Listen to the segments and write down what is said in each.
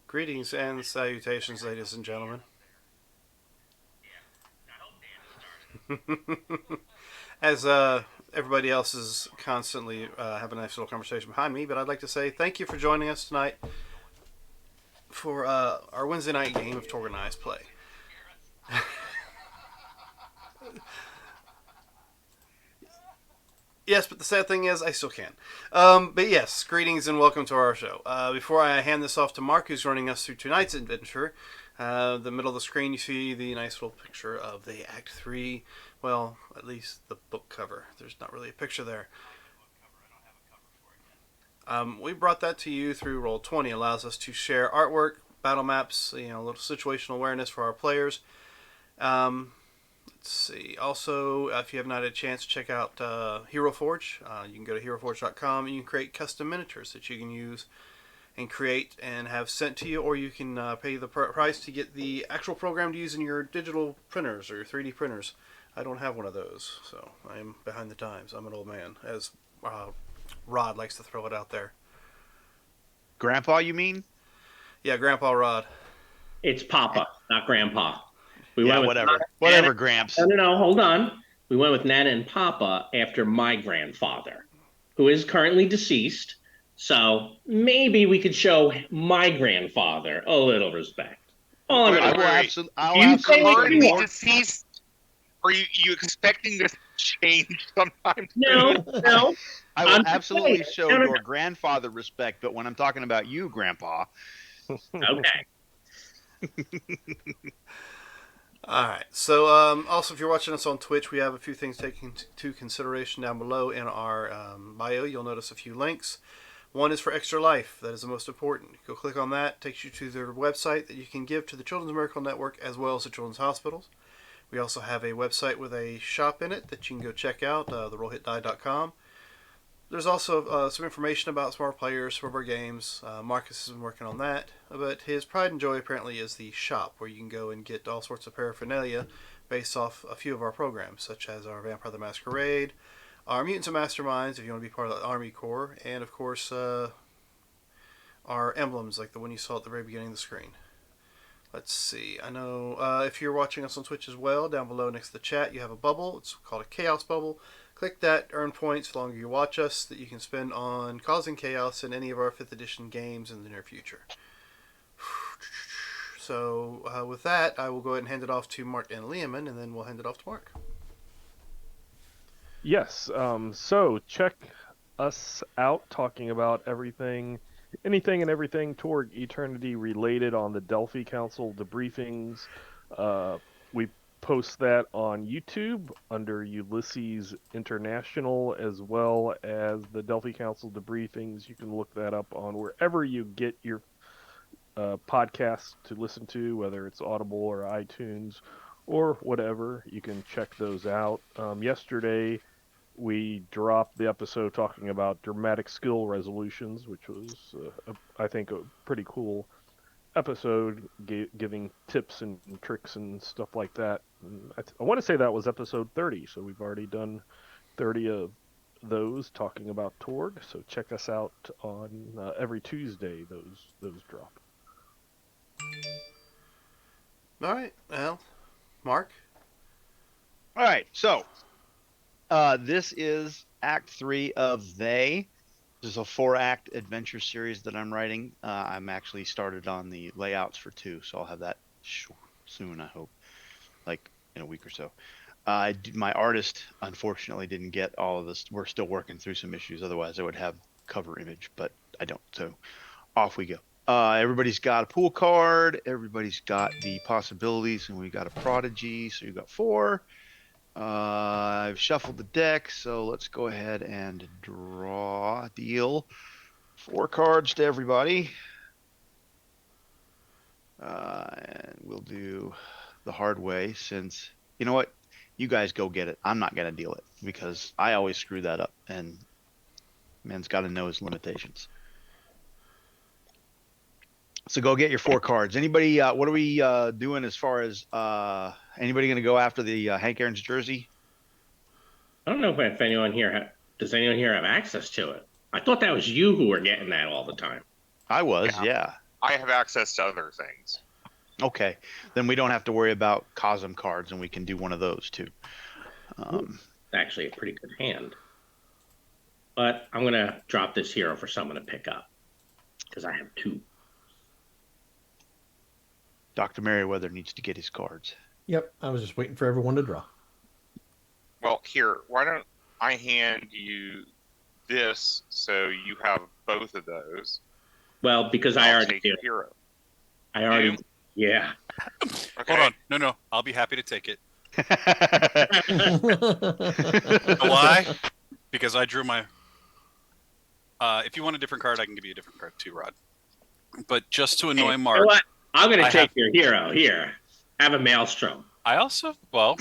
Greetings and salutations, ladies and gentlemen. As everybody else is constantly having a nice little conversation behind me, but I'd like to say thank you for joining us tonight for our Wednesday night game of TORGanized play. Yes, but the sad thing is, I still can. But yes, greetings and welcome to our show. Before I hand this off to Mark, who's running us through tonight's adventure, the middle of the screen you see the nice little picture of the Act 3. Well, at least the book cover. There's not really a picture there. We brought that to you through Roll20. It allows us to share artwork, battle maps, a little situational awareness for our players. Let's see. Also, if you have not had a chance, check out Hero Forge. You can go to heroforge.com and you can create custom miniatures that you can use and create and have sent to you, or you can pay the price to get the actual program to use in your digital printers or your 3D printers. I don't have one of those, so I am behind the times. I'm an old man, as Rod likes to throw it out there. Grandpa, you mean? Yeah, Grandpa Rod. It's Papa, not Grandpa. Whatever, Gramps. No, hold on. We went with Nana and Papa after my grandfather, who is currently deceased. So maybe we could show my grandfather a little respect. I'll Currently absolutely. deceased? Are you expecting this to change sometime? No. I will I'm absolutely saying- show no. your grandfather respect, but when I'm talking about you, Grandpa, Okay. Alright, so also if you're watching us on Twitch, we have a few things taken into consideration down below in our bio. You'll notice a few links. One is for Extra Life. That is the most important. Go click on that. It takes you to their website that you can give to the Children's Miracle Network as well as the Children's Hospitals. We also have a website with a shop in it that you can go check out, therollhitdie.com. There's also some information about some of our players, some of our games. Marcus has been working on that, but his pride and joy apparently is the shop, where you can go and get all sorts of paraphernalia based off a few of our programs, such as our Vampire the Masquerade, our Mutants and Masterminds, if you want to be part of the Army Corps, and of course our emblems, like the one you saw at the very beginning of the screen. Let's see. I know if you're watching us on Twitch as well, down below next to the chat, you have a bubble. It's called a Chaos Bubble. Click that, earn points the longer you watch us that you can spend on causing chaos in any of our 5th edition games in the near future. So with that, I will go ahead and hand it off to Mark and Leoman, and then we'll hand it off to Mark. Yes, so check us out talking about anything and everything Torg Eternity related on the Delphi Council debriefings. We post that on YouTube under Ulysses International, as well as the Delphi Council debriefings. You can look that up on wherever you get your podcasts to listen to, whether it's Audible or iTunes or whatever. You can check those out. Yesterday, we dropped the episode talking about dramatic skill resolutions, which was, I think, a pretty cool episode, giving tips and tricks and stuff like that. And I want to say that was episode 30, so we've already done 30 of those talking about Torg. So check us out on every Tuesday. Those drop. All right, well, Mark. all right. So this is Act 3 of They. This is a 4-act adventure series that I'm writing. I'm actually started on the layouts for 2, so I'll have that soon, I hope, like in a week or so. My artist, unfortunately, didn't get all of this. We're still working through some issues. Otherwise, I would have cover image, but I don't. So off we go. Everybody's got a pool card. Everybody's got the possibilities, and we got a prodigy. So you got 4. I've shuffled the deck, so let's go ahead and deal 4 cards to everybody. And we'll do the hard way, since, you know what? You guys go get it. I'm not going to deal it, because I always screw that up, and man's got to know his limitations. So go get your 4 cards. Anybody, what are we doing as far as anybody going to go after the Hank Aaron's jersey? I don't know if anyone here does anyone here have access to it. I thought that was you who were getting that all the time. I was, yeah. I have access to other things. Okay, then we don't have to worry about Cosm cards, and we can do one of those too. It's actually a pretty good hand. But I'm going to drop this hero for someone to pick up because I have 2. Dr. Merriweather needs to get his cards. Yep, I was just waiting for everyone to draw. Well, here, why don't I hand you this so you have both of those? Well, because I I'll already take did. your hero. I already. You? Yeah. Okay. Hold on. No. I'll be happy to take it. Why? Because I drew my. If you want a different card, I can give you a different card too, Rod. But just to annoy Hey, you Mark, know what? I'm going to I take have- your hero. Here. Have a Maelstrom. I also, well,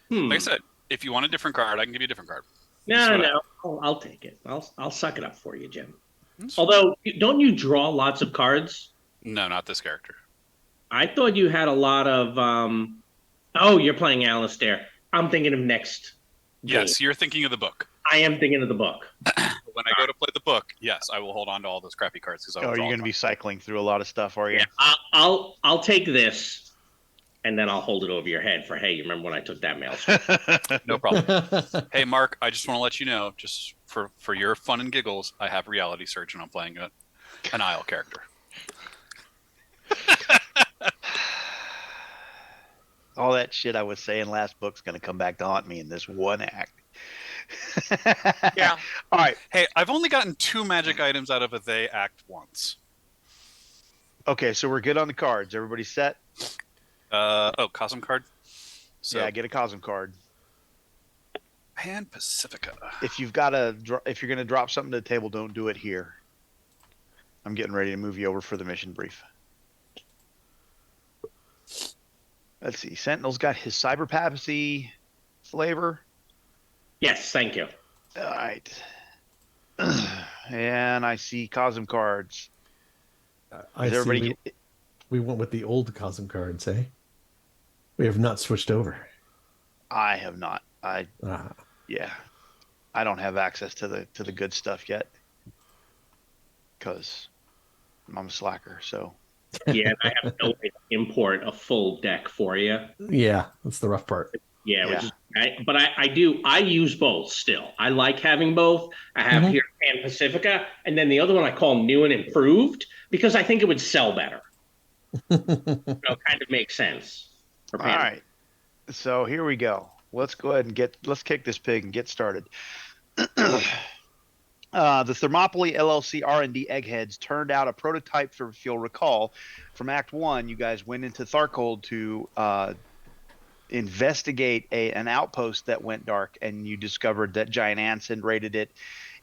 Hmm. like I said, if you want a different card, I can give you a different card. No. I'll take it. I'll suck it up for you, Jim. That's- Although, don't you draw lots of cards? No, not this character. I thought you had a lot of. Oh, you're playing Alistair. I'm thinking of next. Yes, you're thinking of the book. I am thinking of the book. When I go to play the book, yes, I will hold on to all those crappy cards because I will Oh, draw you're going to them. be cycling through a lot of stuff, are you? Yeah, I'll take this, and then I'll hold it over your head for, hey, you remember when I took that maelstrom? No problem. Hey, Mark, I just want to let you know, just for your fun and giggles, I have Reality Surge and I'm playing an Isle character. All that shit I was saying last book's going to come back to haunt me in this one act. Yeah. All right. Hey, I've only gotten 2 magic items out of a They act once. Okay, so we're good on the cards. Everybody set? Cosm card. So, Yeah, get a Cosm card. Pan Pacifica. If you've got if you're going to drop something to the table, don't do it here. I'm getting ready to move you over for the mission brief. Let's see. Sentinel's got his cyber papacy flavor. Yes, thank you. All right. And I see Cosm cards. I Does see everybody we went with the old Cosm cards, eh? We have not switched over. I have not. Ah. Yeah. I don't have access to the good stuff yet. Because I'm a slacker, so. Yeah, and I have no way to import a full deck for you. Yeah, that's the rough part. Yeah, Yeah. which is, I use both still. I like having both. I have here Pan Pacifica, and then the other one I call New and Improved because I think it would sell better. Kind of makes sense. For All Pan. right. So here we go. Let's go ahead and let's kick this pig and get started. The Thermopylae LLC R&D Eggheads turned out a prototype for, if you'll recall, from Act 1, you guys went into Tharcold to investigate an outpost that went dark, and you discovered that giant ants had raided it.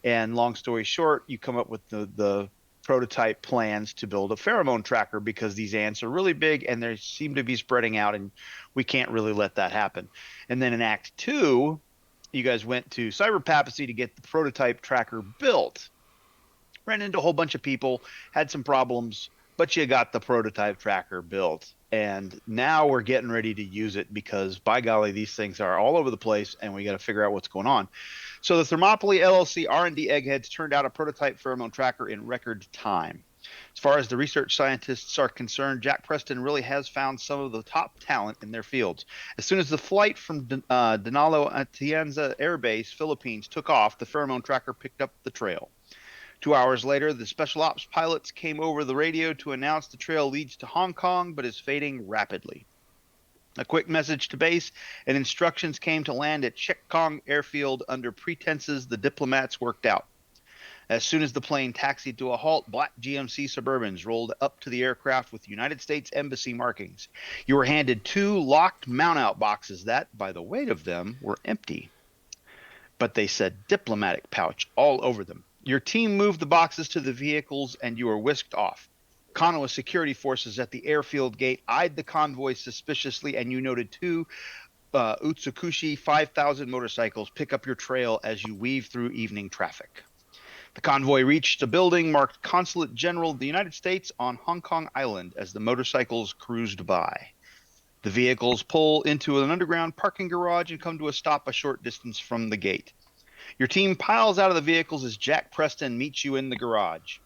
And long story short, you come up with the prototype plans to build a pheromone tracker because these ants are really big and they seem to be spreading out, and we can't really let that happen. And then in Act 2, you guys went to Cyber Papacy to get the prototype tracker built. Ran into a whole bunch of people, had some problems, but you got the prototype tracker built. And now we're getting ready to use it because, by golly, these things are all over the place and we got to figure out what's going on. So the Thermopylae LLC R&D Eggheads turned out a prototype pheromone tracker in record time. As far as the research scientists are concerned, Jack Preston really has found some of the top talent in their fields. As soon as the flight from Dinalo Atienza Air Base, Philippines, took off, the pheromone tracker picked up the trail. 2 hours later, the special ops pilots came over the radio to announce the trail leads to Hong Kong, but is fading rapidly. A quick message to base and instructions came to land at Chek Kong Airfield under pretenses the diplomats worked out. As soon as the plane taxied to a halt, black GMC Suburbans rolled up to the aircraft with United States Embassy markings. You were handed 2 locked mount-out boxes that, by the weight of them, were empty. But they said diplomatic pouch all over them. Your team moved the boxes to the vehicles and you were whisked off. Kanawa security forces at the airfield gate eyed the convoy suspiciously, and you noted 2 Utsukushi 5000 motorcycles pick up your trail as you weave through evening traffic. The convoy reached a building marked Consulate General of the United States on Hong Kong Island as the motorcycles cruised by. The vehicles pull into an underground parking garage and come to a stop a short distance from the gate. Your team piles out of the vehicles as Jack Preston meets you in the garage.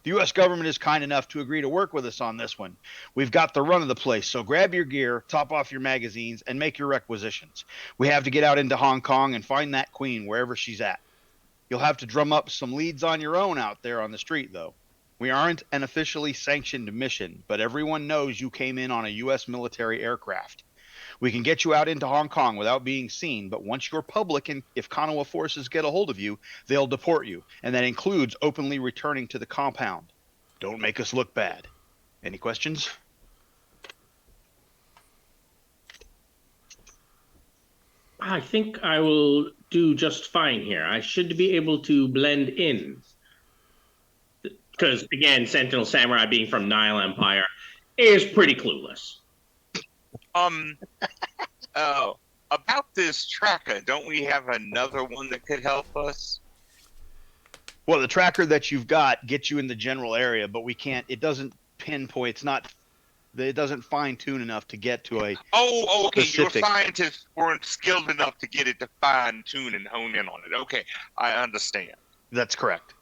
The U.S. government is kind enough to agree to work with us on this one. We've got the run of the place, so grab your gear, top off your magazines, and make your requisitions. We have to get out into Hong Kong and find that queen wherever she's at. You'll have to drum up some leads on your own out there on the street, though. We aren't an officially sanctioned mission, but everyone knows you came in on a U.S. military aircraft. We can get you out into Hong Kong without being seen, but once you're public and if Kanawa forces get a hold of you, they'll deport you, and that includes openly returning to the compound. Don't make us look bad. Any questions? I think I will do just fine here. I should be able to blend in. Because, again, Sentinel Samurai being from Nile Empire is pretty clueless. About this tracker, don't we have another one that could help us? Well, the tracker that you've got gets you in the general area, but we can't. It doesn't pinpoint. It's not. It doesn't fine tune enough to get to a. Okay. Specific. Your scientists weren't skilled enough to get it to fine tune and hone in on it. Okay, I understand. That's correct.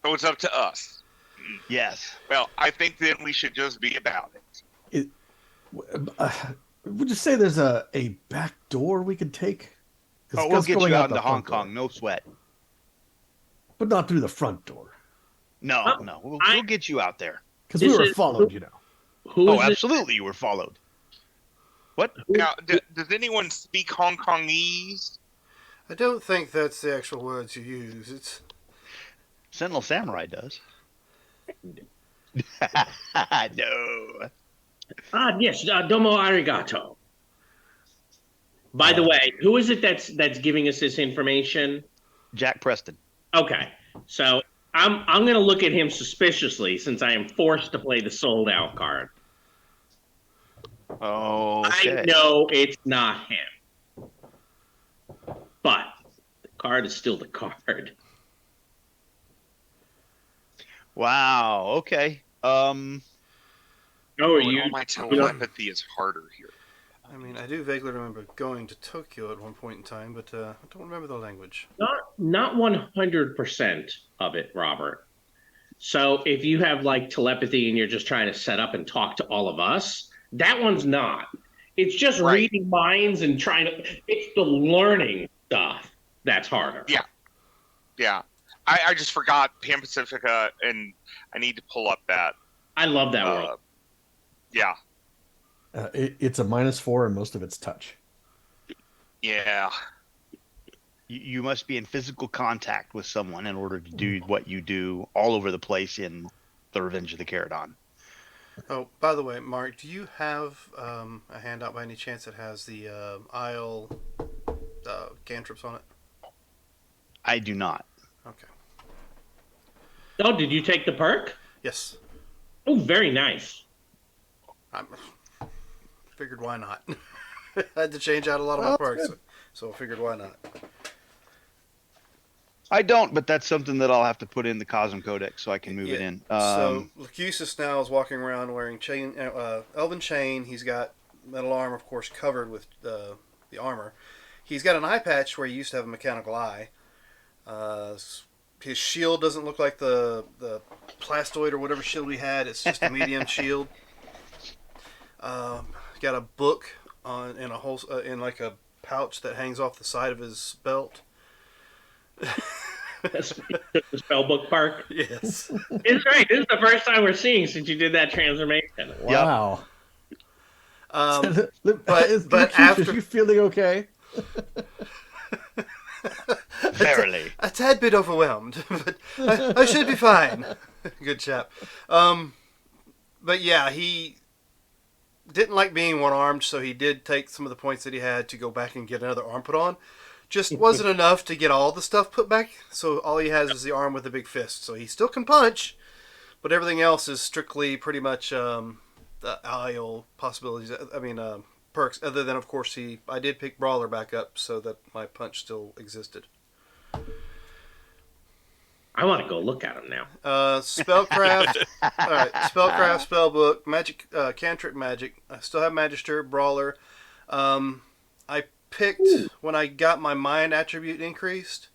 So it's up to us. Yes. Well, I think then we should just be about it. Would you say there's a back door we could take? We'll get you out into Hong front door, Kong. No sweat. but not through the front door. No. We'll get you out there. Because we were followed, you know. Who is Absolutely, you were followed. What? Now, does anyone speak Hong Kongese? I don't think that's the actual words you use. It's Sentinel Samurai does. No. Yes, domo arigato. By the way, who is it that's giving us this information? Jack Preston. Okay, so I'm going to look at him suspiciously since I am forced to play the sold out card. Okay. I know it's not him, but the card is still the card. Wow. Okay. Oh, are you? My telepathy is harder here. I mean, I do vaguely remember going to Tokyo at one point in time, but I don't remember the language. Not 100% of it, Robert. So if you have like telepathy and you're just trying to set up and talk to all of us, that one's not. It's just Right. reading minds and trying to. It's the learning stuff that's harder. Yeah. I just forgot Pan Pacifica, and I need to pull up that. I love that world. Yeah. It's a -4 and most of it's touch. Yeah. You must be in physical contact with someone in order to do what you do all over the place in The Revenge of the Caradon. Oh, by the way, Mark, do you have a handout by any chance that has the Isle cantrips on it? I do not. Okay. Oh, did you take the perk? Yes. Oh, very nice. I figured why not. I had to change out a lot of my perks, so I figured why not. I don't, but that's something that I'll have to put in the Cosm Codex so I can move it in. So Lucusus now is walking around wearing elven chain. He's got metal arm, of course, covered with the armor. He's got an eye patch where he used to have a mechanical eye. His shield doesn't look like the plastoid or whatever shield we had. It's just a medium shield. Got a book in like a pouch that hangs off the side of his belt. The spellbook perk. Yes. It's great. This is the first time we're seeing since you did that transformation. Wow. But after are you feeling okay? Verily. A tad bit overwhelmed, but I should be fine. Good chap. But yeah, he didn't like being one-armed, so he did take some of the points that he had to go back and get another arm put on. Just wasn't enough to get all the stuff put back, so all he has is the arm with the big fist. So he still can punch, but everything else is strictly pretty much the IL possibilities. I mean, perks. Other than, of course, I did pick Brawler back up so that my punch still existed. I want to go look at him now. Spellcraft. All right, spellcraft, spellbook, magic, cantrip magic. I still have Magister, Brawler. I picked when I got my mind attribute increased.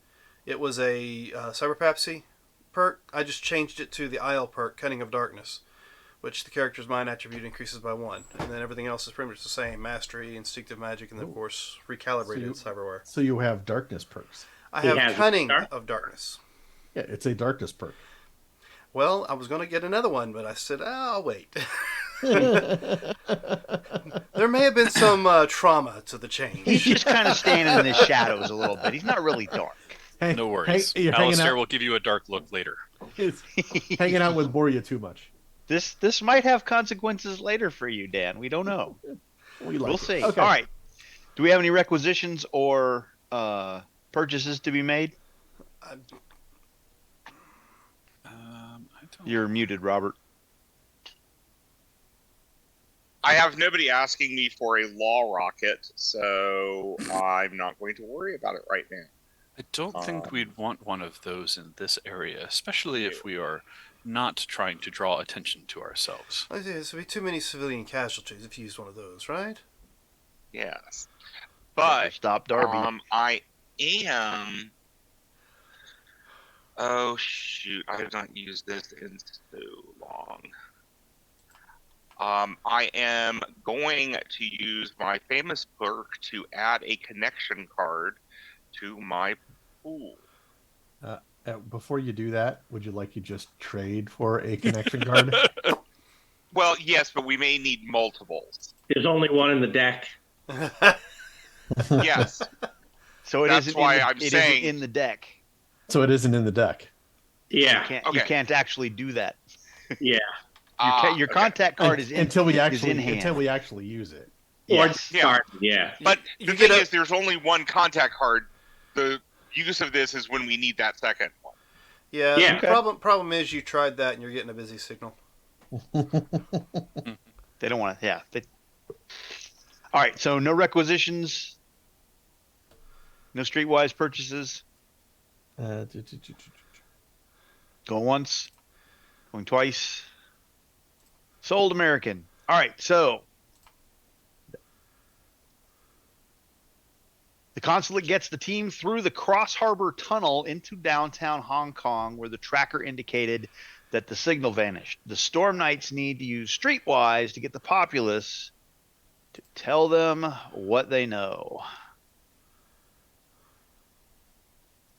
It was a cyberpapsy perk. I just changed it to the IL perk, Cunning of Darkness, which the character's mind attribute increases by 1. And then everything else is pretty much the same. Mastery, Instinctive Magic, and then, of course, recalibrated cyberware. So you have darkness perks. I He have has Cunning dark- of Darkness. Yeah, it's a darkness perk. Well, I was going to get another one, but I said, I'll wait. There may have been some trauma to the change. He's just kind of standing in the shadows a little bit. He's not really dark. Hey, No worries. You're hanging Alistair out, will give you a dark look later. hanging out with Boria too much. This might have consequences later for you, Dan. We don't know. We'll see. Okay. All right. Do we have any requisitions or purchases to be made? I don't. You're muted, Robert. I have nobody asking me for a law rocket, so I'm not going to worry about it right now. I don't think we'd want one of those in this area, especially if we are not trying to draw attention to ourselves. There's be too many civilian casualties if you used one of those, right? Yes, but Stop Darby. I am. Oh shoot! I have not used this in so long. I am going to use my famous perk to add a connection card to my pool. Before you do that, would you like to just trade for a connection card? Well, yes, but we may need multiples. There's only one in the deck. Yes. So That's isn't why in the, I'm it saying- isn't in the deck. So it isn't in the deck. Yeah, You Okay. can't actually do that. yeah. Your Okay. contact card is in until we is actually in hand. use it. Or Yes. Yeah. yeah. But You the get thing a- is, there's only one contact card. The use of this is when we need that second one. Yeah, Yeah. the problem is you tried that and you're getting a busy signal. They don't want to. Yeah. All right. So no requisitions. No streetwise purchases. Going once. Going twice. Sold American. All right. So the consulate gets the team through the Cross Harbor Tunnel into downtown Hong Kong, where the tracker indicated that the signal vanished. The Storm Knights need to use Streetwise to get the populace to tell them what they know.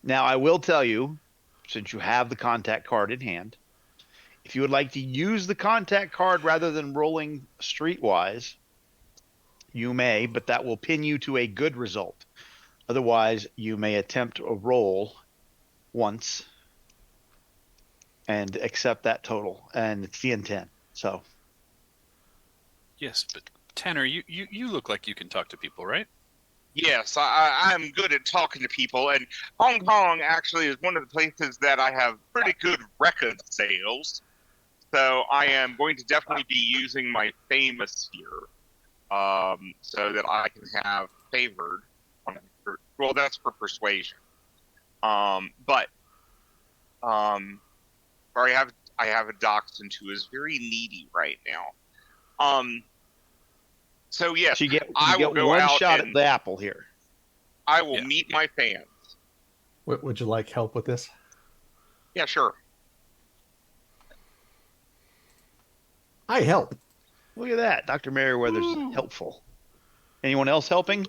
Now, I will tell you, since you have the contact card in hand, if you would like to use the contact card rather than rolling Streetwise, you may, but that will pin you to a good result. Otherwise, you may attempt a roll once and accept that total, and it's the intent. So, Yes, but Tanner, you look like you can talk to people, right? Yes, I'm good at talking to people, and Hong Kong actually is one of the places that I have pretty good record sales. So I am going to definitely be using my famous here, so that I can have favored. Well, that's for persuasion. But or I have a dachshund who is very needy right now. So yes, you get I will go one out shot at and- the apple here. I will Yeah. meet my fans. Would you like help with this? Yeah, sure. I help. Look at that. Dr. Merriweather's helpful. Anyone else helping?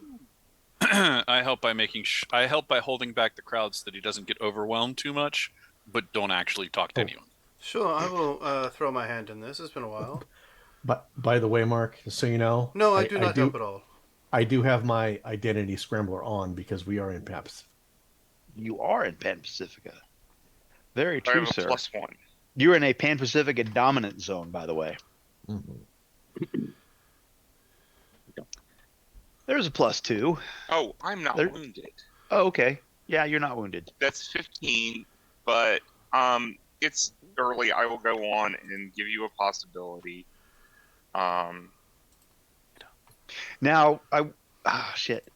I help by I help by holding back the crowd so that he doesn't get overwhelmed too much, but don't actually talk to anyone. Sure, I will throw my hand in this. It's been a while. But by the way, Mark, just so you know, No, I do not help at all. I do have my identity scrambler on because we are in PAPS. You are in Pan Pacifica. Very I true, have a sir. +1. You're in a Pan Pacifica dominant zone, by the way. There's a +2. Oh, I'm not There- wounded. Oh, okay. Yeah, you're not wounded. That's 15, but it's early. I will go on and give you a possibility. Now, shit.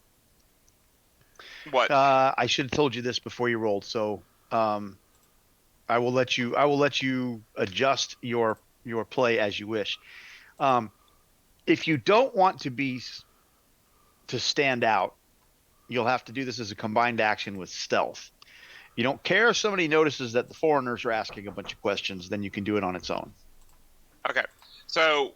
What? I should have told you this before you rolled. So, I will let you adjust your play as you wish. If you don't want to stand out, you'll have to do this as a combined action with stealth. You don't care if somebody notices that the foreigners are asking a bunch of questions, then you can do it on its own. Okay. So,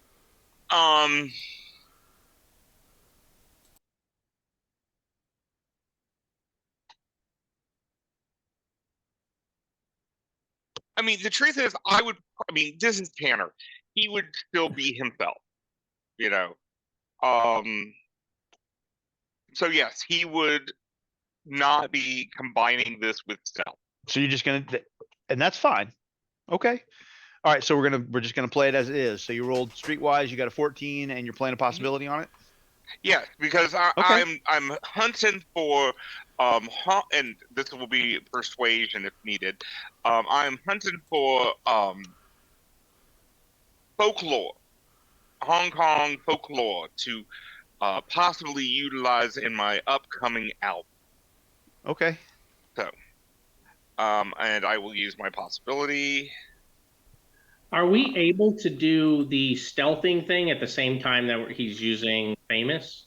I mean, the truth is, this is Tanner. He would still be himself, you know. Um, so yes, he would not be combining this with stealth. So you're just gonna, and that's fine. Okay. All right. So we're just gonna play it as it is. So you rolled streetwise. You got a 14, and you're playing a possibility on it. Yes, because Okay. I'm hunting for and this will be persuasion if needed. I'm hunting for folklore, Hong Kong folklore to possibly utilize in my upcoming album. Okay. So, and I will use my possibility. Are we able to do the stealthing thing at the same time that he's using famous?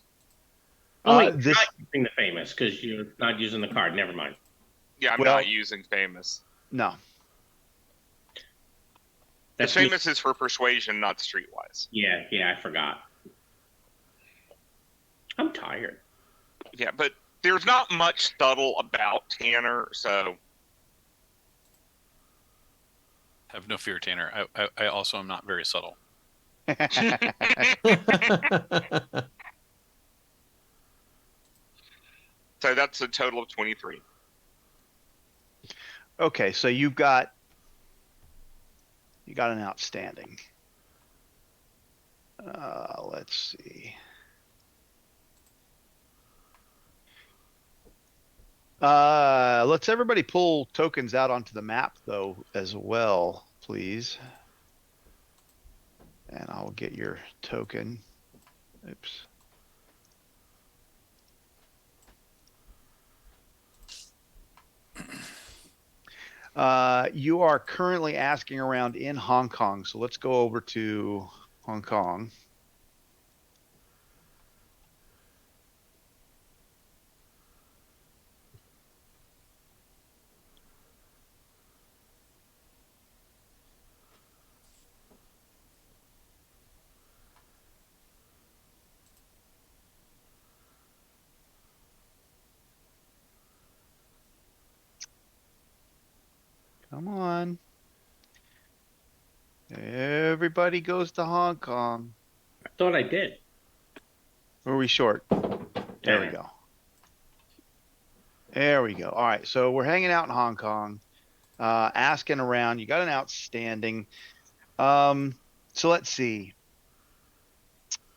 Oh wait, you're not using the famous because you're not using the card. Never mind. Yeah, I'm not using famous. No. The famous is for persuasion, not streetwise. Yeah, I forgot. I'm tired. Yeah, but there's not much subtle about Tanner, so. Have no fear, Tanner. I also am not very subtle. So that's a total of 23. Okay, so you got an outstanding. Let's see. Let's everybody pull tokens out onto the map though as well, please. And I'll get your token. Oops. You are currently asking around in Hong Kong, so let's go over to Hong Kong. Come on. Everybody goes to Hong Kong. I thought I did. Where are we short? There we go. There we go. All right. So we're hanging out in Hong Kong, asking around. You got an outstanding. So let's see.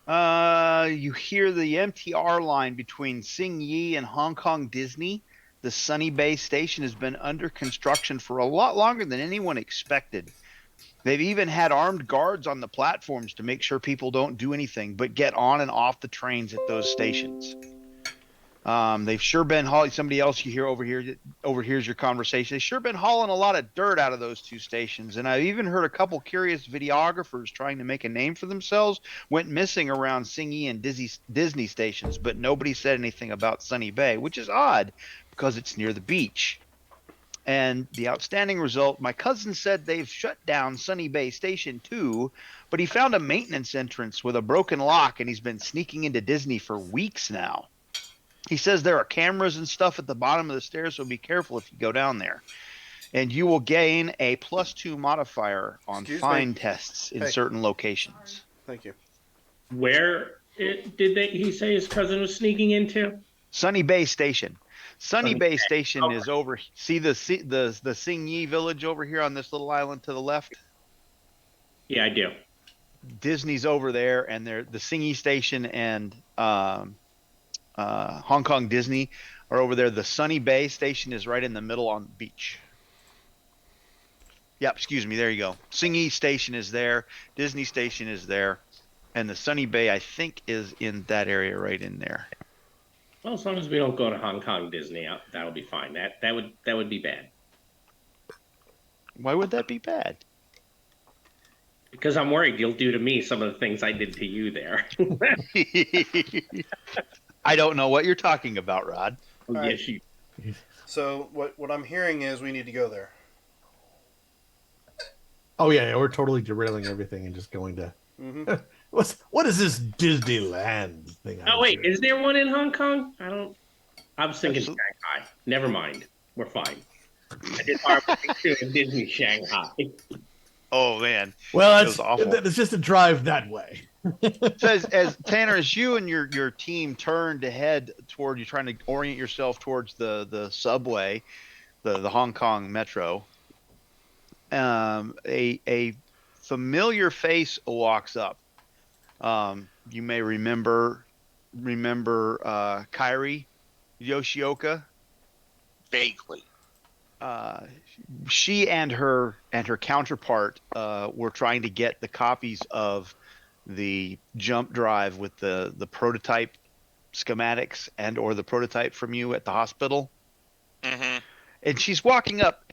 You hear the MTR line between Sing Yi and Hong Kong Disney. The Sunny Bay station has been under construction for a lot longer than anyone expected. They've even had armed guards on the platforms to make sure people don't do anything but get on and off the trains at those stations. They've sure been hauling. Somebody else you hear overhears your conversation. They've sure been hauling a lot of dirt out of those two stations. And I've even heard a couple curious videographers trying to make a name for themselves went missing around Singy and Disney stations, but nobody said anything about Sunny Bay, which is odd because it's near the beach. And the outstanding result, my cousin said they've shut down Sunny Bay Station too, but he found a maintenance entrance with a broken lock and he's been sneaking into Disney for weeks now. He says there are cameras and stuff at the bottom of the stairs, so be careful if you go down there. And you will gain a +2 modifier on find tests in certain locations. Thank you. Where he say his cousin was sneaking into? Sunny Bay Station. Sunny Bay Station is over. See the Sing Yi village over here on this little island to the left? Yeah, I do. Disney's over there, and the Sing Yi Station and Hong Kong Disney are over there. The Sunny Bay Station is right in the middle on the beach. Yep, excuse me. There you go. Sing Yi Station is there. Disney Station is there. And the Sunny Bay, I think, is in that area right in there. Well, as long as we don't go to Hong Kong Disney, that'll be fine. That would be bad. Why would that be bad? Because I'm worried you'll do to me some of the things I did to you there. I don't know what you're talking about, Rod. Yes, you. So what I'm hearing is we need to go there. Oh yeah, we're totally derailing everything and just going to. Mm-hmm. What is this Disneyland thing? Oh I'm wait, hearing? is there one in Hong Kong? I don't. I was thinking Absolutely. Shanghai. Never mind. We're fine. I did horrible things too in Disney Shanghai. Oh man, Well, it was awful. it's just a drive that way. So as Tanner, as you and your team turn to head toward, you're trying to orient yourself towards the subway, the Hong Kong metro. A familiar face walks up. You may remember Kairi Yoshioka. Vaguely. Uh, she and her counterpart were trying to get the copies of the jump drive with the prototype schematics and or the prototype from you at the hospital. Mm-hmm. And she's walking up,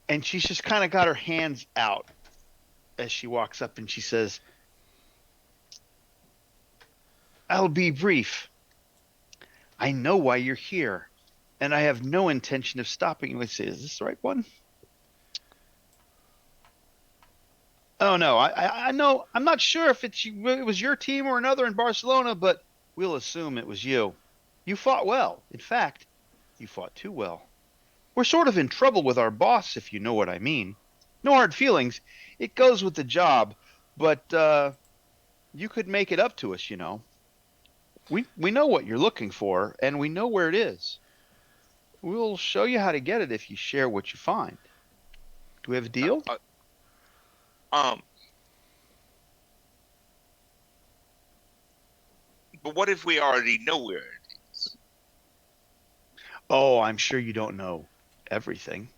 and she's just kind of got her hands out as she walks up, and she says, "I'll be brief. I know why you're here, and I have no intention of stopping you." I say, "Is this the right one?" Oh no, I know. I'm not sure if it was your team or another in Barcelona, but we'll assume it was you. You fought well. In fact, you fought too well. We're sort of in trouble with our boss, if you know what I mean. No hard feelings. It goes with the job, but you could make it up to us, you know. We know what you're looking for, and we know where it is. We'll show you how to get it if you share what you find. Do we have a deal? But what if we already know where it is? Oh, I'm sure you don't know everything.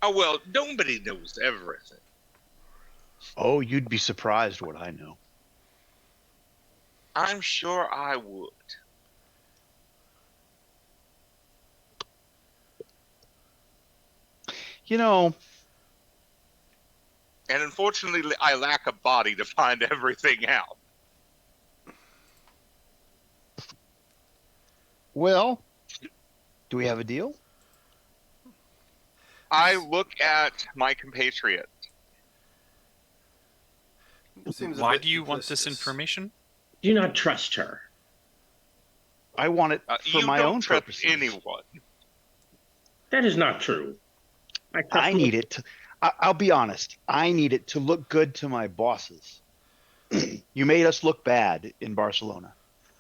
Oh well, nobody knows everything. Oh, you'd be surprised what I know. I'm sure I would. You know, And unfortunately, I lack a body to find everything out. well, do we have a deal? I look at my compatriot. Seems a Why bit do you want this duplicitous. information? Do not trust her. I want it for You my don't own trust purposes. anyone. That is not true. I need it to, I'll be honest. I need it to look good to my bosses. You made us look bad in Barcelona.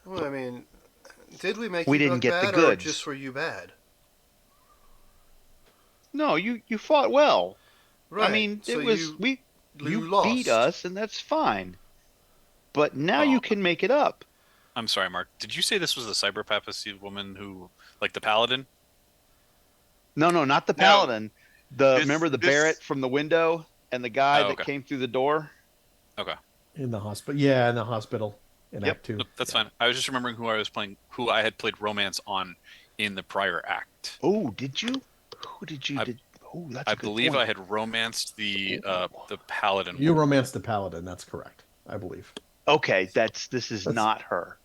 Well, I mean, did we make We you didn't look get the bad, or goods. just were you bad? No, you fought well. Right. I mean, so it was you you lost. beat us, and that's fine. But now Oh. you can make it up. I'm sorry, Mark. Did you say this was the cyber papacy woman who, like the paladin? No, not the No. paladin. Remember the This- Barrett from the window and the guy Oh, that okay. came through the door? Okay, In the hospital. Yeah, in the hospital in Yep. Act 2. nope, that's fine. I was just remembering who I had played romance on in the prior act. Oh, did you? Who did you? I- Oh, that's I a good believe point. I had romanced the paladin. You romanced the paladin. That's correct, I believe. Okay, this is not her.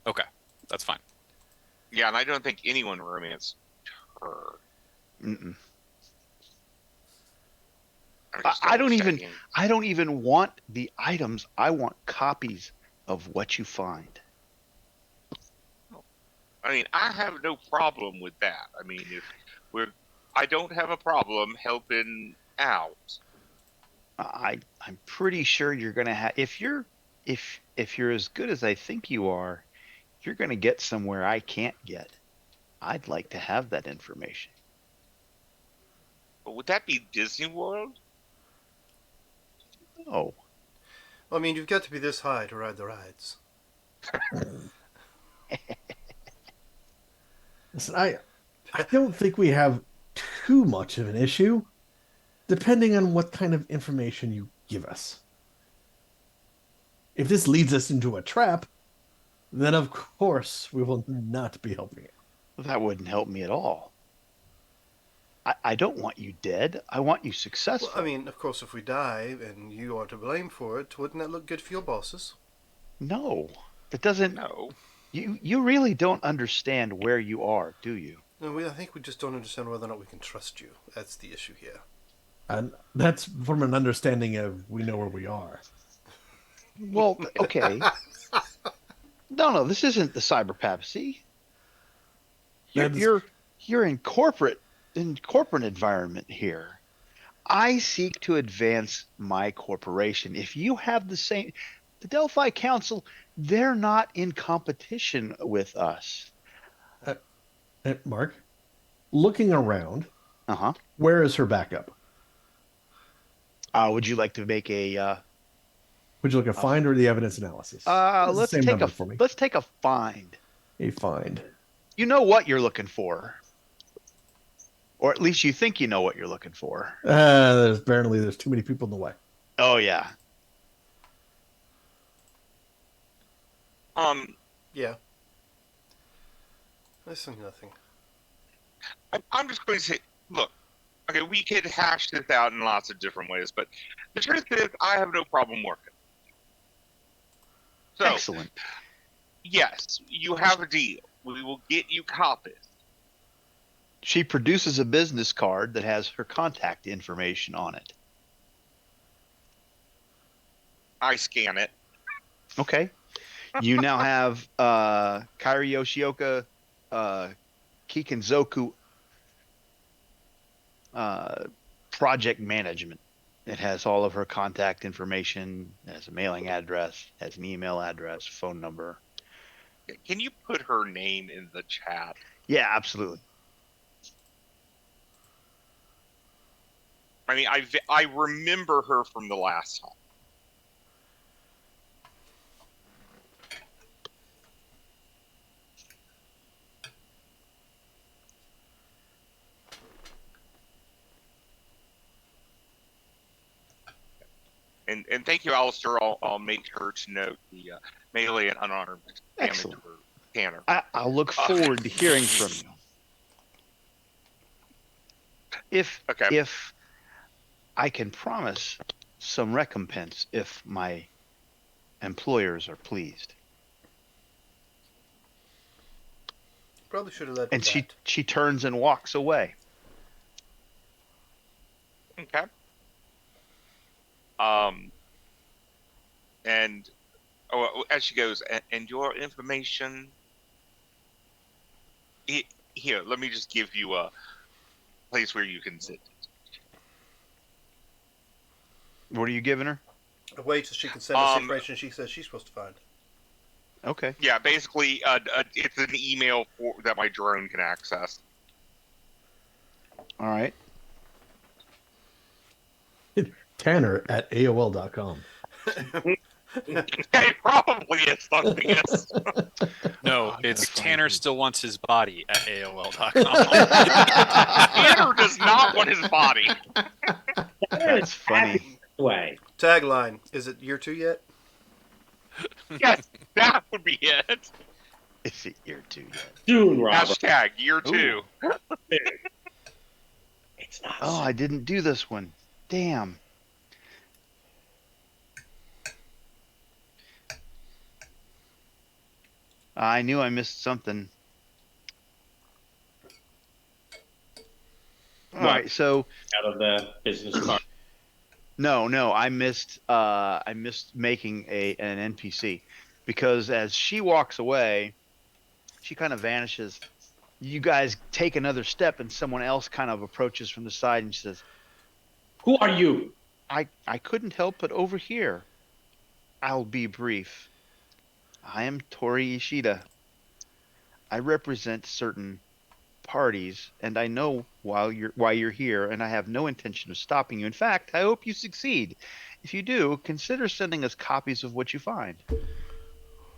Okay, that's fine. Yeah, and I don't think anyone romanced her. Mm-mm. I'm just I don't even- double-checking. I don't even want the items. I want copies of what you find. I mean, I have no problem with that. I mean, I don't have a problem helping out. I'm pretty sure you're gonna have if you're as good as I think you are, you're gonna get somewhere I can't get. I'd like to have that information. But would that be Disney World? Oh, Well, I mean, you've got to be this high to ride the rides. Listen, I don't think we have too much of an issue, depending on what kind of information you give us. If this leads us into a trap, then of course we will not be helping it. that wouldn't help me at all. I don't want you dead. I want you successful. Well, I mean, of course, if we die and you are to blame for it, wouldn't that look good for your bosses? No, it doesn't. No. You really don't understand where you are, do you? No, I think we just don't understand whether or not we can trust you. That's the issue here. And that's from an understanding of we know where we are. Well, okay. No, this isn't the cyber papacy. You're in corporate environment here. I seek to advance my corporation. If you have the Delphi Council, they're not in competition with us. Mark, looking around, Uh-huh. where is her backup? Would you like to make a Would you like a find or the evidence analysis? It's the let's same take number for me. let's take a find. A find. You know what you're looking for. Or at least you think you know what you're looking for. Apparently there's too many people in the way. Oh yeah. Yeah. There's nothing. I'm just going to say, look, okay, we could hash this out in lots of different ways, but the truth is, I have no problem working. So, Excellent. yes, you have a deal. We will get you copies. She produces a business card that has her contact information on it. I scan it. Okay. You now have Kairi Yoshioka Kikenzoku project management. It has all of her contact information, it has a mailing address, has an email address, phone number. Can you put her name in the chat? Yeah, absolutely. I mean, I remember her from the last time. And thank you, Alistair. I'll make sure to note the melee and unarmed damage Excellent. for Tanner. I'll look forward to hearing from you. If I can promise some recompense if my employers are pleased. Probably should have led with And that. she turns and walks away. Okay. And as she goes, and your information. Here, let me just give you a place where you can sit. What are you giving her? A way so she can send us the information she says she's supposed to find. Okay. Yeah, basically, it's an email that my drone can access. All right. Tanner at AOL.com. It probably is something. Yes. No, it's Tanner still wants his body at AOL.com. Tanner does not want his body. That's funny. Way. Tagline: is it year 2 yet? Yes, that would be it. Is it year 2 yet? Soon, Robert. Hashtag year 2. It's not. Oh, I didn't do this one. Damn. I knew I missed something. All right, so Out of the business card. no, I missed making an NPC because as she walks away, she kind of vanishes. You guys take another step and someone else kind of approaches from the side and she says, Who are you? I couldn't help but overhear. I'll be brief. I am Tori Ishida. I represent certain parties, and I know why you're here, and I have no intention of stopping you. In fact, I hope you succeed. If you do, consider sending us copies of what you find.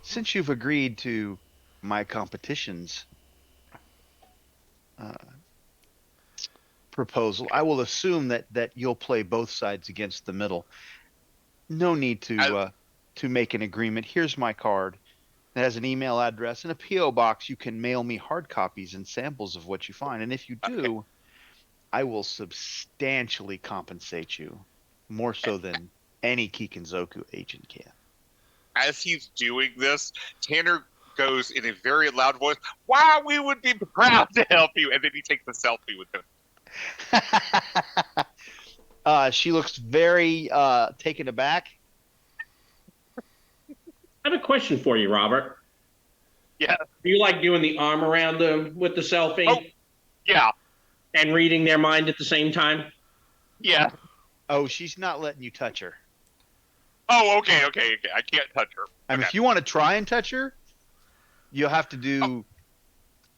Since you've agreed to my competition's proposal, I will assume that you'll play both sides against the middle. No need to make an agreement. Here's my card. It has an email address and a P.O. box. You can mail me hard copies and samples of what you find. And if you do, I will substantially compensate you, more so than any Kikenzoku agent can. As he's doing this, Tanner goes in a very loud voice, "Wow, we would be proud to help you," and then he takes a selfie with him. She looks very taken aback. I have a question for you, Robert. Yeah. Do you like doing the arm around them with the selfie Oh, yeah. and reading their mind at the same time? Yeah. Oh, she's not letting you touch her. Oh, okay. I can't touch her. I mean, Okay. if you want to try and touch her, you'll have to do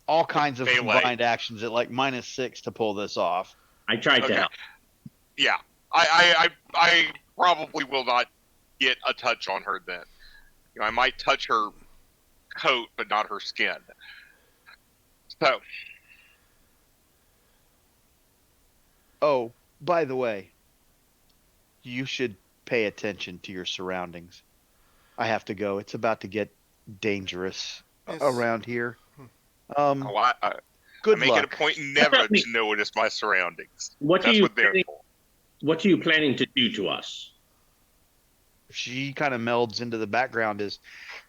all kinds of Melee. combined actions at like -6 to pull this off. I tried to Okay. help. Yeah. I probably will not get a touch on her then. You know, I might touch her coat, but not her skin. So, Oh, by the way, you should pay attention to your surroundings. I have to go. It's about to get dangerous Yes. around here. I Good make luck. it a point never to notice my surroundings. What are That's you what they're planning, for. what are you planning to do to us? She kind of melds into the background as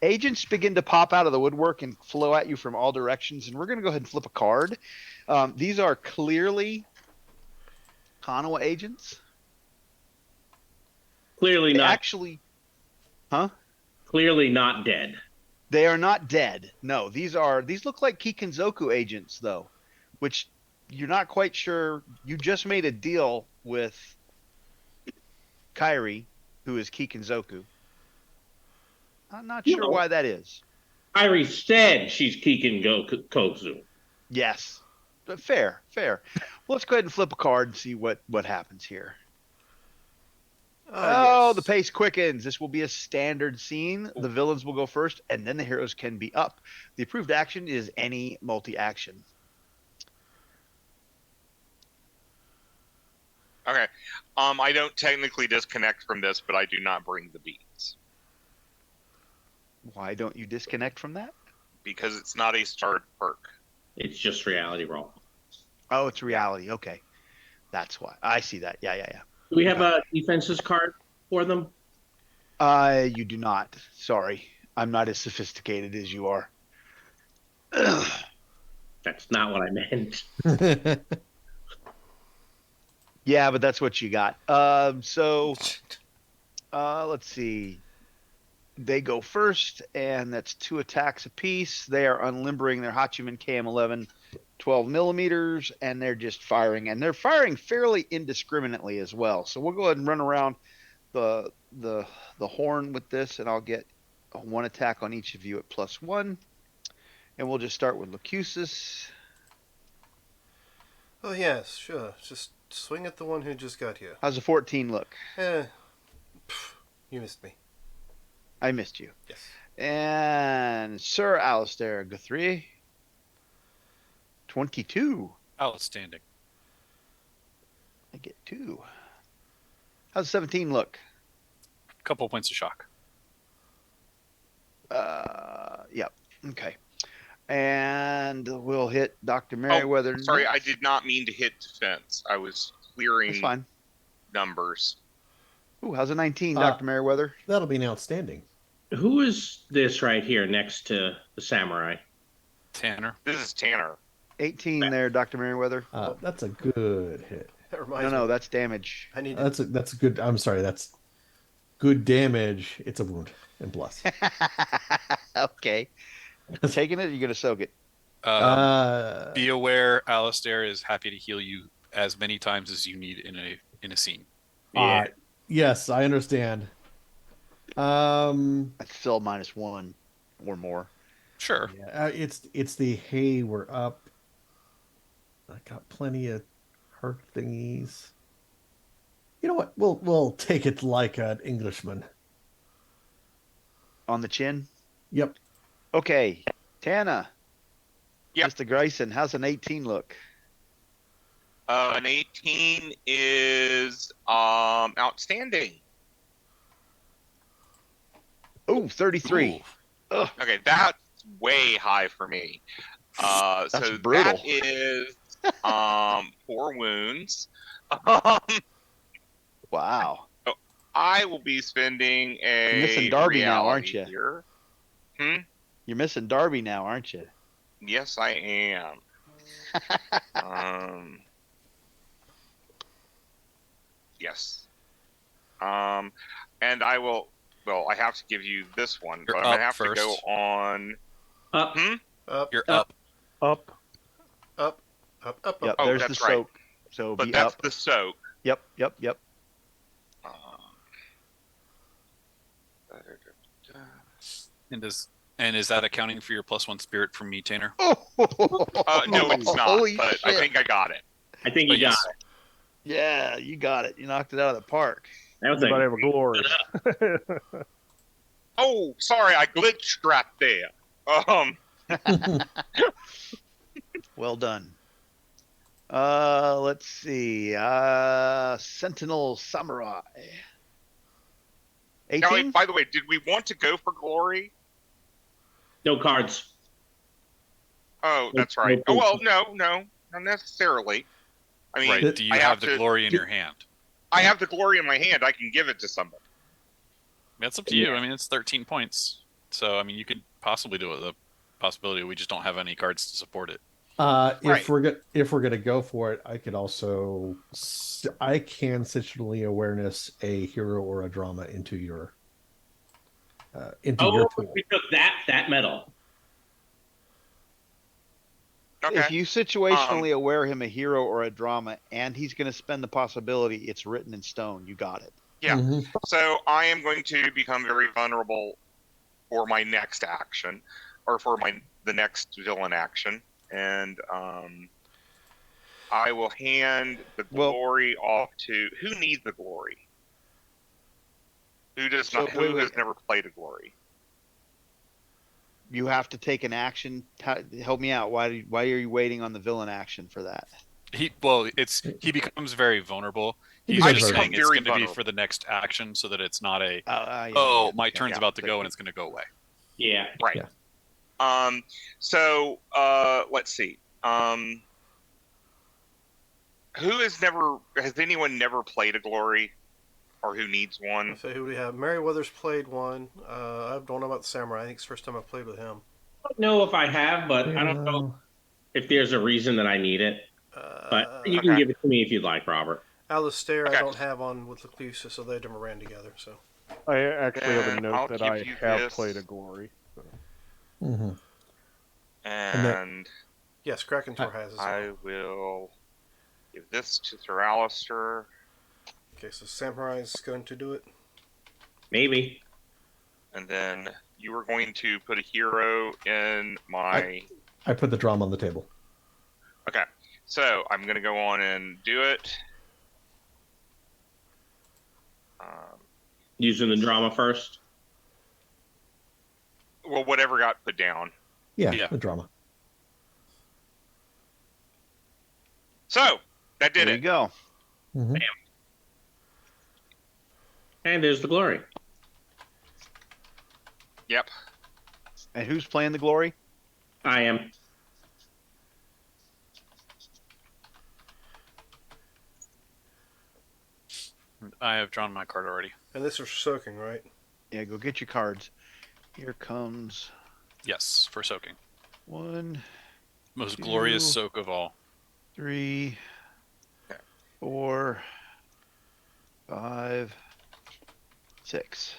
agents begin to pop out of the woodwork and flow at you from all directions. And we're going to go ahead and flip a card. These are clearly Kanawa agents. Clearly They not. actually, Clearly not dead. they are not dead. No, these look like Kikanzoku agents though, which you're not quite sure. You just made a deal with Kairi, who is Kikanzoku. I'm not sure No. why that is. Irie said she's Kikin Kozu. Yes. But fair. Well, let's go ahead and flip a card and see what happens here. Yes. The pace quickens. This will be a standard scene. The villains will go first, and then the heroes can be up. The approved action is any multi-action. Okay. I don't technically disconnect from this, but I do not bring the beats Why don't you disconnect from that? because it's not a starred perk. It's just reality roll. Oh, it's reality. Okay. That's why. I see that. Yeah. Do we have a defenses card for them? You do not. Sorry. I'm not as sophisticated as you are. That's not what I meant. Yeah, but that's what you got. So let's see. They go first, and that's 2 attacks apiece. They are unlimbering their Hachiman KM11 12 millimeters, and they're just firing. And they're firing fairly indiscriminately as well. So we'll go ahead and run around the horn with this, and I'll get 1 attack on each of you at +1. And we'll just start with Locutus. Oh yes, sure. Just swing at the one who just got here. How's a 14 look? You missed me. I missed you. Yes. And Sir Alistair Guthrie. 22. Outstanding. I get 2. How's 17 look? Couple points of shock. Yep. Okay. And we'll hit Dr. Merriweather. Sorry, I next. did not mean to hit defense. I was That's clearing fine. numbers. Ooh, how's a 19, Dr. Merriweather? That'll be an outstanding. Who is this right here next to the samurai? Tanner. This is Tanner. 18 there, Dr. Merriweather. That's a good hit. That reminds No, me. that's damage. I need to. That's a good. I'm sorry. That's good damage. It's a wound and plus. Okay. Taking it, or you're going to soak it? Be aware, Alistair is happy to heal you as many times as you need in a scene. Yeah. Yes, I understand. That's still -1 or more. Sure. It's the hey, we're up. I got plenty of hurt thingies. You know what? We'll take it like an Englishman. On the chin? Yep. Okay. Tana. Yep. Mr. Grayson, how's an 18 look? An 18 is outstanding. Oh, 33. Ugh. Okay, that's way high for me. So brutal. that is 4 wounds. Wow. I will be spending You're a missing Darby now, aren't reality you? here. You're missing Darby now, aren't you? Yes, I am. Yes. And I will. Well, I have to give you this one, You're but I'm gonna up have to go first. on. Up. Up, You're Up. up. Up. up. Yep. Oh, There's the that's right. soak. So But be that's up. the soak. Yep. Um, And is that accounting for your +1 spirit from me, Tanner? Oh, no, it's not. Holy But shit. I think I got it. I think But you got yes. it. Yeah, you got it. You knocked it out of the park. That was You might have a glory. Oh, sorry, I glitched right there. Well done. Let's see. Sentinel Samurai. Now, 18? by the way, did we want to go for glory? No cards. Oh, that's right. Oh well, no, not necessarily. I mean, Right. Do you I have the glory in do- your hand? I have the glory in my hand. I can give it to somebody. That's up to you. I mean, it's 13 points. So, I mean, you could possibly do it. The possibility we just don't have any cards to support it. If Right. we're gonna go for it, I could also I can situationally awareness a hero or a drama into your Oh, pool. we took that medal. Okay. If you situationally aware him a hero or a drama and he's going to spend the possibility, it's written in stone. You got it. Yeah. Mhm. So I am going to become very vulnerable for my next action, or for the next villain action, and I will hand the Well- glory off to who needs the glory. Who does So, not? wait, Who wait. has never played a glory? You have to take an action. Help me out. Why are you waiting on the villain action for that? He becomes very vulnerable. He He's becomes just very saying it's vulnerable. going to be Very for the next action, so that it's not a Yeah, my turn's yeah. about to go and it's going to go away. Yeah. Right. Yeah. So let's see. Has anyone never played a glory, or who needs one? So who do we have? Meriwether's played one. I don't know about the samurai. I think it's the first time I've played with him. I don't know if I have, but I don't know if there's a reason that I need it. But you can Okay. give it to me if you'd like, Robert. Alistair, Okay. I don't have on with Luclusa, so they never ran together. So I actually have a And note I'll that give I you have this. played a glory. So. Mhm. And yes, Krakentor has as well. I will give this to Sir Alistair. Okay, so Samurai's going to do it. Maybe. And then you are going to put a hero in my. I put the drama on the table. Okay, so I'm going to go on and do it. Using the drama first. Well, whatever got put down. Yeah. The drama. So that did There you it. go. Mhm. And there's the glory. Yep. And who's playing the glory? I am. I have drawn my card already. And this is soaking, right? Yeah, go get your cards. Here comes Yes, for soaking. 1, Most Two. glorious soak of all. 3, 4, 5, 6.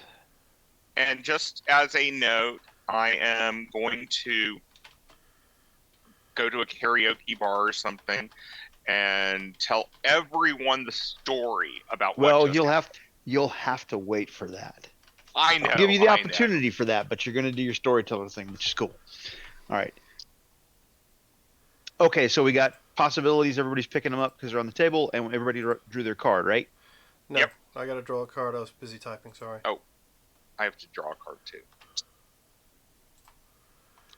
And just as a note, I am going to go to a karaoke bar or something and tell everyone the story about what. Well, just you'll have to wait for that. I know. I'll give you the I know. opportunity for that, but you're going to do your storyteller thing, which is cool. All right. Okay, so we got possibilities. Everybody's picking them up because they're on the table, and everybody drew their card, right? No, Yep. I got to draw a card. I was busy typing. Sorry. I have to draw a card too.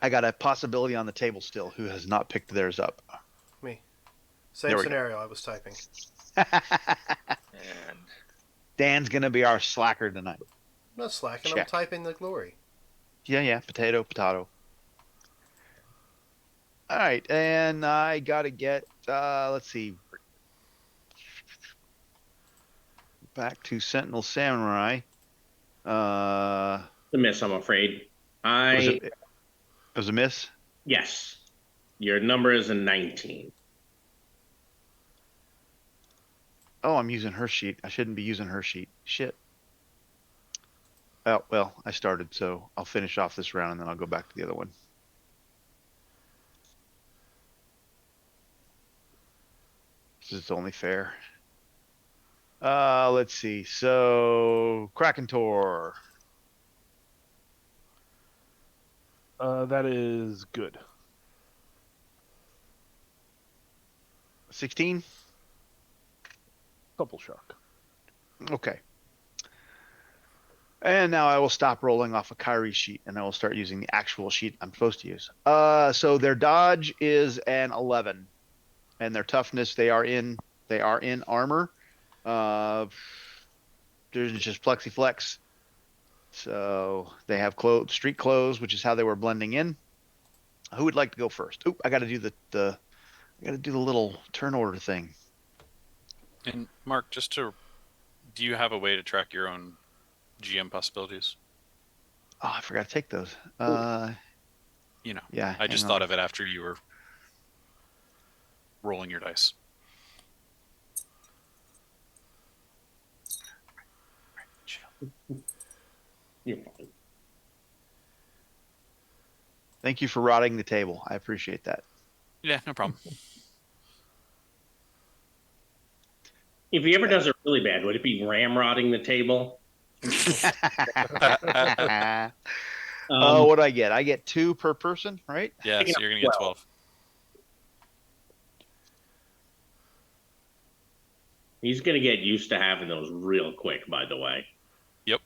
I got a possibility on the table still. Who has not picked theirs up? Me. Same There we go. scenario. I was typing. And Dan's going to be our slacker tonight. I'm not slacking. I'm Check. typing the glory. Yeah. Potato. All right, and I got to get, let's see. Back to Sentinel Samurai. The miss, I'm afraid. Was it It was a miss. Yes. Your number is a 19. Oh, I'm using her sheet. I shouldn't be using her sheet. Shit. Oh, well, I started, so I'll finish off this round and then I'll go back to the other one. This is only fair. Let's see. So, Krakentor. That is good. 16? Couple shock. Okay. And now I will stop rolling off a Kyrie sheet and I will start using the actual sheet I'm supposed to use. So their dodge is an 11, and their toughness they are in armor. There's just plexiflex. So they have street clothes, which is how they were blending in. Who would like to go first? Oop, I got to do the little turn order thing. And Mark, do you have a way to track your own GM possibilities? Oh, I forgot to take those. You know, Yeah. I just thought of it after you were rolling your dice. You're fine. Thank you for rotting the table. I appreciate that. Yeah, no problem. If he ever does it really bad, would it be ramrodding the table? What do I get? I get 2 per person, right? Yeah, so you're going to get 12. He's going to get used to having those real quick, by the way. Yep.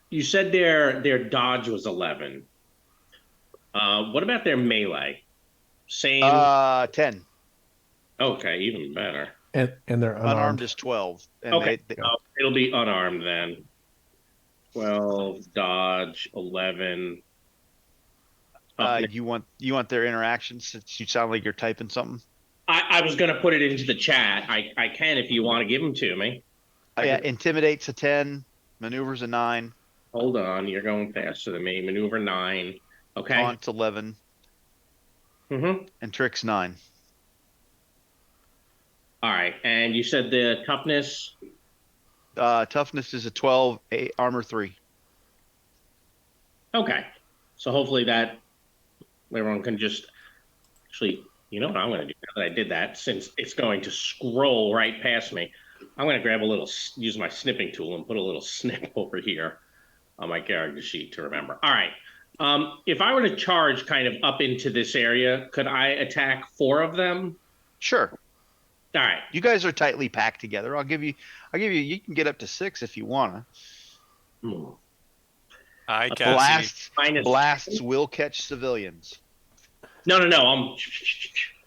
You said their dodge was 11. What about their melee? Same. 10. Okay, even better. And they're Unarmed is 12. And Okay, they, it'll be unarmed then. 12 dodge, 11. you want their interactions since you sound like you're typing something? I was going to put it into the chat. I can if you want to give them to me. Yeah, intimidate's a 10, maneuver's a 9. Hold on, you're going faster than me. Maneuver 9. Okay. Taunt's 11. Mm-hmm. And trick's 9. All right, and you said the toughness. Toughness is a 12, armor 3. Okay, so hopefully that everyone can just actually. You know what I'm going to do now that I did that, since it's going to scroll right past me. I'm going to use my snipping tool and put a little snip over here on my character sheet to remember. All right. If I were to charge kind of up into this area, could I attack 4 of them? Sure. All right. You guys are tightly packed together. You can get up to 6 if you want to. I can't see. Blasts will catch civilians. No.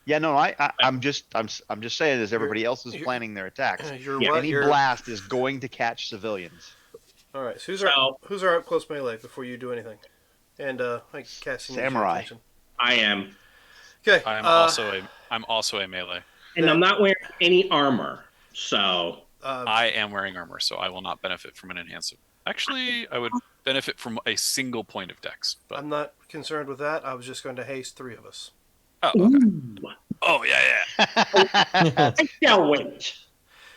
Yeah, no, I'm just saying as everybody else is planning their attacks. Any blast is going to catch civilians. All right. So who's our up close melee before you do anything? And I casting Samurai. I am. Okay. I'm also a melee. And I'm not wearing any armor, so I am wearing armor, so I will not benefit from an enhancement. Actually, I would benefit from a single point of dex. But I'm not concerned with that. I was just going to haste 3 of us. oh, okay. Oh, yeah. I shall wait.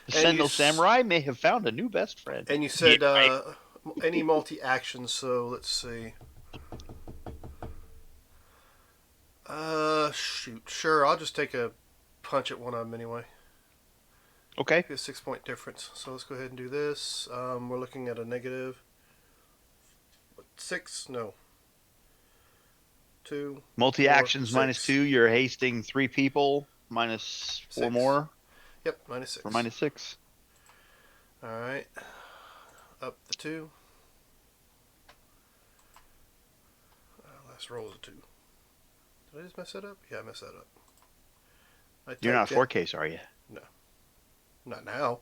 The Sentinel Samurai may have found a new best friend. And you said any multi-actions, so let's see. Shoot. Sure, I'll just take a punch at one of them anyway. Okay. A 6-point difference. So let's go ahead and do this. We're looking at a negative 6? No. 2. Multi-actions 4, -2. You're hasting 3 people. -4 6. more. Yep, -6. For -6. Alright. Up the 2. Last roll is a 2. Did I just mess that up? Yeah, I messed that up. You're not 4Ks, are you? No. Not now.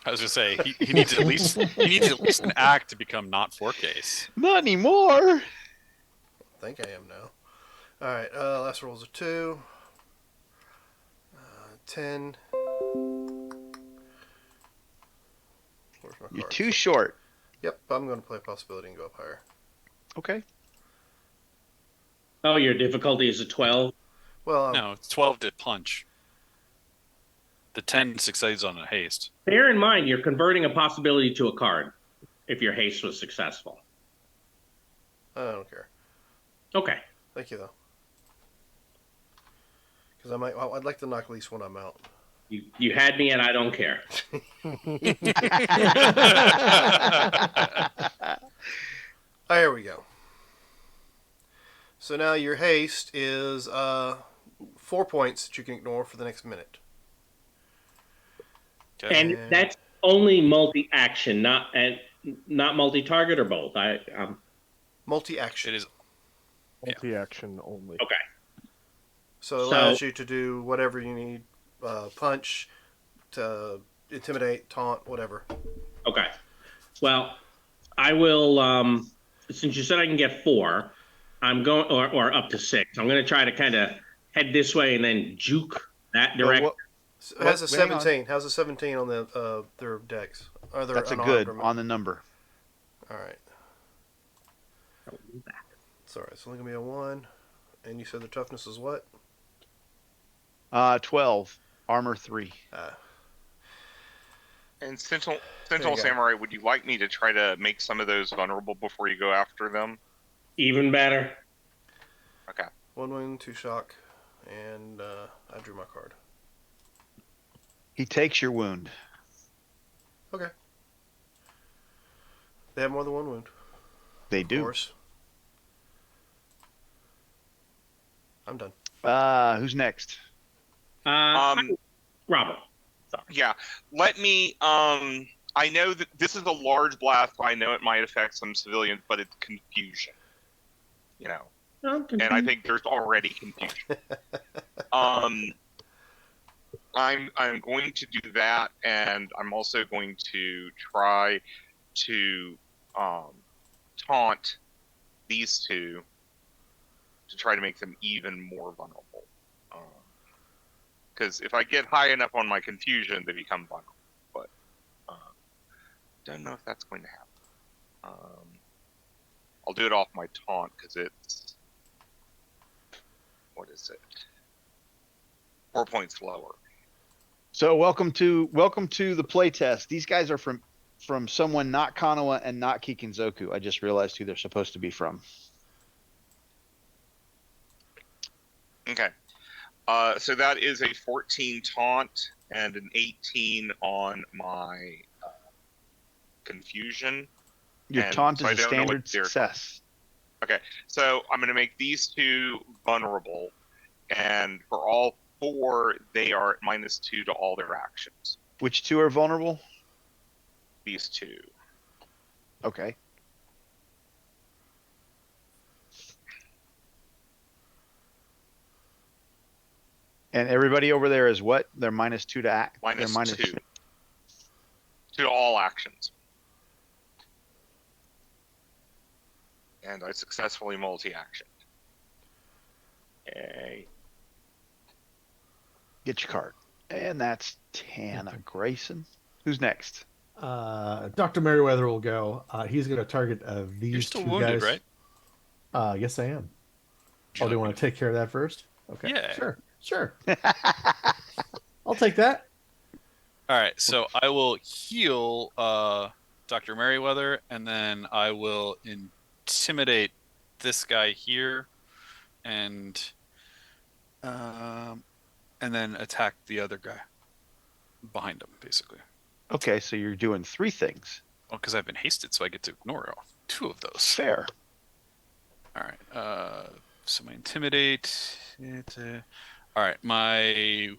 I was gonna say he needs at least an act to become not 4Ks. Not anymore. I think I am now. Alright, last roll is a 2. 10. You're too short. Yep, I'm going to play a possibility and go up higher. Okay. Oh, your difficulty is a 12. Well, No, it's 12 to punch. The 10 succeeds on a haste. Bear in mind, you're converting a possibility to a card if your haste was successful. I don't care. Okay. Thank you, though. Because I'd like to knock at least one of them out. You had me, and I don't care. There we go. So now your haste is 4 points that you can ignore for the next minute. Okay. And that's only multi-action, not multi-target or both. Multi-action. It is. Multi-action only. Okay. So it allows you to do whatever you need. Punch, to intimidate, taunt, whatever. Okay. Well, I will. Since you said I can get 4, I'm going, or up to 6. I'm going to try to kind of head this way and then juke that direction. So it has a hang on. 17. How's a 17 on the their decks? Or their That's a unarmed good or- on the number. All right. It's all right. It's only gonna be a 1. And you said the toughness is what? 12, armor 3. And Sentinel There you go. Samurai, would you like me to try to make some of those vulnerable before you go after them? Even better. Okay. 1 wound, 2 shock, and I drew my card. He takes your wound. Okay. They have more than 1 wound. They Of do. course. I'm done. Who's next? Robert. Yeah. Let me. I know that this is a large blast. I know it might affect some civilians, but it's confusion. You know, and I think there's already confusion. I'm going to do that, and I'm also going to try to taunt these two to try to make them even more vulnerable. Because if I get high enough on my confusion, they become vulnerable. But don't know if that's going to happen. I'll do it off my taunt because it's, what is it? 4 points lower. So welcome to the playtest. These guys are from someone not Kanawa and not Kikinzoku. I just realized who they're supposed to be from. Okay. So that is a 14 taunt and an 18 on my confusion. Your And taunt so I is a don't know what standard they're- success. Okay, so I'm going to make these two vulnerable, and for all 4, they are at -2 to all their actions. Which 2 are vulnerable? These 2. Okay. And everybody over there is what? They're -2 to act. They're -2 to all actions. And I successfully multi-actioned. Yay. Get your card. And that's Tana Grayson. Who's next? Dr. Merriweather will go. He's going to target these You're still two wounded, guys. right? Yes, I am. Oh, do you want to take care of that first? Okay. Yeah. Sure. I'll take that. All right, so I will heal Dr. Merriweather, and then I will intimidate this guy here, and then attack the other guy behind him, basically. Okay, so you're doing 3 things. Well, because I've been hasted, so I get to ignore 2 of those. Fair. All right. So my intimidate. All right. My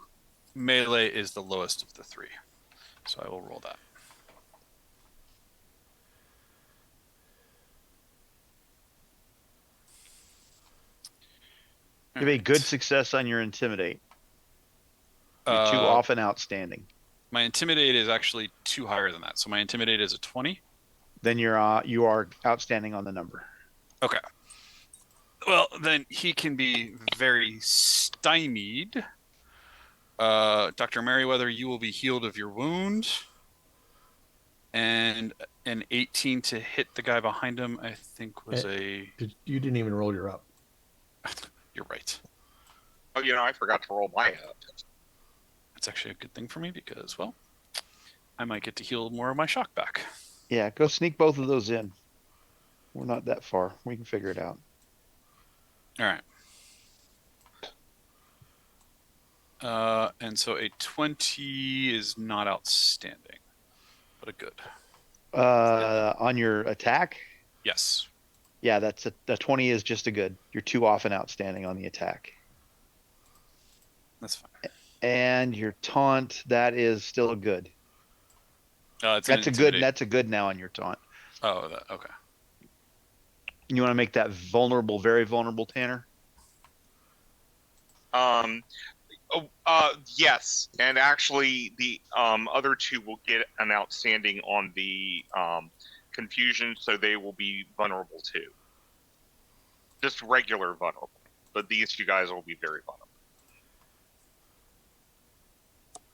melee is the lowest of the 3, so I will roll that. You have a good success on your intimidate. You're 2 off and outstanding. My intimidate is actually 2 higher than that, so my intimidate is a 20. Then you are outstanding on the number. Okay. Well, then he can be very stymied. Dr. Merriweather, you will be healed of your wound. And An 18 to hit the guy behind him, I think was You didn't even roll your up. You're right. Oh, I forgot to roll my up. That's actually a good thing for me because, well, I might get to heal more of my shock back. Yeah, go sneak both of those in. We're not that far. We can figure it out. All right. And so a 20 is not outstanding, but a good. On your attack? Yes. Yeah, that's a 20 is just a good. You're 2 off and outstanding on the attack. That's fine. And your taunt, that is still a good. It's That's a good. That's a good now on your taunt. Oh, okay. You want to make that vulnerable, very vulnerable, Tanner? Yes, and actually the other 2 will get an outstanding on the confusion, so they will be vulnerable too. Just regular vulnerable, but these 2 guys will be very vulnerable.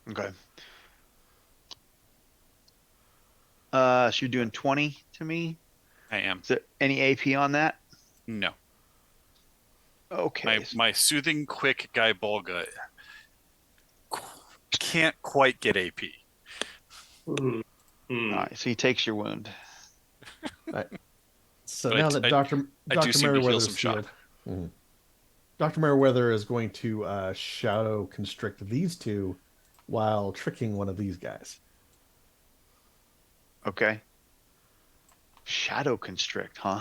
Okay. So you're doing 20 to me. I am. Is there any AP on that? No. Okay. My soothing, quick guy Bolga can't quite get AP. Mm. All right, so he takes your wound. So But now that Dr. I do seem to heal Meriwether some is shock. healed, Dr. Meriwether is going to shadow constrict these 2 while tricking one of these guys. Okay. Shadow constrict, huh?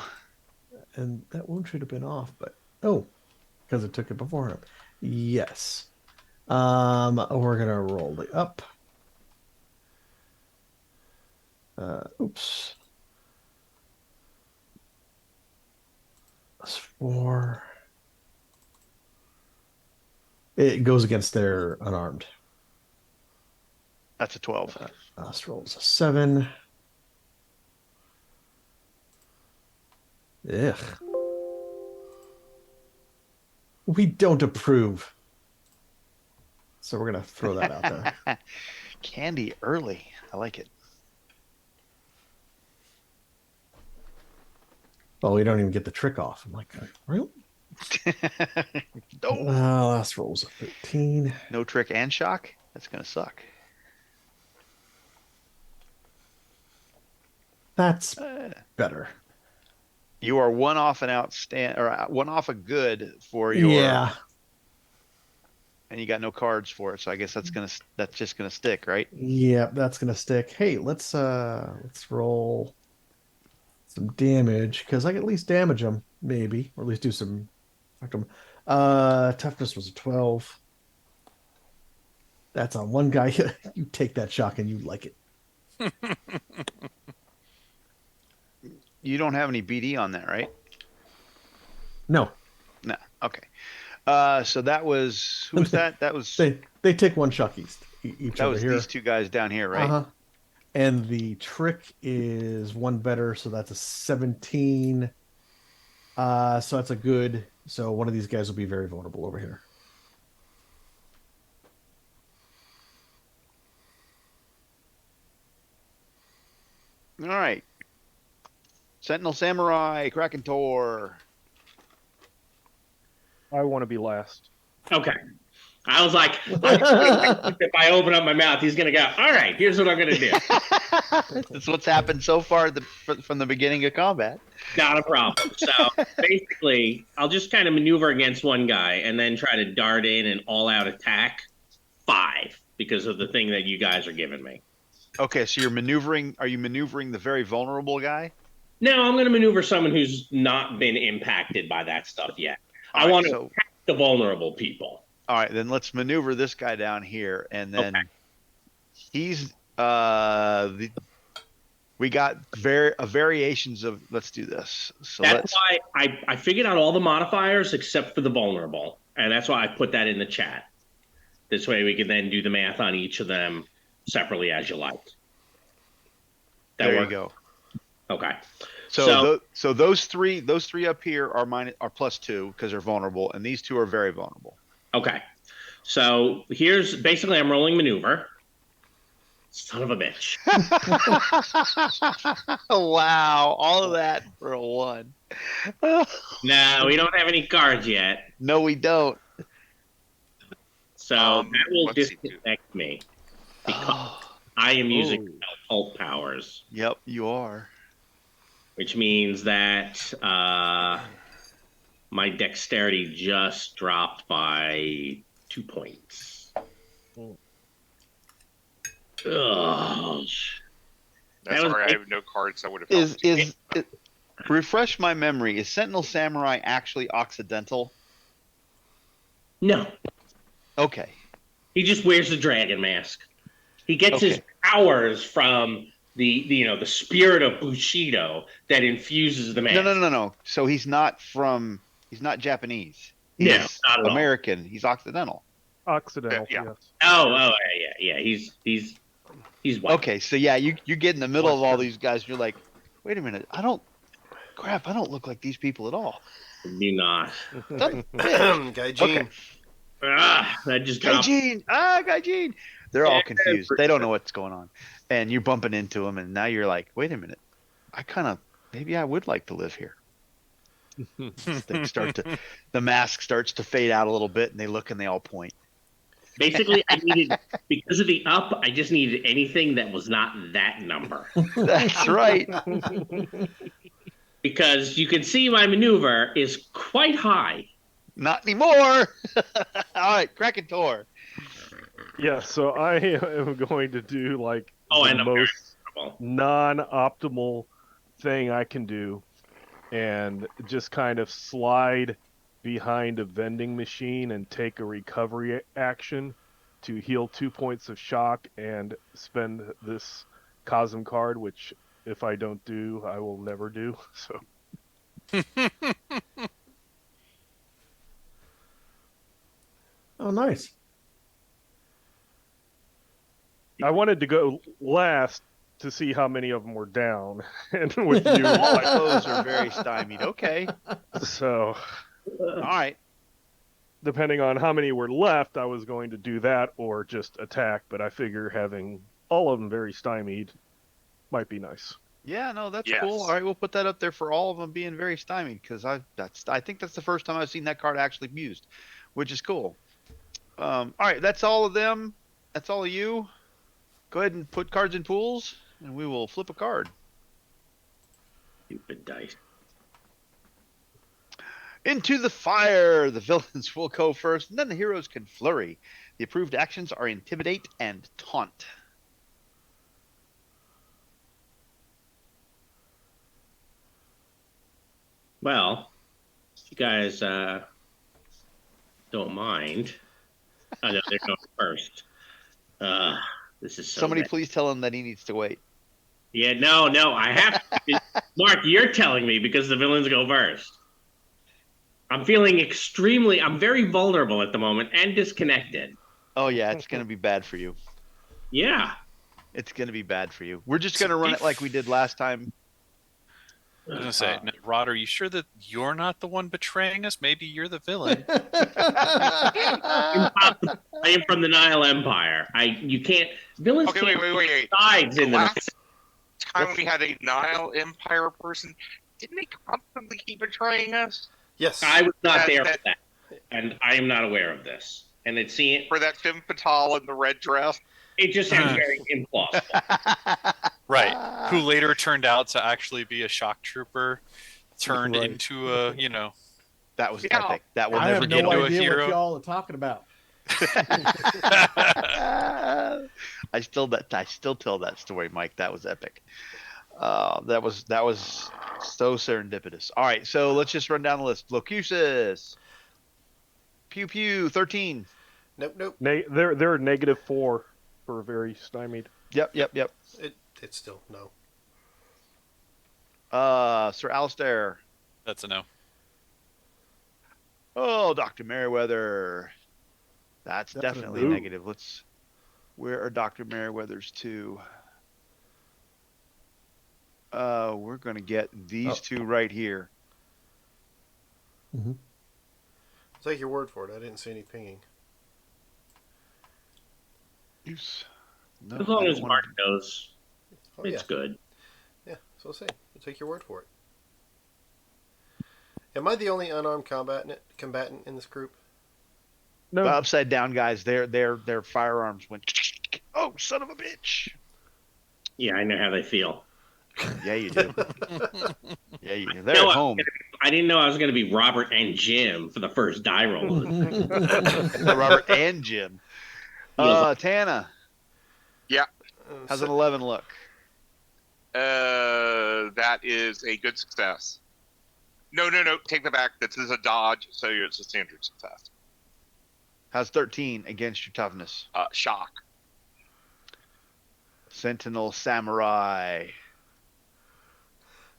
And that wound should have been off, but because it took it before him. Yes. We're gonna roll the up. Oops. That's 4. It goes against their unarmed. That's a 12. Last rolls a 7. Ugh. We don't approve. So we're gonna throw that out there. Candy early. I like it. Oh, we don't even get the trick off. I'm like, really? No. Last roll's a 13. No trick and shock? That's going to suck. That's better. You are 1 off an outstand or 1 off a good for your. Yeah. And you got no cards for it, so I guess that's just gonna stick, right? Yeah, that's gonna stick. Hey, let's roll some damage because I can at least damage them, maybe, or at least do some. Toughness was a 12. That's on one guy. You take that shock and you like it. You don't have any BD on that, right? No, No. Okay. So that was who was that? That was they take 1 shock each. that was here. these 2 guys down here, right? Uh-huh. And the trick is 1 better, so that's a 17. So that's a good. So one of these guys will be very vulnerable over here. All right. Sentinel Samurai, Krakentor. I want to be last. Okay. I was like, if I open up my mouth, he's going to go, all right, here's what I'm going to do. That's what's happened so far from the beginning of combat. Not a problem. So basically, I'll just kind of maneuver against one guy and then try to dart in and all-out attack 5 because of the thing that you guys are giving me. Okay, so you're maneuvering. Are you maneuvering the very vulnerable guy? No, I'm going to maneuver someone who's not been impacted by that stuff yet. All I right, want to so- attack the vulnerable people. All right, then let's maneuver this guy down here, and then Okay. he's we got variations of. Let's do this. So That's why I figured out all the modifiers except for the vulnerable, and that's why I put that in the chat. This way we can then do the math on each of them separately as you like. there you work? go. Okay. So those three up here are +2 because they're vulnerable, and these 2 are very vulnerable. Okay. So here's basically I'm rolling maneuver. Son of a bitch. Wow, all of that for a 1. No, we don't have any cards yet. No, we don't. So that will let's see. disconnect me because Oh, I am using Oh. occult powers, yep, you are. which means that my dexterity just dropped by 2 points. Mm. Ugh. That's That was sorry, I like- have no cards that would have Is helped. refresh my memory? Is Sentinel Samurai actually Occidental? No, Okay. he just wears the dragon mask. He gets his Okay. powers from the spirit of Bushido that infuses the mask. No. So he's not Japanese. No, He's not at all. American. He's Occidental. Occidental, Yeah. yes. Oh, yeah. He's white. Okay, so yeah, you get in the middle of all Western. these guys. You're like, wait a minute, I don't look like these people at all. Do not. Gaijin. Okay. That just dropped. Gaijin. They're all Yeah, confused. for They don't sure. know what's going on, and you're bumping into them, and now you're like, wait a minute, maybe I would like to live here. The mask starts to fade out a little bit, and they look and they all point. Basically, because of the up, I just needed anything that was not that number. That's right. Because you can see my maneuver is quite high. Not anymore. All right, Krakentor. Yeah, so I am going to do like Oh, the and I'm very most comfortable. non-optimal thing I can do, and just kind of slide behind a vending machine and take a recovery action to heal 2 points of shock and spend this Cosm card, which if I don't do, I will never do. So Oh, nice. I wanted to go last to see how many of them were down, and with you, All like, those are very stymied. Okay. so All right. depending on how many were left, I was going to do that or just attack. But I figure having all of them very stymied might be nice. Yeah, no, that's Yes. cool. All right, we'll put that up there for all of them being very stymied because I think that's the first time I've seen that card actually used, which is cool. All right, that's all of them. That's all of you. Go ahead and put cards in pools, and we will flip a card. Stupid dice. Into the fire. The villains will go first, and then the heroes can flurry. The approved actions are intimidate and taunt. Well, if you guys don't mind. Oh, no, they're going first. This is so Somebody bad. please tell him that he needs to wait. Yeah, no, I have to. Mark, you're telling me because the villains go first. I'm feeling I'm very vulnerable at the moment and disconnected. Oh yeah, it's gonna be bad for you. Yeah. It's gonna be bad for you. We're just gonna run it like we did last time. I was gonna say, Rod, are you sure that you're not the one betraying us? Maybe you're the villain. I am from the Nile Empire. You can't villains Okay, can't wait. take sides The in the last time we had a Nile Empire person, didn't they constantly keep betraying us? Yes. I was not there that- for that. And I am not aware of this. And For that Femme Fatale in the red dress? it just sounds very implausible. Right. Who later turned out to actually be a shock trooper, turned Right. into a, That was Yeah. epic. That will I never have get no into a old. idea hero. what y'all are talking about. I still tell that story, Mike. That was epic. That was so serendipitous. All right, so let's just run down the list. Locutus, Pew Pew, 13. Nope. They're -4 for very stymied. Yep. It's still no. Sir Alistair. that's a no. Oh, Dr. Merriweather. That's That's a definitely no. negative. Where are Dr. Merriweather's two? We're gonna get these two right here. I'll take your word for it. I didn't see any pinging. Use. No, As long I as don't Mark want knows, Oh it's yeah, good. yeah. So we'll see. We'll take your word for it. Am I the only unarmed combatant in this group? No, the upside down guys. Their firearms went. Oh, son of a bitch! Yeah, I know how they feel. Yeah, you do. Yeah, you do. They're No, at home. I didn't know I was going to be Robert and Jim for the first die roll. Robert and Jim. Feels like Tana, how's So, an 11 look? That is a good success. No. Take that back. This is a dodge, so it's a standard success. How's 13 against your toughness? Shock. Sentinel Samurai.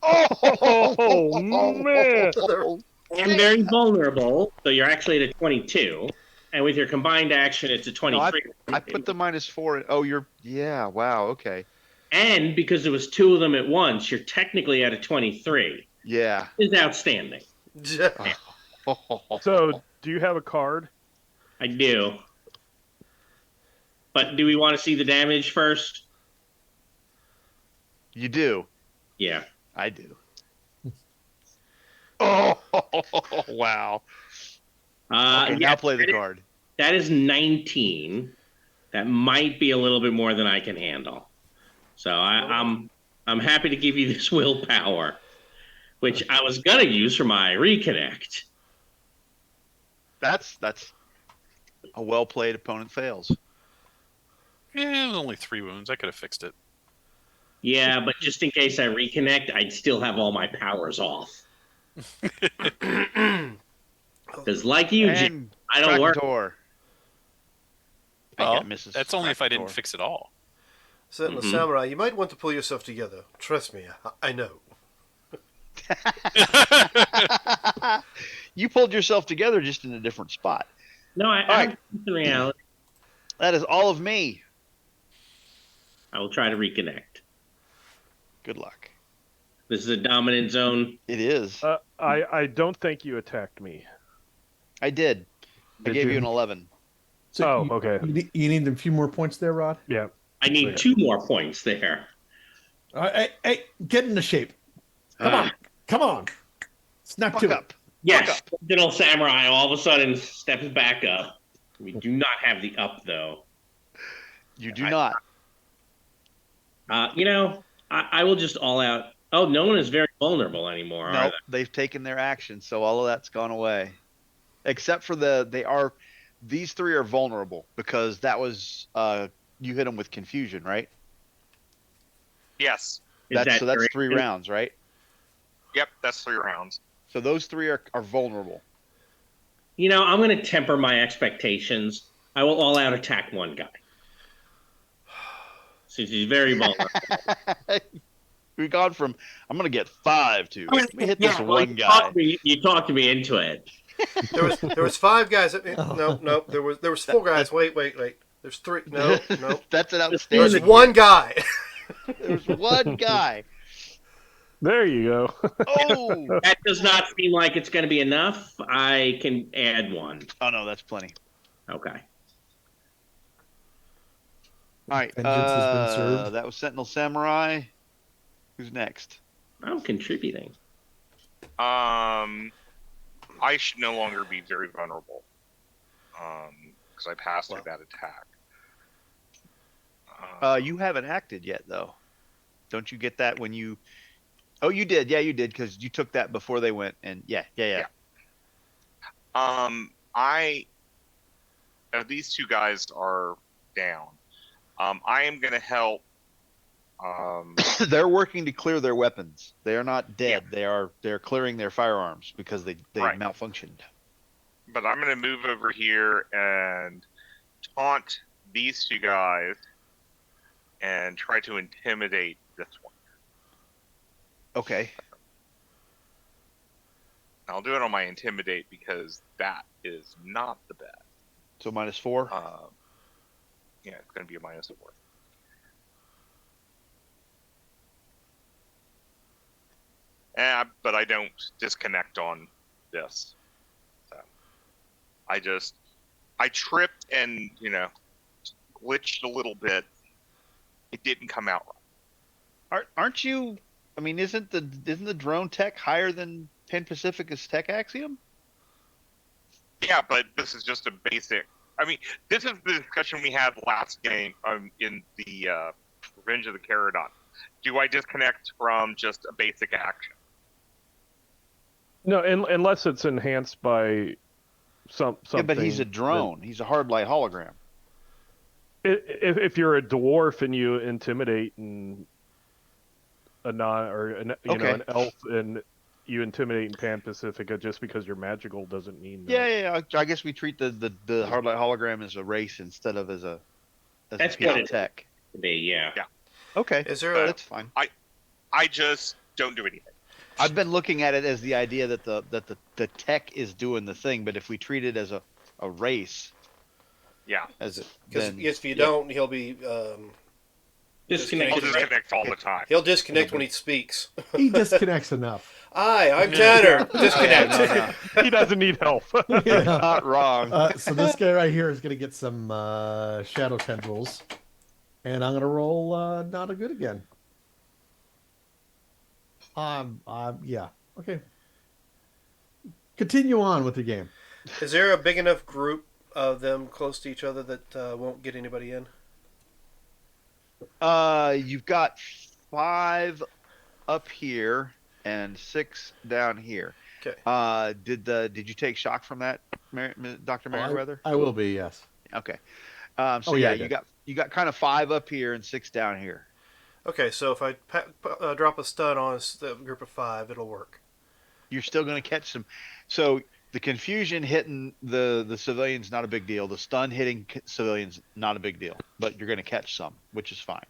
Oh, man. I'm very vulnerable, so you're actually at a 22. And with your combined action, it's a No, 23. I put the -4 in. Oh, yeah, wow, okay. And because there was two of them at once, you're technically at a 23. Yeah. Is outstanding. So, do you have a card? I do. But do we want to see the damage first? You do. Yeah. I do. Oh, wow. Okay, now play the card. That is 19. That might be a little bit more than I can handle. So I'm happy to give you this willpower, which I was gonna use for my reconnect. That's a well-played opponent fails. Yeah, it was only 3 wounds. I could have fixed it. Yeah, but just in case I reconnect, I'd still have all my powers off. Because like you, Jim, And I don't work. Tractor. I Well, got Mrs. that's only if I didn't Tractor. fix it all. Sentinel Mhm. Samurai, you might want to pull yourself together. Trust me, I know. You pulled yourself together just in a different spot. No, I right. in reality, That is all of me. I will try to reconnect. Good luck. This is a dominant zone. It is. I don't think you attacked me. I did. I Did gave you you? an 11. So Oh, you, okay. You need a few more points there, Rod? Yeah. I need Okay. 2 more points there. All right, hey, get into shape. Come on. Snap Fuck to up. it. Yes, Little Samurai all of a sudden steps back up. We do not have the up though. You do not. I will just all out. Oh, no one is very vulnerable anymore. Are No, they? they've taken their action, so all of that's gone away. Except for these 3 are vulnerable because that was you hit them with confusion, right? Yes. That's 3 duration? rounds, right? Yep. That's 3 rounds. So those 3 are vulnerable. I'm going to temper my expectations. I will all out attack one guy. Since he's very vulnerable. We've gone from I'm gonna get 5 to let me hit this well, one guy. You talked me into it. There was 5 guys. No. There was 4 guys. Wait. There's 3. No. That's an There's outstanding. 1 guy. There's one guy. There you go. Oh. That does not seem like it's going to be enough. I can add 1. Oh no, that's plenty. Okay. All right. Vengeance has been served. That was Sentinel Samurai. Who's next? I'm contributing. I should no longer be very vulnerable. Because I passed through that attack. You haven't acted yet, though. Don't you get that when you? Oh, you did. Yeah, you did because you took that before they went. And yeah. These 2 guys are down. I am going to help. They're working to clear their weapons. They are not dead. They're clearing their firearms because they Right. malfunctioned. But I'm going to move over here and taunt these 2 guys and try to intimidate this one. Okay. I'll do it on my intimidate because that is not the best. So -4. Yeah, it's going to be a -4. But I don't disconnect on this. So I tripped and, glitched a little bit It didn't come out right. Aren't you? I mean, isn't the drone tech higher than Pan Pacific's tech axiom? Yeah, but this is just a basic. I mean, this is the discussion we had last game in the Revenge of the Caradon. Do I disconnect from just a basic action? No, unless it's enhanced by something. Yeah, but he's a drone. He's a hard light hologram. If you're a dwarf and you intimidate and a non or an an elf and you intimidate in Pan Pacifica, just because you're magical doesn't mean that. Yeah. I guess we treat the hard light hologram as a race instead of as a That's piece what of it tech. Be, yeah. Okay, Is there that's fine. I just don't do anything. I've been looking at it as the idea that the tech is doing the thing, but if we treat it as a race, Yeah, because then if you don't, he'll be Disconnect. I'll disconnect all the time. he'll disconnect when he speaks. He disconnects enough. Hi, I'm Tanner. Disconnect. no. He doesn't need help. Yeah. Not wrong. So this guy right here is going to get some shadow tendrils, and I'm going to roll not a good again. Yeah. Okay. Continue on with the game. Is there a big enough group of them close to each other that won't get anybody in? You've got 5 up here and 6 down here. Okay. Did you take shock from that, Dr. Merriweather? I will be, yes. Okay. Oh, yeah, I you did. got kind of 5 up here and 6 down here. Okay, so if I drop a stun on the group of 5, it'll work. You're still going to catch some. So the confusion hitting the civilians, not a big deal. The stun hitting civilians, not a big deal. But you're going to catch some, which is fine.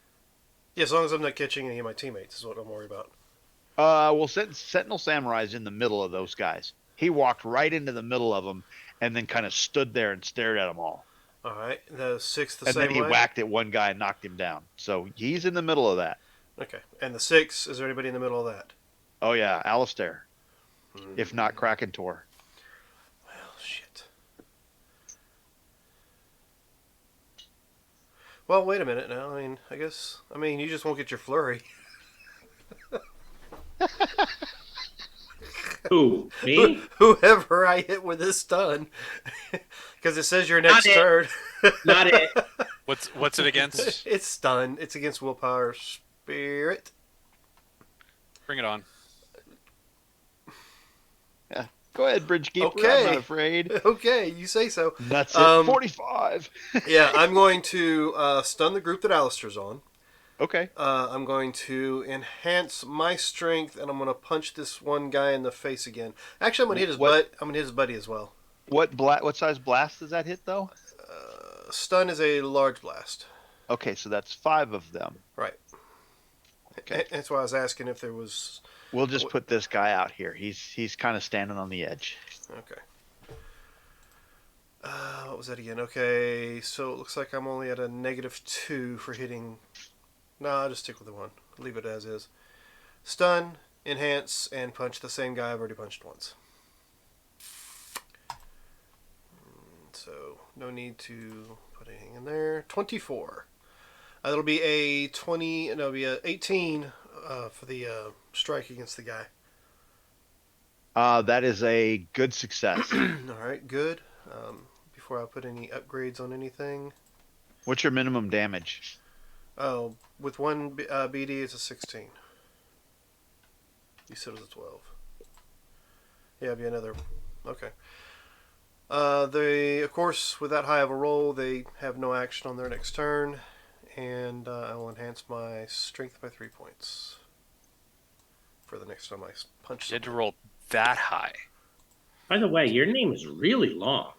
Yeah, as long as I'm not catching any of my teammates is what I'm worried about. Well, Sentinel Samurai is in the middle of those guys. He walked right into the middle of them and then kind of stood there and stared at them all. All right, the 6th And same then he way? whacked at one guy and knocked him down. So he's in the middle of that. Okay, and the 6, is there anybody in the middle of that? Oh, yeah, Alistair. If not Krakentor. Well, shit. Well, wait a minute now. I guess you just won't get your flurry. Who? Me? Whoever I hit with this stun, because it says your next Not it. turn. Not it. What's it against? It's stun. It's against willpower spirit. Bring it on. Go ahead, Bridgekeeper. Okay. I'm not afraid. Okay, you say so. That's it. 45. Yeah, I'm going to stun the group that Alistair's on. Okay. I'm going to enhance my strength, and I'm going to punch this one guy in the face again. Actually, I'm going to hit his butt. I'm going to hit his buddy as well. What size blast does that hit, though? Stun is a large blast. Okay, so that's 5 of them. Right. Okay. That's why I was asking if there was... We'll just put this guy out here. He's kind of standing on the edge. Okay. What was that again? Okay, so it looks like I'm only at a -2 for hitting... No, I'll just stick with the 1. Leave it as is. Stun, enhance, and punch the same guy I've already punched once. So, no need to put anything in there. 24. That'll be a 20... No, it'll be a 18 for the strike against the guy. That is a good success. Alright, good. Before I put any upgrades on anything. What's your minimum damage? Oh, with one BD, it's a 16. You said it was a 12. Yeah, it'd be another. Okay. Of course, with that high of a roll, they have no action on their next turn, and I will enhance my strength by 3 points for the next time I punch. You had to roll that high. By the way, your name is really long.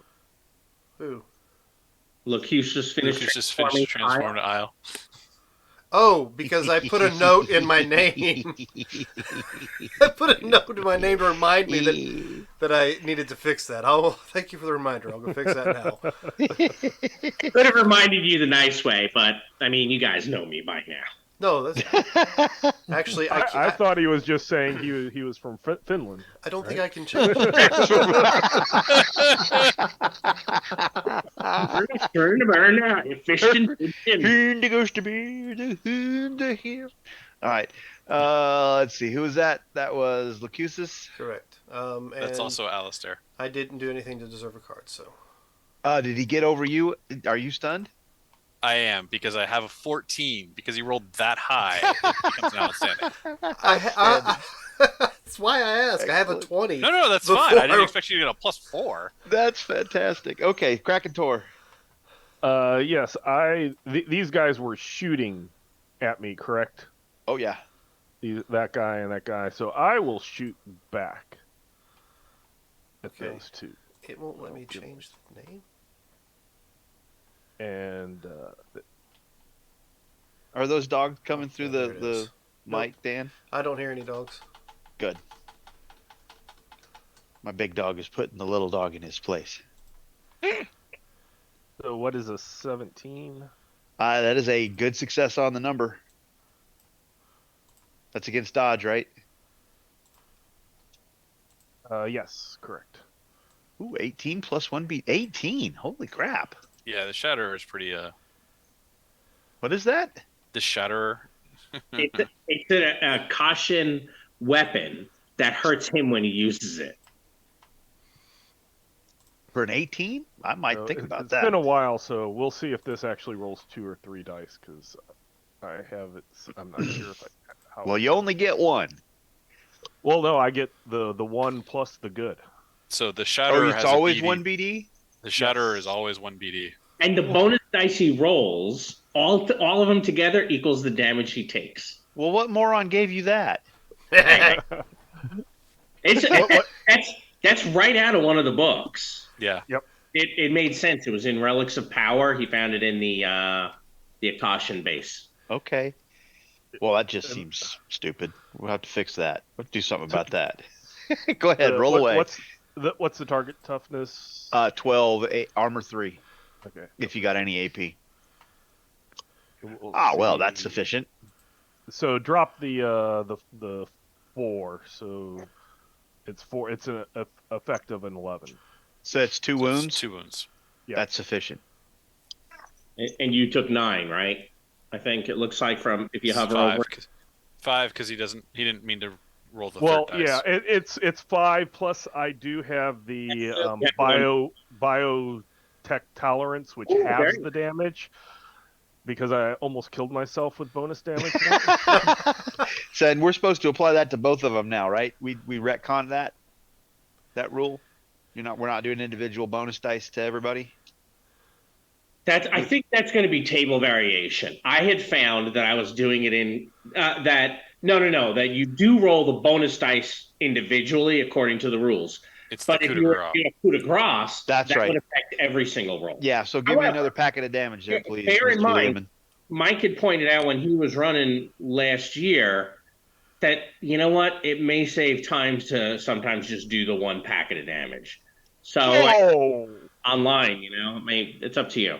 Who? Look, he's just finished. He's just finished transforming to Isle. Oh, because I put a note in my name. I put a note in my name to remind me that I needed to fix that. Oh, thank you for the reminder. I'll go fix that now. Could have reminded you the nice way, but I mean, you guys know me by now. No, that's actually I thought he was just saying he was from Finland. I don't think right? I can change. Turn the burn out. Efficient. Here goes to be the here. All right. Let's see. Who was that? That was Lacusis. Correct. That's And also Alistair. I didn't do anything to deserve a card, so. Did he get over you? Are you stunned? I am, because I have a 14. Because he rolled that high, it becomes now outstanding. That's why I ask. I have a 20. No, that's Before fine. I didn't expect you to get a +4. That's fantastic. Okay, Krakentor. Yes, these guys were shooting at me, correct? Oh yeah. That guy and that guy. So I will shoot back at Okay. those two. It won't let me change the name. And Are those dogs coming through Yeah, there it the is. mic, Dan? I don't hear any dogs. Good. My big dog is putting the little dog in his place. so what is a 17? That is a good success on the number. That's against dodge, right? Yes, correct. Ooh, 18 plus 1 beat 18. Holy crap. Yeah, the Shatterer is pretty. What is that? The Shatterer. It's a caution weapon that hurts him when he uses it. For an 18? I might So think about it's that. been a while, so we'll see if this actually rolls 2 or 3 dice, because I have it. I'm not sure if how. Well, you only get one. Well, no, I get the 1 plus the good. So the Shatterer It's has always a BD. one BD? The Shatterer is always 1 BD. And the bonus dice he rolls, all of them together equals the damage he takes. Well, what moron gave you that? It's that's right out of one of the books. Yeah. It made sense. It was in Relics of Power. He found it in the Akashan base. Okay. Well, that just seems stupid. We'll have to fix that. We'll do something about that. Go ahead, roll away. What's the target toughness? 12, armor 3, Okay. if you got any AP. We'll Well, see. that's sufficient. So drop the 4. So it's 4. It's an effect of an 11. So it's 2 So it's wounds? 2 wounds. Yeah. That's sufficient. And you took 9, right? I think it looks like from if you hover over. 5 because he didn't mean to roll the Well, third dice. yeah, it's 5 plus I do have the biotech tolerance, which Ooh, halves very- the damage. Because I almost killed myself with bonus damage. So, and we're supposed to apply that to both of them now, right? We retcon that rule. We're not doing individual bonus dice to everybody. I think that's going to be table variation. I had found that I was doing it in that you do roll the bonus dice individually according to the rules. It's But the if coup de you're grace. coup de grace, That's that right. would affect every single roll. Yeah. So give me However, another packet of damage there, please. bear in Mr. mind, Lehman. Mike had pointed out when he was running last year that, you know what, it may save time to sometimes just do the 1 packet of damage. So Oh, online, it's up to you.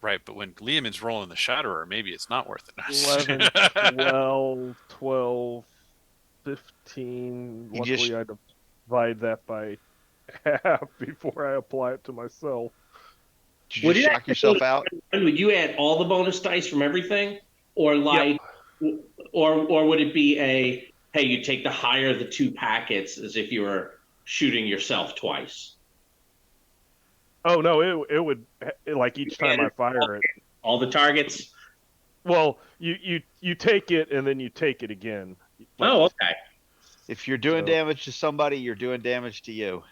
Right, but when Liam's rolling the Shatterer, maybe it's not worth it. 11, 12, 15. You Luckily, just- I divide that by half before I apply it to myself. Did you Would just you shock yourself out? Would you add all the bonus dice from everything, or or would it be hey, you take the higher of the 2 packets as if you were shooting yourself twice? Oh no, it would like each time I fire it. All the targets. Well, you take it and then you take it again. Oh, okay. If you're doing So- damage to somebody, you're doing damage to you.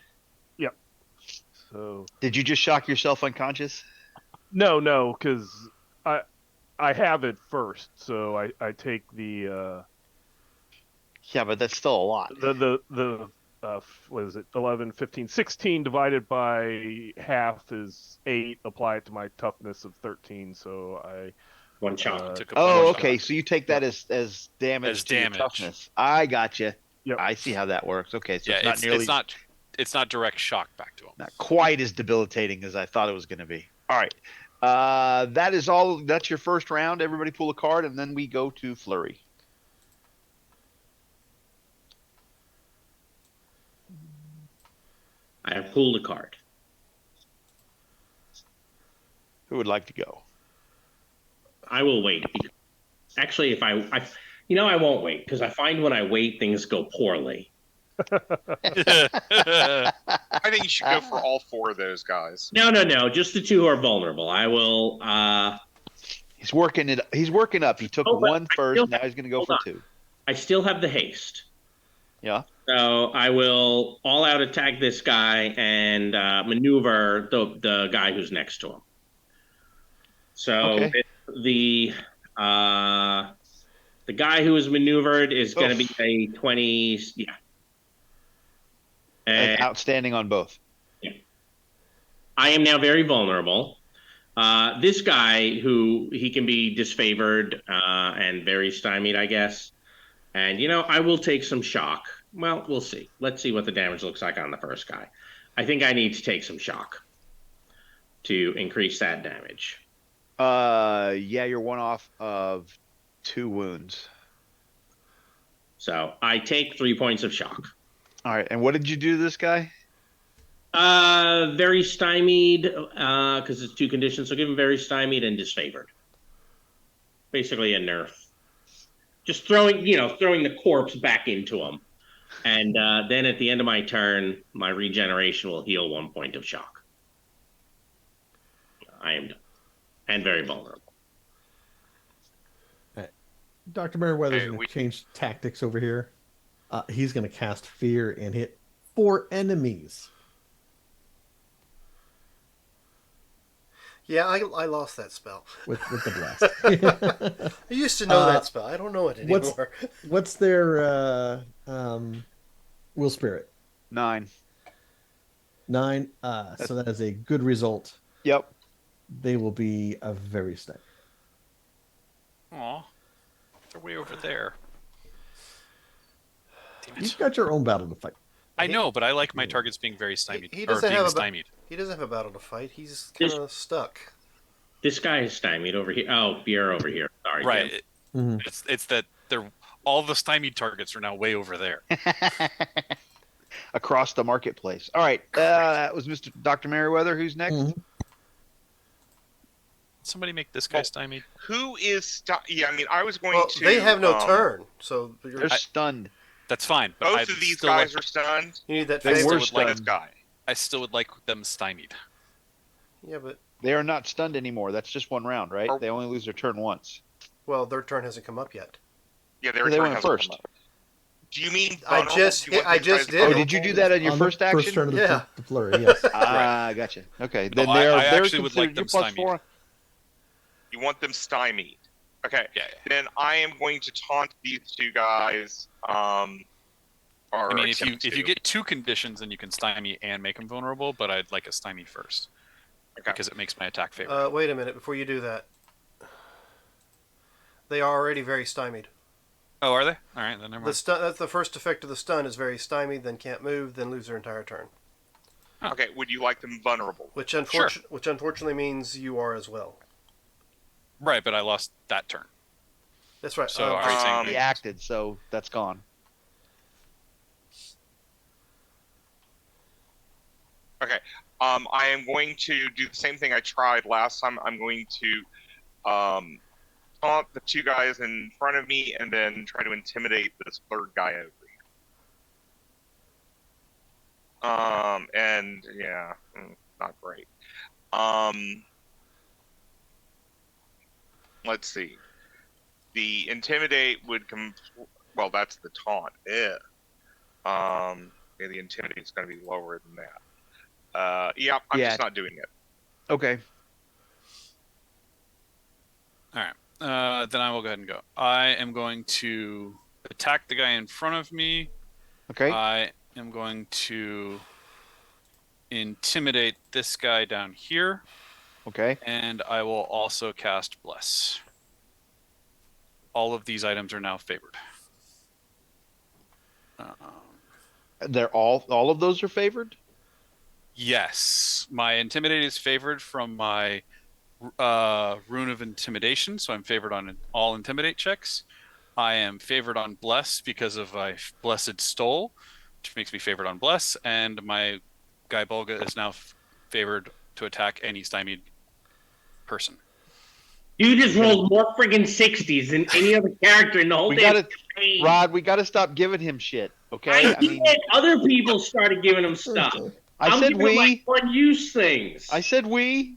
So Did you just shock yourself unconscious? no, because I have it first, so I take the Yeah, but that's still a lot. what is it, 11, 15, 16 divided by half is 8. Apply it to my toughness of 13, so I 1 shot. Took a Oh, bunch okay. of- So you take that as damage As to your damage. toughness. I gotcha. Yep. I see how that works. Okay, so Yeah, it's not nearly it's not direct shock back to him. not quite as debilitating as I thought it was going to be. All right. That is all. That's your first round. Everybody pull a card, and then we go to flurry. I have pulled a card. Who would like to go? I will wait. Actually, if I won't wait because I find when I wait, things go poorly. I think you should go for all 4 of those guys. No, just the 2 who are vulnerable. I will. He's working it. He's working up. He took Oh, but 1 I first. still Now have- he's going to go hold for on. 2. I still have the haste. Yeah. So I will all out attack this guy and maneuver the guy who's next to him. So Okay. the guy who is maneuvered is going to be Oof. a 20. Yeah. And And outstanding on both. I am now very vulnerable. This guy who he can be disfavored and very stymied, I guess. And I will take some shock. Well, we'll see. Let's see what the damage looks like on the first guy. I think I need to take some shock to increase that damage. Yeah, you're 1 off of 2 wounds. So I take 3 points of shock. All right. And what did you do to this guy? Very stymied, because it's 2 conditions. So give him very stymied and disfavored. Basically a nerf. Just throwing the corpse back into him. And then at the end of my turn, my regeneration will heal 1 point of shock. I am done. And very vulnerable. Dr. Merriweather's Hey, going we- to change tactics over here. He's going to cast fear and hit 4 enemies. Yeah, I lost that spell. with the blast. I used to know that spell. I don't know it anymore. What's their will spirit? 9. 9. So that is a good result. Yep. They will be a very snake. Aw. They're way over there. Damn You've it. got your own battle to fight. I know, but I like my targets being very stymied. He or doesn't being have a stymied. He doesn't have a battle to fight. He's kind of stuck. This guy is stymied over here. Oh, you're over here. Sorry. Right. Jim. Mhm. It's that they're all the stymied targets are now way over there. Across the marketplace. All right. That was Mr. Dr. Merriweather. Who's next? Mhm. Somebody make this guy Well, stymied. Who is? Yeah, I mean, I was going Well, to. they have no turn, so They're stunned. That's fine. But Both of these guys are stunned. you need that They face. were Like this stunned. guy. I still would like them stymied. Yeah, but They are not stunned anymore. That's just 1 round, right? Or- They only lose their turn once. well, their turn hasn't come up yet. Yeah, their They turn went hasn't first. come up. Do you mean? I vulnerable? just- Do you want I these just guys to did. be Oh, did you do that on your On first the action? First turn of the, Yeah. the flurry, yes. Gotcha. Okay. No, Then they're I they're actually would like considered them your plus stymied. 4. You want them stymied. Okay. Yeah. Then I am going to taunt these 2 guys. Or I mean, if attempt you to. get 2 conditions, then you can stymie and make them vulnerable. But I'd like a stymie first Okay. because it makes my attack favorable. Wait a minute before you do that. They are already very stymied. Oh, are they? All right, then never The mind. stun, that's the first effect of the stun is very stymied, then can't move, then lose their entire turn. Okay. Would you like them vulnerable? Which unfortunately means you are as well. Right, but I lost that turn. That's right. So are you saying He acted, so that's gone. Okay. I am going to do the same thing I tried last time. I'm going to taunt the 2 guys in front of me and then try to intimidate this 3rd guy over here. And yeah, not great. Let's see. The intimidate would come. Well, that's the taunt. Yeah. Yeah, the intimidate is going to be lower than that. Yeah, I'm Yeah. just not doing it. Okay. All right. Then I will go ahead and go. I am going to attack the guy in front of me. Okay. I am going to intimidate this guy down here, Okay. and I will also cast Bless. All of these items are now favored. They're all of those are favored? Yes, my intimidate is favored from my Rune of Intimidation, so I'm favored on all Intimidate checks. I am favored on Bless because of my Blessed Stole, which makes me favored on Bless, and my Guy Bolga is now favored to attack any stymied person. You just rolled more friggin' 60s than any other character in the whole We damn gotta, campaign. Rod. We gotta stop giving him shit. Okay. I did. Other people started giving him stuff. I I'm said giving him, like, we. one-use things. I said we.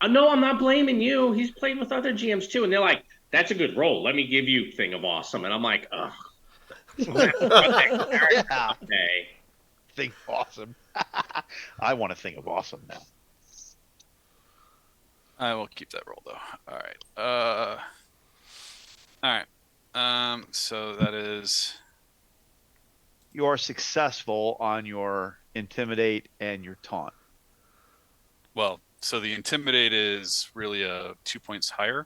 No, I'm not blaming you. He's played with other GMs too, and they're like, "That's a good roll. Let me give you Thing of Awesome," and I'm like, "Ugh." Yeah. Okay. Think awesome. I want to think of awesome now. I will keep that roll though. All right. All right. So that is You are successful on your intimidate and your taunt. well. So the Intimidate is really 2 points higher,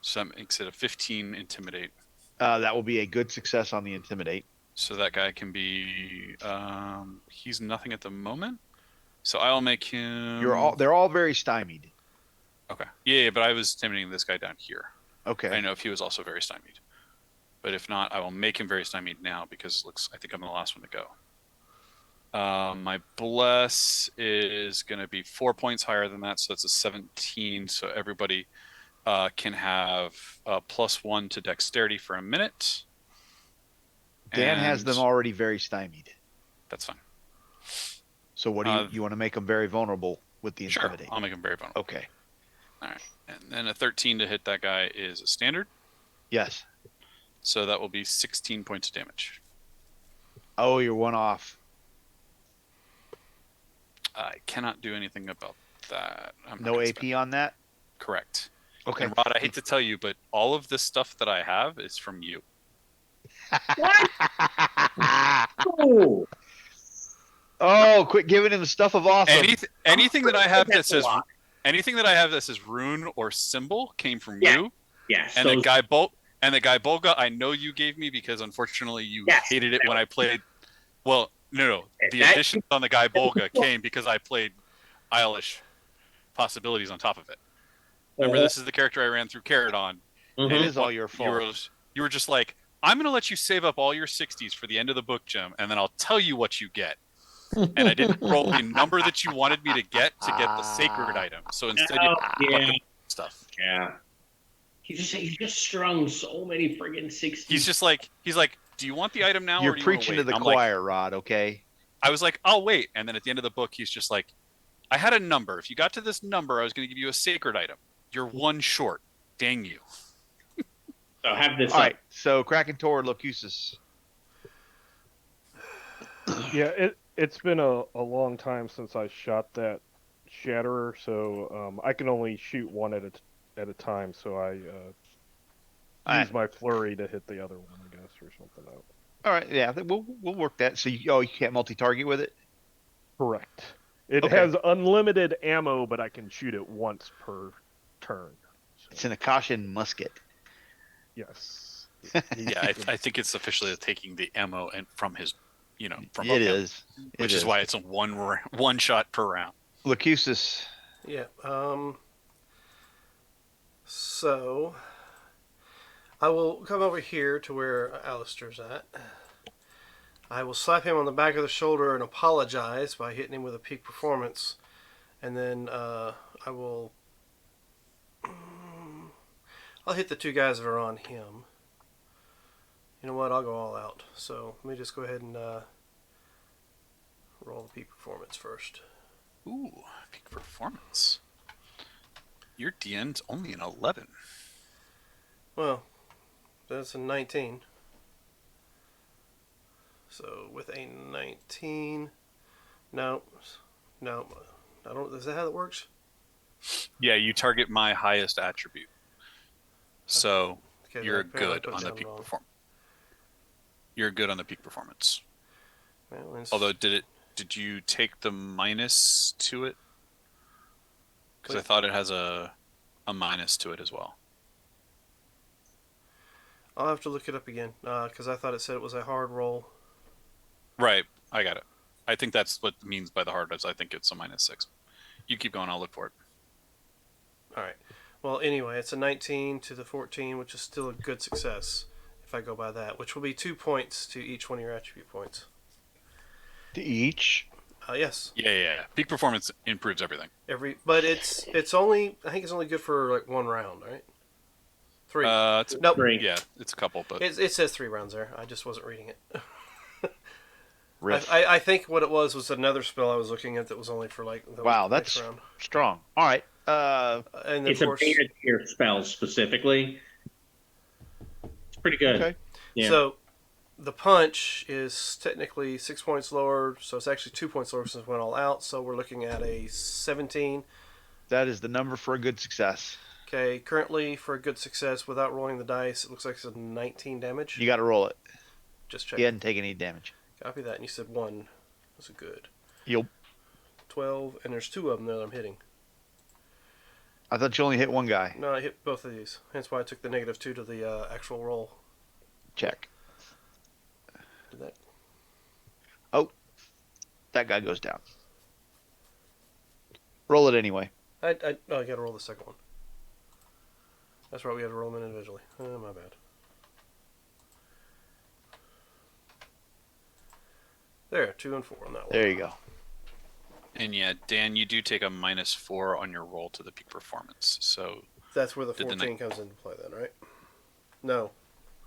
so that makes it a 15 Intimidate. That will be a good success on the intimidate. So that guy can be. He's nothing at the moment. So I'll make him. They're all very stymied. Okay. Yeah, but I was intimidating this guy down here. I Okay. don't know if he was also very stymied. But if not, I will make him very stymied now because I think I'm the last one to go. My Bless is going to be 4 points higher than that, so that's a 17. So everybody can have +1 to Dexterity for a minute. Dan has And them already very stymied. That's fine. So what do you want to make them very vulnerable with the Sure, intimidate? I'll make him very vulnerable. Okay. All right, and then a 13 to hit that guy is a standard. Yes. So that will be 16 points of damage. Oh, you're one off. I cannot do anything about that. I'm not No gonna AP spend- on that? Correct. Okay. And Rod, I hate to tell you, but all of this stuff that I have is from you. Oh, Oh, quit giving him the stuff of awesome. Anything that I have that That's a says lot. anything that I have that says rune or symbol came from Yeah. you. yes. And those- the guy Bolga, I know you gave me because unfortunately you Yes, hated it that when I played. Well, no. The That- additions on the guy Bolga came because I played Eilish possibilities on top of it. Remember, this is the character I ran through Carrot on. Mhm. It is all your You were just like, I'm going to let you save up all your 60s for the end of the book, Jim, and then I'll tell you what you get. And I didn't roll the number that you wanted me to get the sacred item. So instead, you yeah. stuff. Yeah. He's just strung so many friggin' 60s. He's like, do you want the item now? You're or do you wanna preaching wait? to the I'm like, choir, Rod, okay? I was like, I'll wait. And then at the end of the book, he's just like, I had a number. If you got to this number, I was going to give you a sacred item. You're one short. Dang you. So have this. All right. So Kraken Tor Locutus. Yeah, it's been a long time since I shot that Shatterer, so I can only shoot one at a time. So I All use my flurry to hit the other one, I guess, or something else. All right. Yeah, we'll work that. So you can't multi-target with it? Correct. It Okay. has unlimited ammo, but I can shoot it once per turn. So, It's an Akashan musket. yes. Yeah, I think it's officially taking the ammo and from his, from It him, is. which is why it's a one shot per round. Locutus. Yeah. So I will come over here to where Alistair's at. I will slap him on the back of the shoulder and apologize by hitting him with a peak performance, and then I will. I'll hit the two guys that are on him. You know what? I'll go all out. So let me just go ahead and roll the peak performance first. Ooh, peak performance. Your DN's only an 11. Well, that's a 19. So with a 19, no, I don't. Is that how that works? Yeah, you target my highest attribute. So Okay, you're then apparently I good put it on the down peak wrong. performance. You're good on the peak performance. Well, it's- Although, did you take the minus to it? Because I Wait. thought it has a minus to it as well. I'll have to look it up again because I thought it said it was a hard roll. Right, I got it. I think that's what it means by the hard dice. I think it's a -6. You keep going. I'll look for it. All right. Well, anyway, it's a 19 to the 14, which is still a good success if I go by that, which will be 2 points to each one of your attribute points. To each. Yes. Yeah. Peak performance improves everything. But it's only, I think it's only good for like 1 round, right? 3. It's Nope. 3. Yeah, it's a couple, but It says 3 rounds there. I just wasn't reading it. Riff. I think what it was another spell I was looking at that was only for like the Wow, next that's round. strong. All right. And then It's of a course, beta tier spell specifically. It's pretty good. okay. Yeah. so the punch is technically 6 points lower, so it's actually 2 points lower since it went all out. So we're looking at a 17. That is the number for a good success. Okay, currently for a good success without rolling the dice, it looks like it's a 19 damage. You got to roll it. Just check. You hadn't taken any damage. Copy that, and you said 1. That's a good. You'll. 12, and there's 2 of them that I'm hitting. I thought you only hit one guy. No, I hit both of these. Hence why I took the -2 to the actual roll. Check. Did that? That guy goes down. Roll it anyway. I gotta roll the second one. That's right, we had to roll them individually. Oh, my bad. There, 2 and 4 on that one. There you go. and yeah, Dan, you do take a -4 on your roll to the peak performance. So That's where the Did the 14 comes into play then, right? No.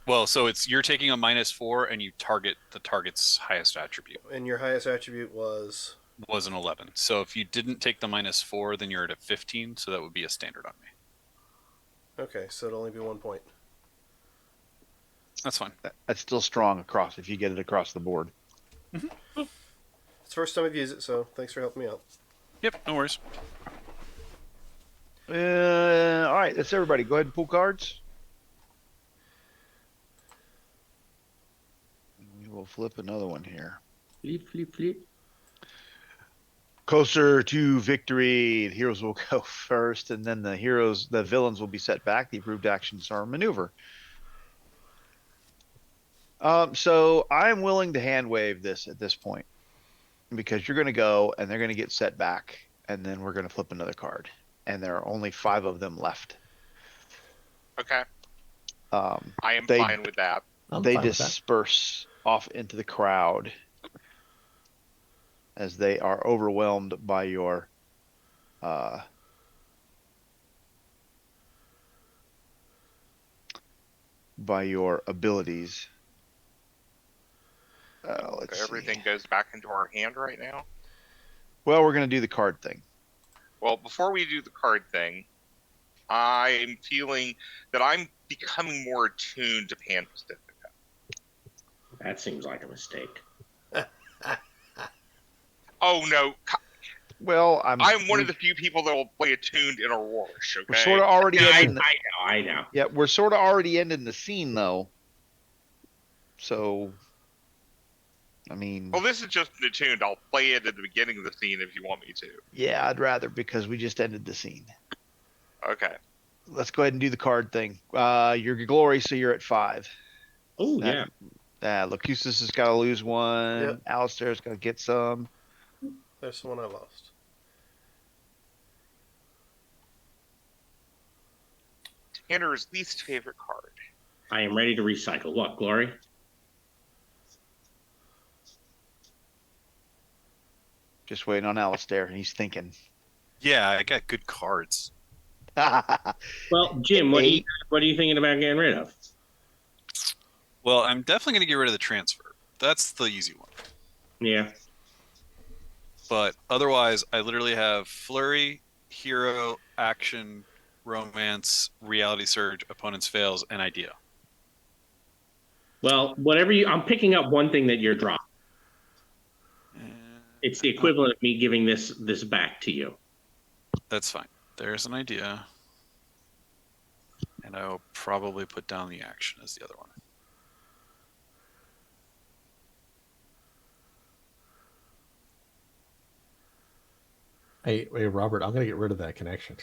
well, so you're taking a -4 and you target the target's highest attribute. And your highest attribute was... Was an 11. So if you didn't take the -4, then you're at a 15. So that would be a standard on me. Okay, so it'll only be 1 point. That's fine. That's still strong across if you get it across the board. It's the first time I've used it, so thanks for helping me out. Yep, no worries. All right, that's everybody. Go ahead and pull cards. We will flip another one here. Flip, flip, flip. Closer to victory. The heroes will go first, and then the villains will be set back. The approved actions are maneuver. So I'm willing to hand wave this at this point because you're going to go and they're going to get set back, and then we're going to flip another card, and there are only 5 of them left. Okay, I I am They- fine with that. I'm they fine with that. disperse off into the crowd as they are overwhelmed by your abilities. Let's see. Everything goes back into our hand right now. Well, we're going to do the card thing. Well, before we do the card thing, I'm feeling that I'm becoming more attuned to Pan Pacifica. That seems like a mistake. Oh no, Well, I'm one of the few people that will play attuned in a Rorsch. Okay, We're sort of already Yeah, ending. I know. Yeah, we're sort of already ending the scene though. So, I mean, Well, this is just an attuned. I'll play it at the beginning of the scene if you want me to. yeah, I'd rather because we just ended the scene. Okay. Let's go ahead and do the card thing. Your glory, so you're at 5. Oh, That- yeah. Locutus has got to lose one. Yep. Alistair's got to get some. There's the one I lost. Tanner's least favorite card. I am ready to recycle. What, Glory? Just waiting on Alistair, and he's thinking. Yeah, I got good cards. Well, Jim, what are you thinking about getting rid of? Well, I'm definitely going to get rid of the transfer. That's the easy one. Yeah. But otherwise, I literally have flurry, hero, action, romance, reality surge, opponents fails, and idea. Well, I'm picking up one thing that you're dropping. It's the equivalent of me giving this back to you. That's fine. There's an idea. And I will probably put down the action as the other one. Hey, Robert, I'm gonna get rid of that connection.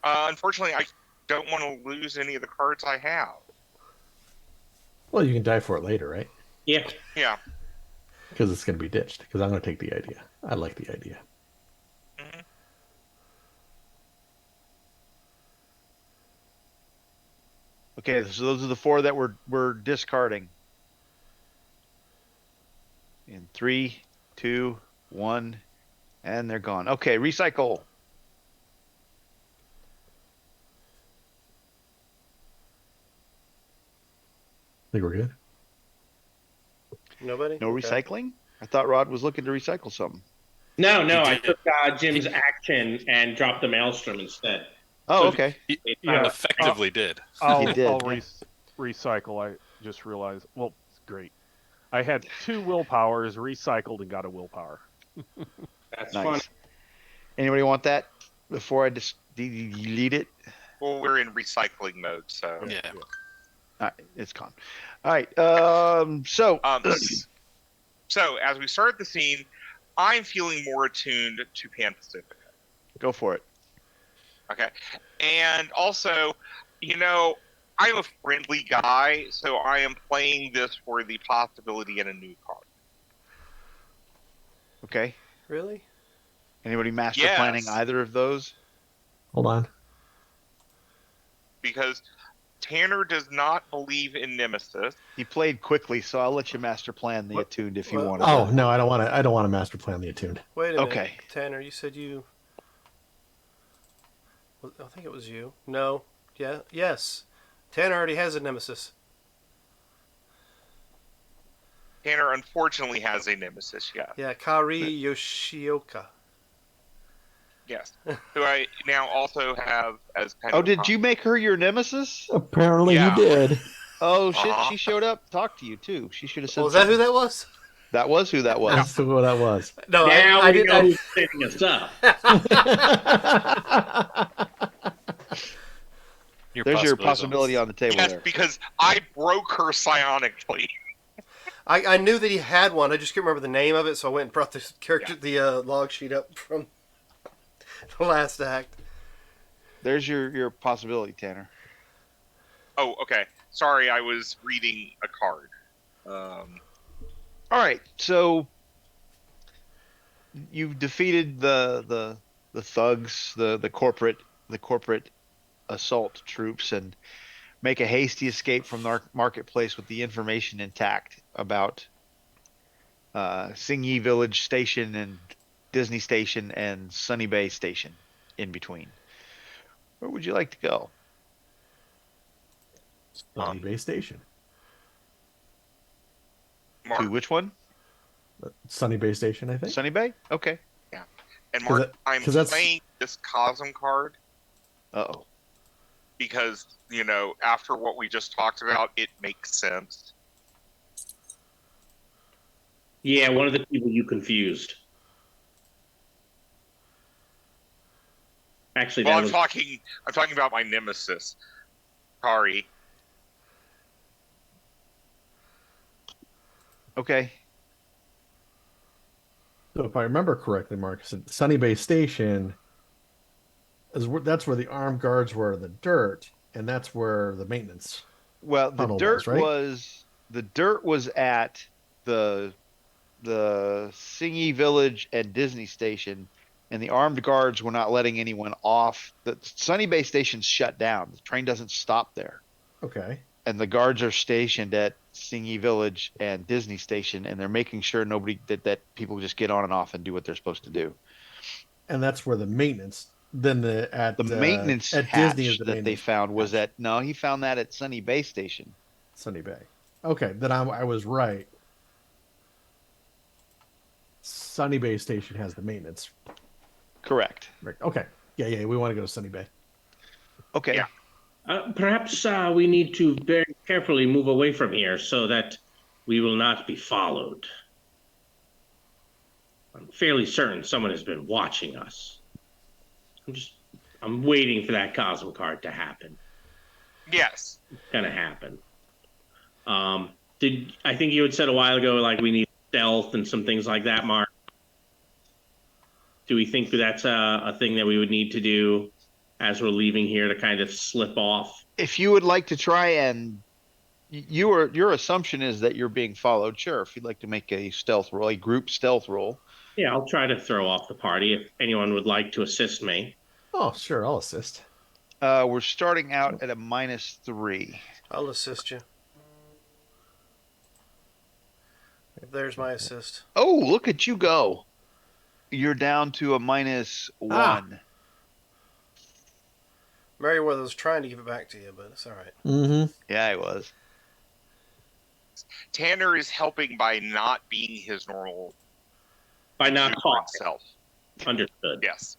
Unfortunately, I don't want to lose any of the cards I have. Well, you can die for it later, right? Yeah. Yeah. Because it's gonna be ditched. Because I'm gonna take the idea. I like the idea. Mhm. Okay, so those are the 4 that we're discarding. In 3, 2, 1, and they're gone. Okay, recycle. I think we're good. Nobody? No Okay. recycling? I thought Rod was looking to recycle something. No, He I did. took Jim's action and dropped the Maelstrom instead. Oh, So okay. it's Yeah, not Effectively did. He did, I'll yeah. recycle. I just realized. Well, it's great. I had 2 willpowers, recycled, and got a willpower. that's Nice. fun. Anybody want that before I just delete it? Well, we're in recycling mode, so. Yeah. All right, it's gone. All right. So So as we start the scene, I'm feeling more attuned to Pan Pacific. go for it. Okay. And also, I'm a friendly guy, so I am playing this for the possibility in a new card. Okay. Really? Anybody master Yes. planning either of those? Hold on. Because Tanner does not believe in Nemesis. He played quickly, so I'll let you master plan the What- attuned if you what- want. Oh no, I don't want to. I don't want to master plan the attuned. Wait a minute. Okay. Tanner, you said you. I think it was you. No. Yeah. Yes. Tanner already has a nemesis. Tanner unfortunately has a Nemesis, yes. Yeah, Kari Yoshioka. Yes. Who I now also have as kind Oh, of. did you make her your nemesis? Apparently, Yeah. you did. Oh shit! Uh-huh. She showed up, talked to you too. She should have said. Well, is that who something. that was? That was who that was. That's who that was. No, Now I we did. know who's setting us up. There's your possibility on the table Yes, there. because I broke her psionically. I knew that he had one. I just couldn't remember the name of it, so I went and brought the character, the log sheet up from the last act. There's your possibility, Tanner. Oh, okay. Sorry, I was reading a card. All right, so you've defeated the thugs, the corporate assault troops, and make a hasty escape from the marketplace with the information intact about Singyi Village Station and Disney Station and Sunny Bay Station in between. Where would you like to go? Sunny Bay Station. Mark, To which one? Sunny Bay Station, I think. Sunny Bay? Okay. and Mark, I'm 'cause that's- playing this Cosm card Uh-oh. because, after what we just talked about, it makes sense. Yeah, one of the people you confused. Actually, Well, that I'm was talking about my nemesis, Kari. Okay. So if I remember correctly, Marcus, Sunny Bay Station that's where the armed guards were in the dirt, and that's where the maintenance. Well, the Tunnel dirt was, right? was at the Singyi Village and Disney Station, and the armed guards were not letting anyone off. The Sunny Bay Station's shut down. The train doesn't stop there, Okay. and the guards are stationed at Singyi Village and Disney Station, and they're making sure nobody that people just get on and off and do what they're supposed to do. And that's where the maintenance. Then The maintenance at hatch Disney is the that they maintenance found was hatch. he found that at Sunny Bay Station. Sunny Bay. Okay, then I was right. Sunny Bay Station has the maintenance. Correct. Right. Okay. Yeah. We want to go to Sunny Bay. Okay. Yeah. perhaps we need to very carefully move away from here so that we will not be followed. I'm fairly certain someone has been watching us. I'm waiting for that Cosmo card to happen. Yes. It's gonna happen. I think you had said a while ago, like we need stealth and some things like that, Mark? Do we think that's a thing that we would need to do as we're leaving here to kind of slip off? If you would like to try and your assumption is that you're being followed, sure. If you'd like to make a stealth roll, a group stealth roll. Yeah, I'll try to throw off the party if anyone would like to assist me. Oh, sure. I'll assist. We're starting out at a -3. I'll assist you. There's my assist. Oh, look at you go. You're down to a -1. Merriweather was trying to give it back to you, but it's all right. Mm-hmm. Yeah, I was. Tanner is helping by not being his normal By not exuberant talking. self. Understood. Yes.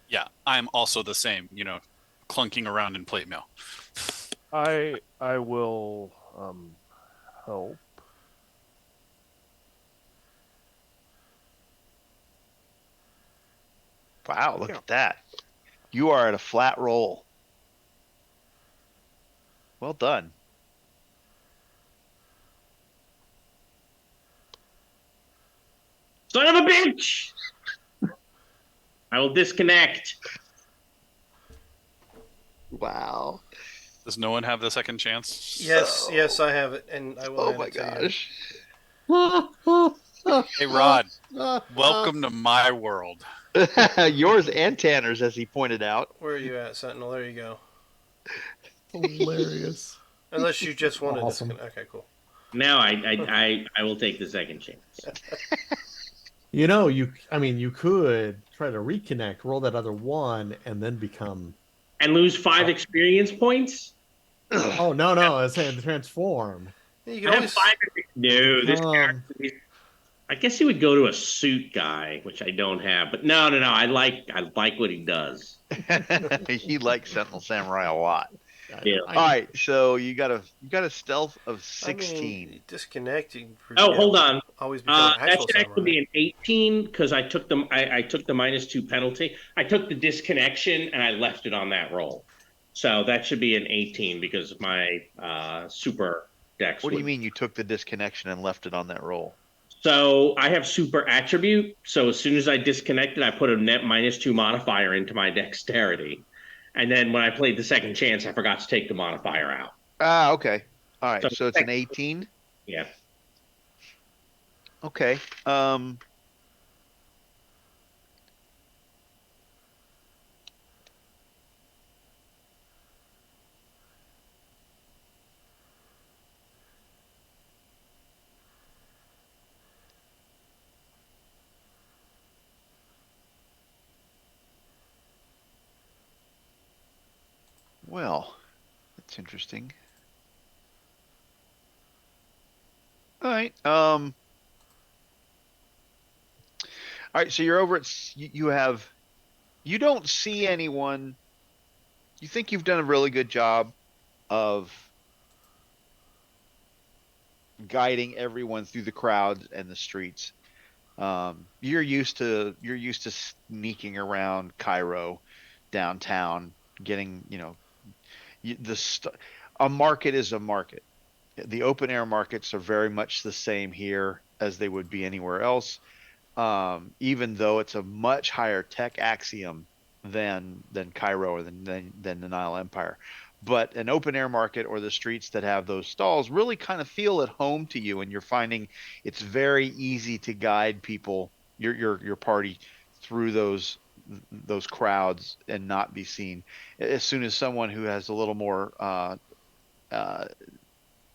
Yeah, I'm also the same. Clunking around in plate mail. I will help. Wow, look at that. You are at a flat roll. Well done. Son of a bitch! I will disconnect. Wow. Does no one have the second chance? Yes, yes, I have it, and I will Oh hand my it to gosh. Hey, Rod. Welcome to my world. Yours and Tanner's, as he pointed out. you. Where are you at, Sentinel? There you go. Hilarious. Unless you just want to Awesome. disconnect. Okay, cool. Now I will take the second chance. You could try to reconnect, roll that other one, and then become. And lose 5 experience points? Oh no! It's saying transform. You I can have always. 5. No, this Become- character. I guess he would go to a suit guy, which I don't have. But no. I like what he does. He likes Sentinel Samurai a lot. Yeah. All right, so you got a stealth of 16. I mean, disconnecting. Oh, hold on. Always become an That actual should actually samurai. be an 18 because I took the I took the -2 penalty. I took the disconnection and I left it on that roll. So that should be an 18 because of my super dex. What do you mean you took the disconnection and left it on that roll? So I have super attribute. So as soon as I disconnected, I put a net -2 modifier into my dexterity. And then when I played the second chance, I forgot to take the modifier out. Ah, okay. All right, So- so it's an 18. Yeah. Okay. Well, that's interesting. All right. All right. So you're over at you don't see anyone. You think you've done a really good job of guiding everyone through the crowds and the streets. You're used to sneaking around Cairo downtown, getting a market is a market. The open air markets are very much the same here as they would be anywhere else. Even though it's a much higher tech axiom than Cairo or than the Nile Empire. But an open air market or the streets that have those stalls really kind of feel at home to you, and you're finding it's very easy to guide people, your party, through those crowds and not be seen. As soon as someone who has a little more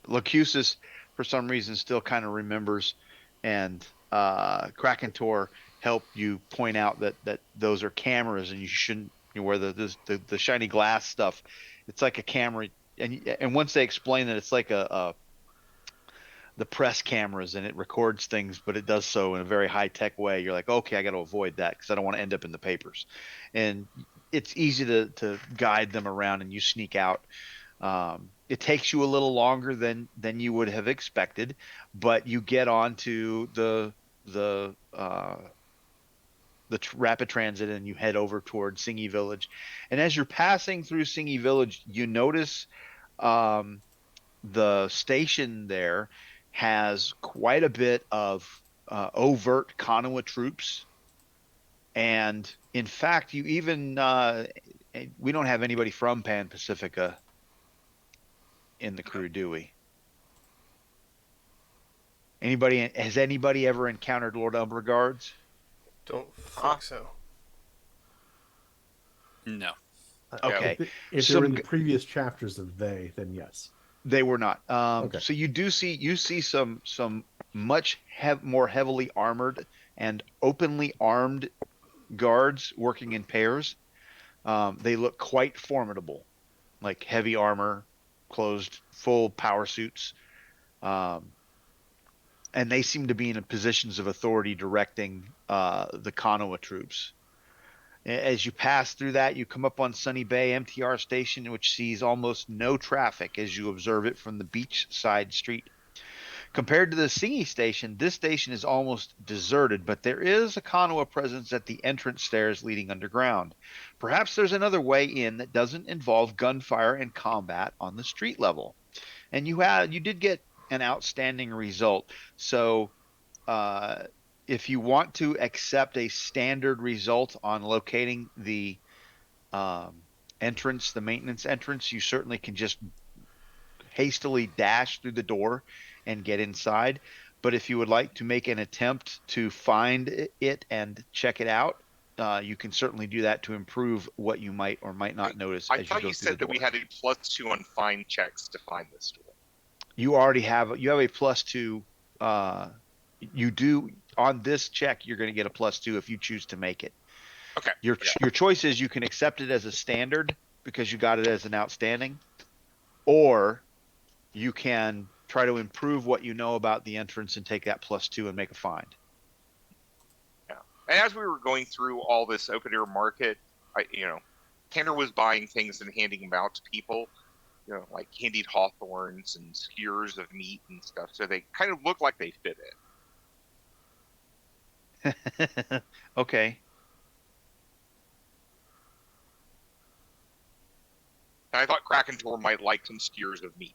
Locutus, for some reason, still kind of remembers, and Krakentor help you point out that those are cameras and you shouldn't wear the shiny glass stuff. It's like a camera, and once they explain that it's like the press cameras and it records things, but it does so in a very high tech way. You're like, okay, I got to avoid that because I don't want to end up in the papers. And it's easy to guide them around, and you sneak out. It takes you a little longer than you would have expected, but you get onto the rapid transit and you head over toward Singi Village. And as you're passing through Singi Village, you notice the station there has quite a bit of overt Kanawa troops. And in fact, you even we don't have anybody from Pan Pacifica in the crew, do we? Has anybody ever encountered Lord Umberguards? Don't think so. No. Okay. If they're in Some the previous chapters of they, then yes. They were not. Okay. So you see some much more heavily armored and openly armed guards working in pairs. They look quite formidable, like heavy armor, closed, full power suits, um, and they seem to be in positions of authority directing the Kanoa troops. As you pass through that, you come up on Sunny Bay MTR station, which sees almost no traffic as you observe it from the beachside street. Compared to the Singy station, this station is almost deserted, but there is a Kanoa presence at the entrance stairs leading underground. Perhaps there's another way in that doesn't involve gunfire and combat on the street level. And you did get an outstanding result. So uh, if you want to accept a standard result on locating the um, entrance, the maintenance entrance, you certainly can just hastily dash through the door and get inside. But if you would like to make an attempt to find it and check it out, you can certainly do that to improve what you might or might not notice I as you thought go you through the said that door. we had a +2 on find checks to find this door. You have a +2. You do on this check. You're going to get a +2 if you choose to make it. Okay. Your choice is you can accept it as a standard because you got it as an outstanding, or you can try to improve what you know about the entrance and take that +2 and make a find. Yeah. And as we were going through all this open air market, Tanner was buying things and handing them out to people, like candied hawthorns and skewers of meat and stuff. So they kind of look like they fit it. Okay. And I thought Krakentor might like some skewers of meat.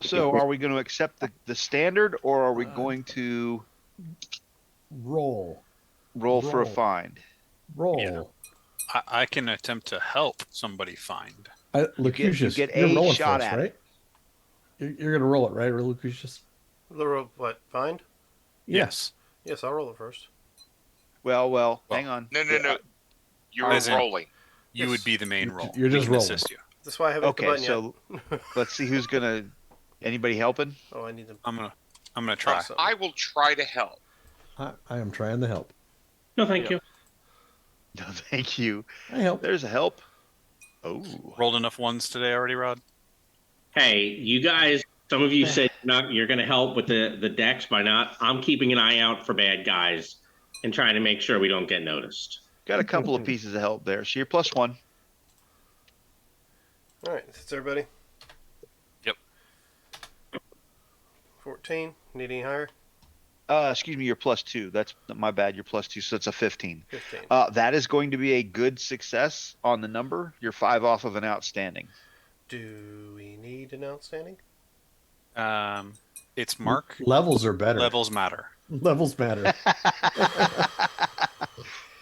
So are we going to accept the standard, or are we going to Roll. roll for a Roll. find? Roll. Yeah. I can attempt to help somebody find. Lucucius, get you're a rolling shot first, at right? You're gonna roll it, right, Lucucius? What? Find? Yes. Yes, I'll roll it first. Well, hang on. No. You're As in- rolling. You would be the main role. You're We just can rolling. assist you. That's why I haven't hit the Okay, button so yet. let's see who's gonna. Anybody helping? Oh, I need to. I'm gonna try. Awesome. I will try to help. I am trying to help. No, thank you. No, thank you. I help. There's a help. Oh, Rolled enough ones today already, Rod? Hey, you guys, some of you said you're going to help with the decks by not. I'm keeping an eye out for bad guys and trying to make sure we don't get noticed. got a couple of pieces of help there. So you're +1. All right, that's everybody. Yep. 14. Need any higher? Excuse me, you're +2. That's my bad. You're +2, so it's a 15. 15. That is going to be a good success on the number. You're 5 off of an outstanding. Do we need an outstanding? It's Mark. Levels are better. Levels matter. Levels matter.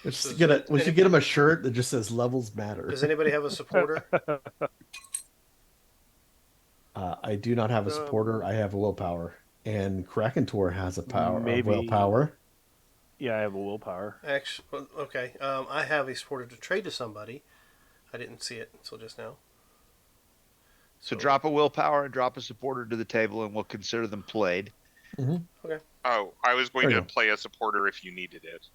We should get him a shirt that just says "Levels matter." Does anybody have a supporter? I do not have a supporter. I have a willpower, and Krakentor has a power. Maybe- Willpower. Yeah, I have a willpower. Actually, okay. I have a supporter to trade to somebody. I didn't see it until just now. So drop a willpower and drop a supporter to the table, and we'll consider them played. Oh, I was going There you to go. play a supporter if you needed it.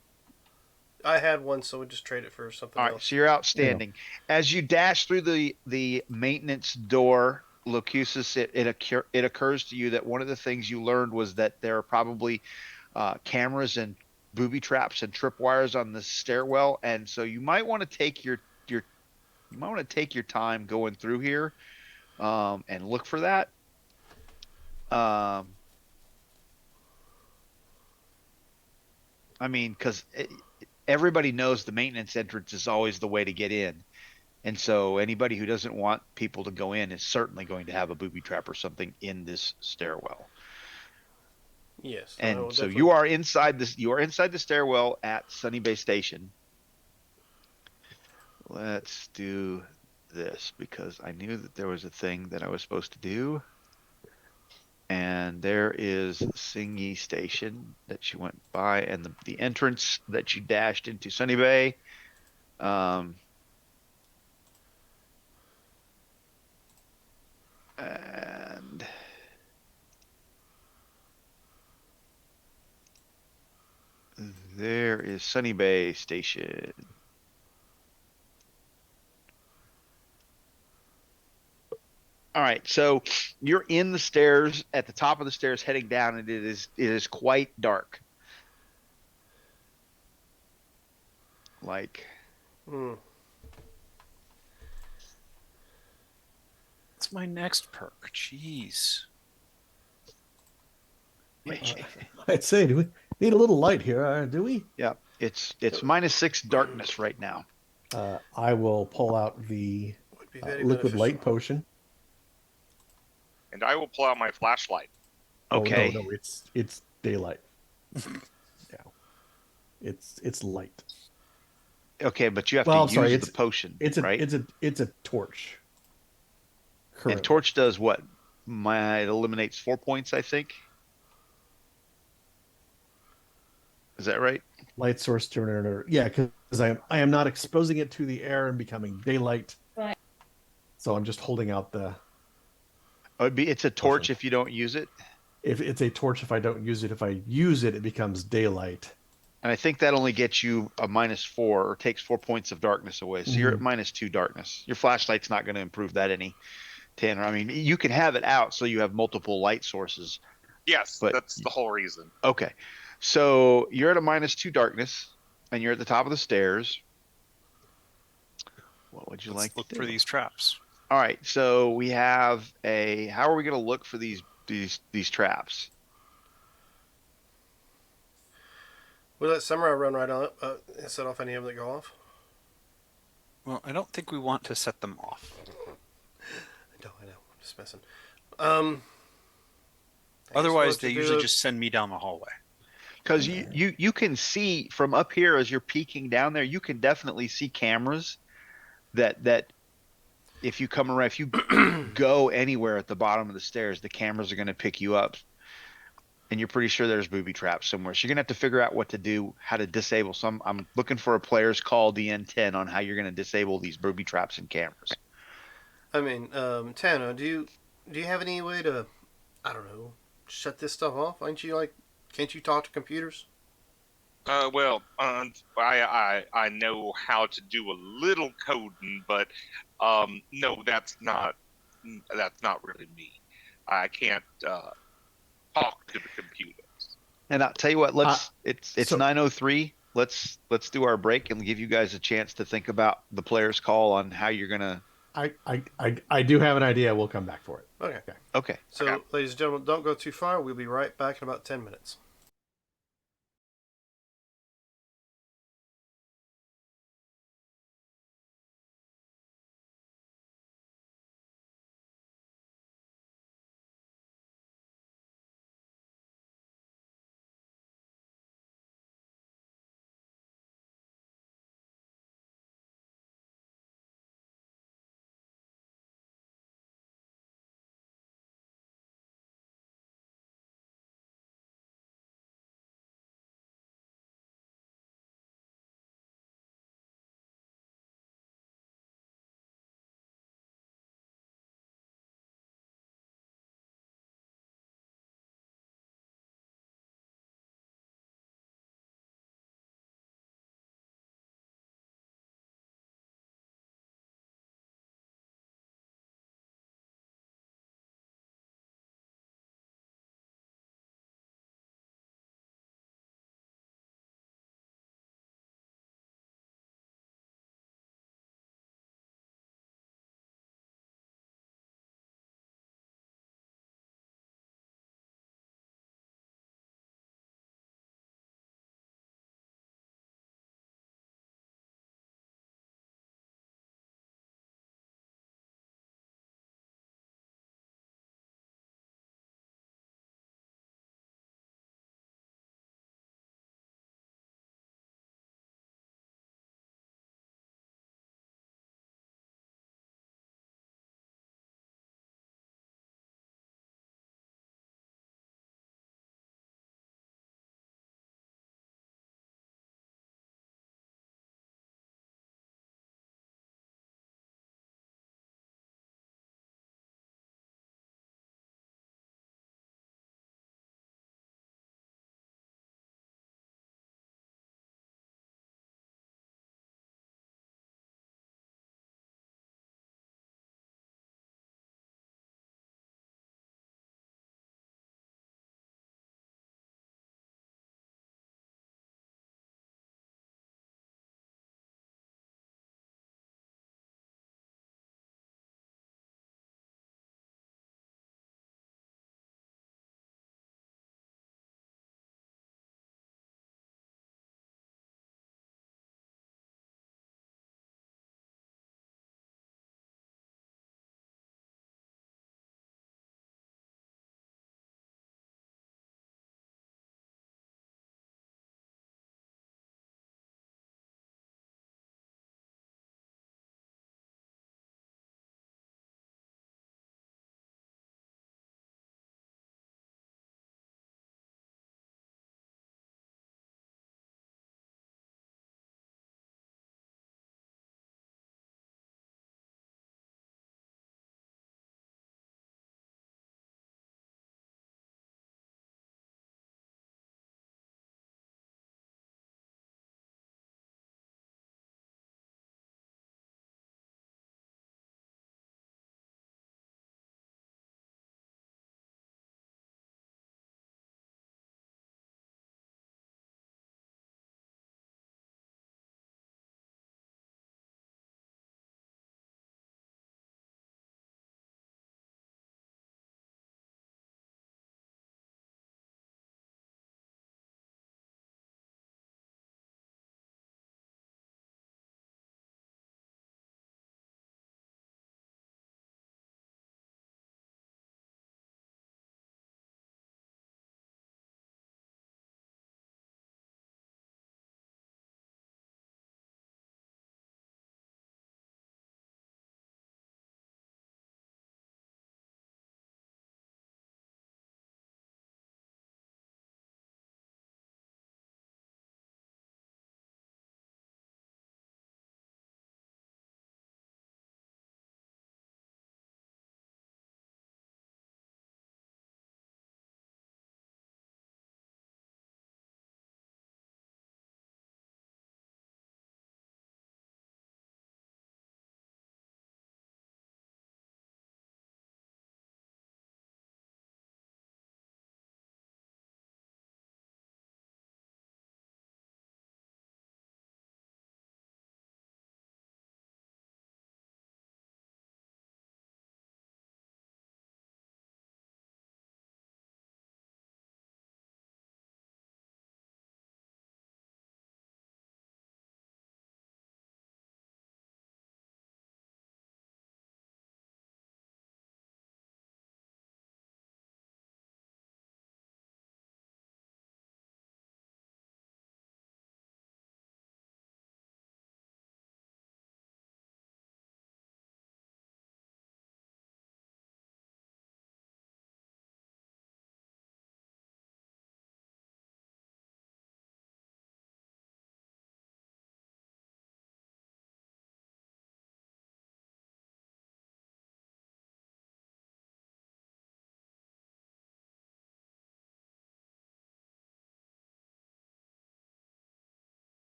I had one, so we'll just trade it for something All right, else. so you're outstanding. As you dash through the maintenance door, Locutus, it occurs to you that one of the things you learned was that there are probably cameras and booby traps and tripwires on the stairwell, and so you might want to take your time going through here and look for that. I mean, because everybody knows the maintenance entrance is always the way to get in. And so anybody who doesn't want people to go in is certainly going to have a booby trap or something in this stairwell. Yes. I will And so definitely- you are inside the stairwell at Sunny Bay Station. Let's do this because I knew that there was a thing that I was supposed to do. And there is Singy Station that you went by, and the entrance that you dashed into Sunny Bay. Um, and there is Sunny Bay Station. All right, so you're in the stairs at the top of the stairs heading down, and it is quite dark. Like Hmm. That's my next perk. Jeez. I'd say, do we need a little light here? Do we? yeah, it's -6 darkness right now. I will pull out the Would be very liquid beneficial. light potion. And I will pull out my flashlight. Okay. Oh no, it's daylight. Yeah, it's light. Okay, but you have Well, to I'm sorry, use the potion, it's a right? it's a torch. And Currently. torch does what? It eliminates 4 points, I think. Is that right? Light source generator. Yeah, because I am not exposing it to the air and becoming daylight. Right. So I'm just holding out the. It's a torch Potion. if you don't use it. If it's a torch, if I don't use it, if I use it, it becomes daylight. And I think that only gets you a -4 or takes 4 points of darkness away. So you're at -2 darkness. Your flashlight's not going to improve that any, Tanner. I mean, you can have it out so you have multiple light sources. Yes, But- that's the whole reason. Okay. So you're at a -2 darkness and you're at the top of the stairs. What would you Let's like look to for do? these traps. All right. So we have how are we going to look for these traps? We let Samurai run right on it and set off any of them that go off. Well, I don't think we want to set them off. I know. I'm just messing. I guess we'll Otherwise, have to they do usually it- just send me down the hallway. Because you can see from up here as you're peeking down there, you can definitely see cameras that if you come around, if you go anywhere at the bottom of the stairs, the cameras are going to pick you up. And you're pretty sure there's booby traps somewhere. So you're going to have to figure out what to do, how to disable some. I'm looking for a player's call DN10 on how you're going to disable these booby traps and cameras. I mean, Tano, do you have any way to, I don't know, shut this stuff off? Can't you talk to computers? Well, I know how to do a little coding, but no, that's not really me. I can't talk to the computers. And I'll tell you what, it's so- 9:03. Let's do our break and give you guys a chance to think about the player's call on how you're going to. I do have an idea. We'll come back for it. Okay. Okay. So, Okay. ladies and gentlemen, don't go too far. We'll be right back in about 10 minutes.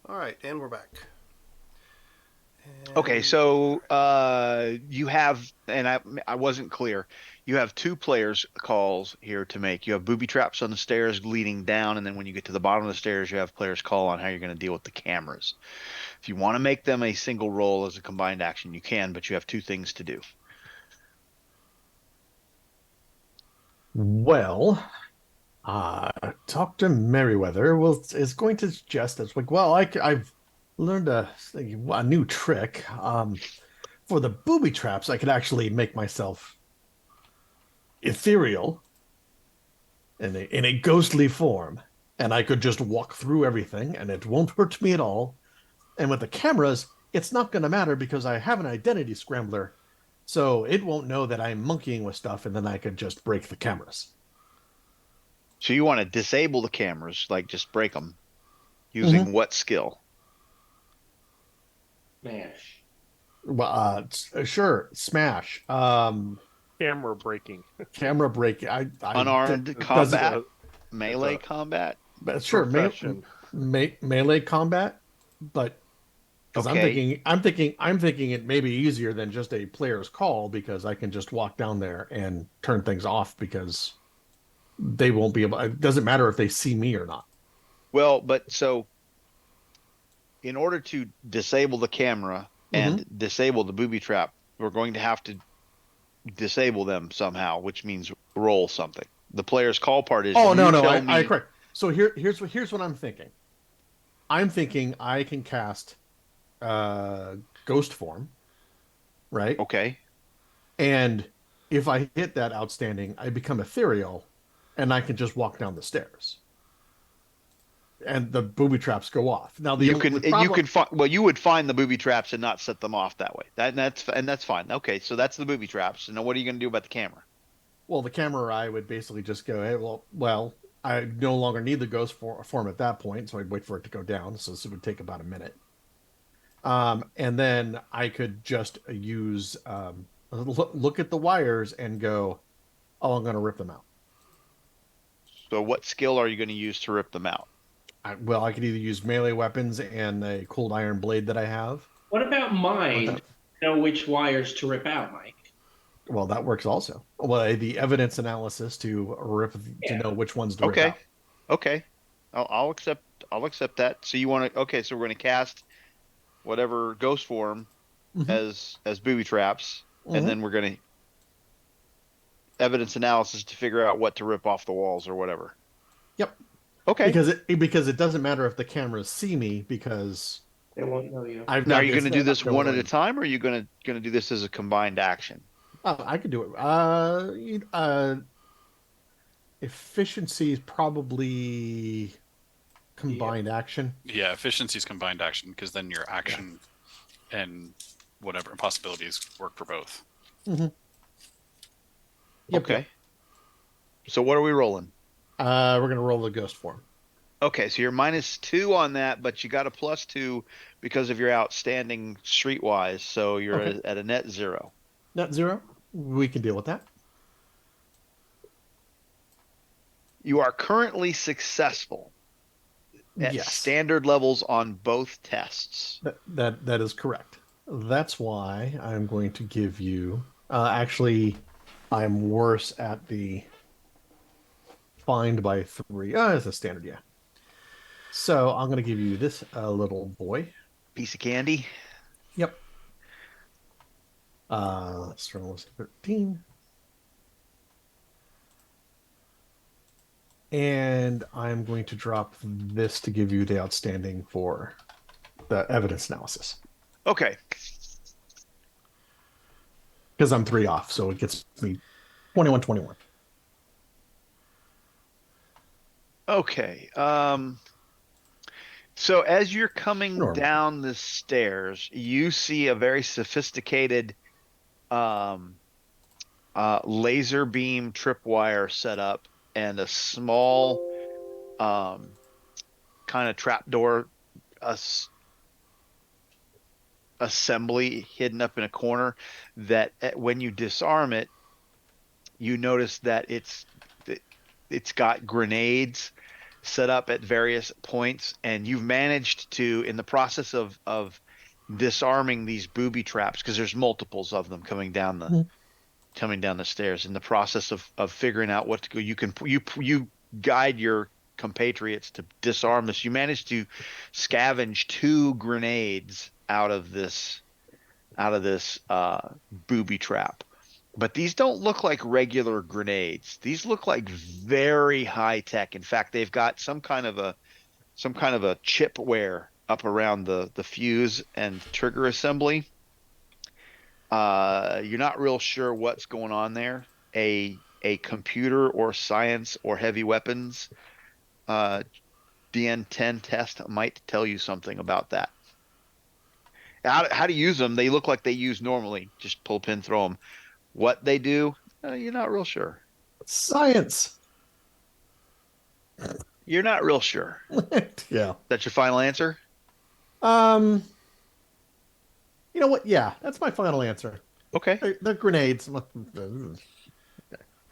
All right, and we're back. Okay, And- so you have, and I wasn't clear. You have two players calls here to make. You have booby traps on the stairs leading down, and then when you get to the bottom of the stairs, you have players call on how you're going to deal with the cameras. If you want to make them a single roll as a combined action, you can, but you have two things to do. Well, Dr. Merriweather is going to suggest it's like, well, I've learned a new trick. For the booby traps, I could actually make myself ethereal in a ghostly form, and I could just walk through everything, and it won't hurt me at all. And with the cameras, it's not going to matter because I have an identity scrambler, so it won't know that I'm monkeying with stuff, and then I could just break the cameras. So you want to disable the cameras, like just break them, using what skill? Smash. Well, sure, smash. Camera breaking. Camera break. Unarmed combat, melee combat. But sure, Profession. melee combat, but because Okay. I'm thinking it may be easier than just a player's call because I can just walk down there and turn things off because they won't be able. It doesn't matter if they see me or not. Well, but so in order to disable the camera and disable the booby trap, we're going to have to disable them somehow, which means roll something. The player's call part is Oh no, you tell I me. correct. So here's what I'm thinking. I'm thinking I can cast ghost form, right? Okay. And if I hit that outstanding, I become ethereal, and I can just walk down the stairs, and the booby traps go off. Now You can find, well, you would find the booby traps and not set them off that way. That's fine. Okay, so that's the booby traps. And now what are you going to do about the camera? Well, the camera I would basically just go, hey, well, I no longer need the ghost form at that point, so I'd wait for it to go down. So this would take about a minute. And then I could just use look at the wires and go, oh, I'm going to rip them out. So what skill are you going to use to rip them out? I could either use melee weapons and a cold iron blade that I have. What about mind? Know which wires to rip out, Mike. Well, that works also. Well, the evidence analysis to know which ones to rip out. Okay. I'll accept that. So you want to, okay, so we're going to cast whatever ghost form as booby traps, and then we're going to evidence analysis to figure out what to rip off the walls or whatever. Yep. Okay. Because it doesn't matter if the cameras see me because They won't know you. Now, are you going to do this one at a time, or are you going to do this as a combined action? I could do it. Efficiency is probably combined action. Yeah, efficiency is combined action because then your action and whatever possibilities work for both. Yep, Okay. yep. So what are we rolling? We're gonna roll the ghost form. Okay, so you're -2 on that, but you got a +2 because of your outstanding streetwise, so you're at a net 0. Net 0. We can deal with that. You are currently successful at Yes. standard levels on both tests. That is correct. That's why I'm going to give you. Actually, I'm worse at the find by 3. It's a standard, yeah. So I'm going to give you this little boy. Piece of candy. Yep. Let's roll this 13. And I'm going to drop this to give you the outstanding for the evidence analysis. Okay. Because I'm 3 off, so it gets me 21. Okay. So as you're coming Normal. down the stairs, you see a very sophisticated laser beam tripwire setup and a small kind of trapdoor assembly hidden up in a corner that when you disarm it, you notice that it's got grenades set up at various points, and you've managed to, in the process of disarming these booby traps, because there's multiples of them coming down the stairs. In the process of figuring out what to go, you guide your compatriots to disarm this. You manage to scavenge 2 grenades out of this booby trap. But these don't look like regular grenades. These look like very high tech. In fact, they've got some kind of a chipware up around the fuse and trigger assembly. You're not real sure what's going on there. A computer or science or heavy weapons DN10 test might tell you something about that. How to use them? They look like they use normally. Just pull pin, throw them. What they do, you're not real sure. Science. You're not real sure. Yeah. That's your final answer? Um. You know what? Yeah, that's my final answer. Okay. They're grenades. I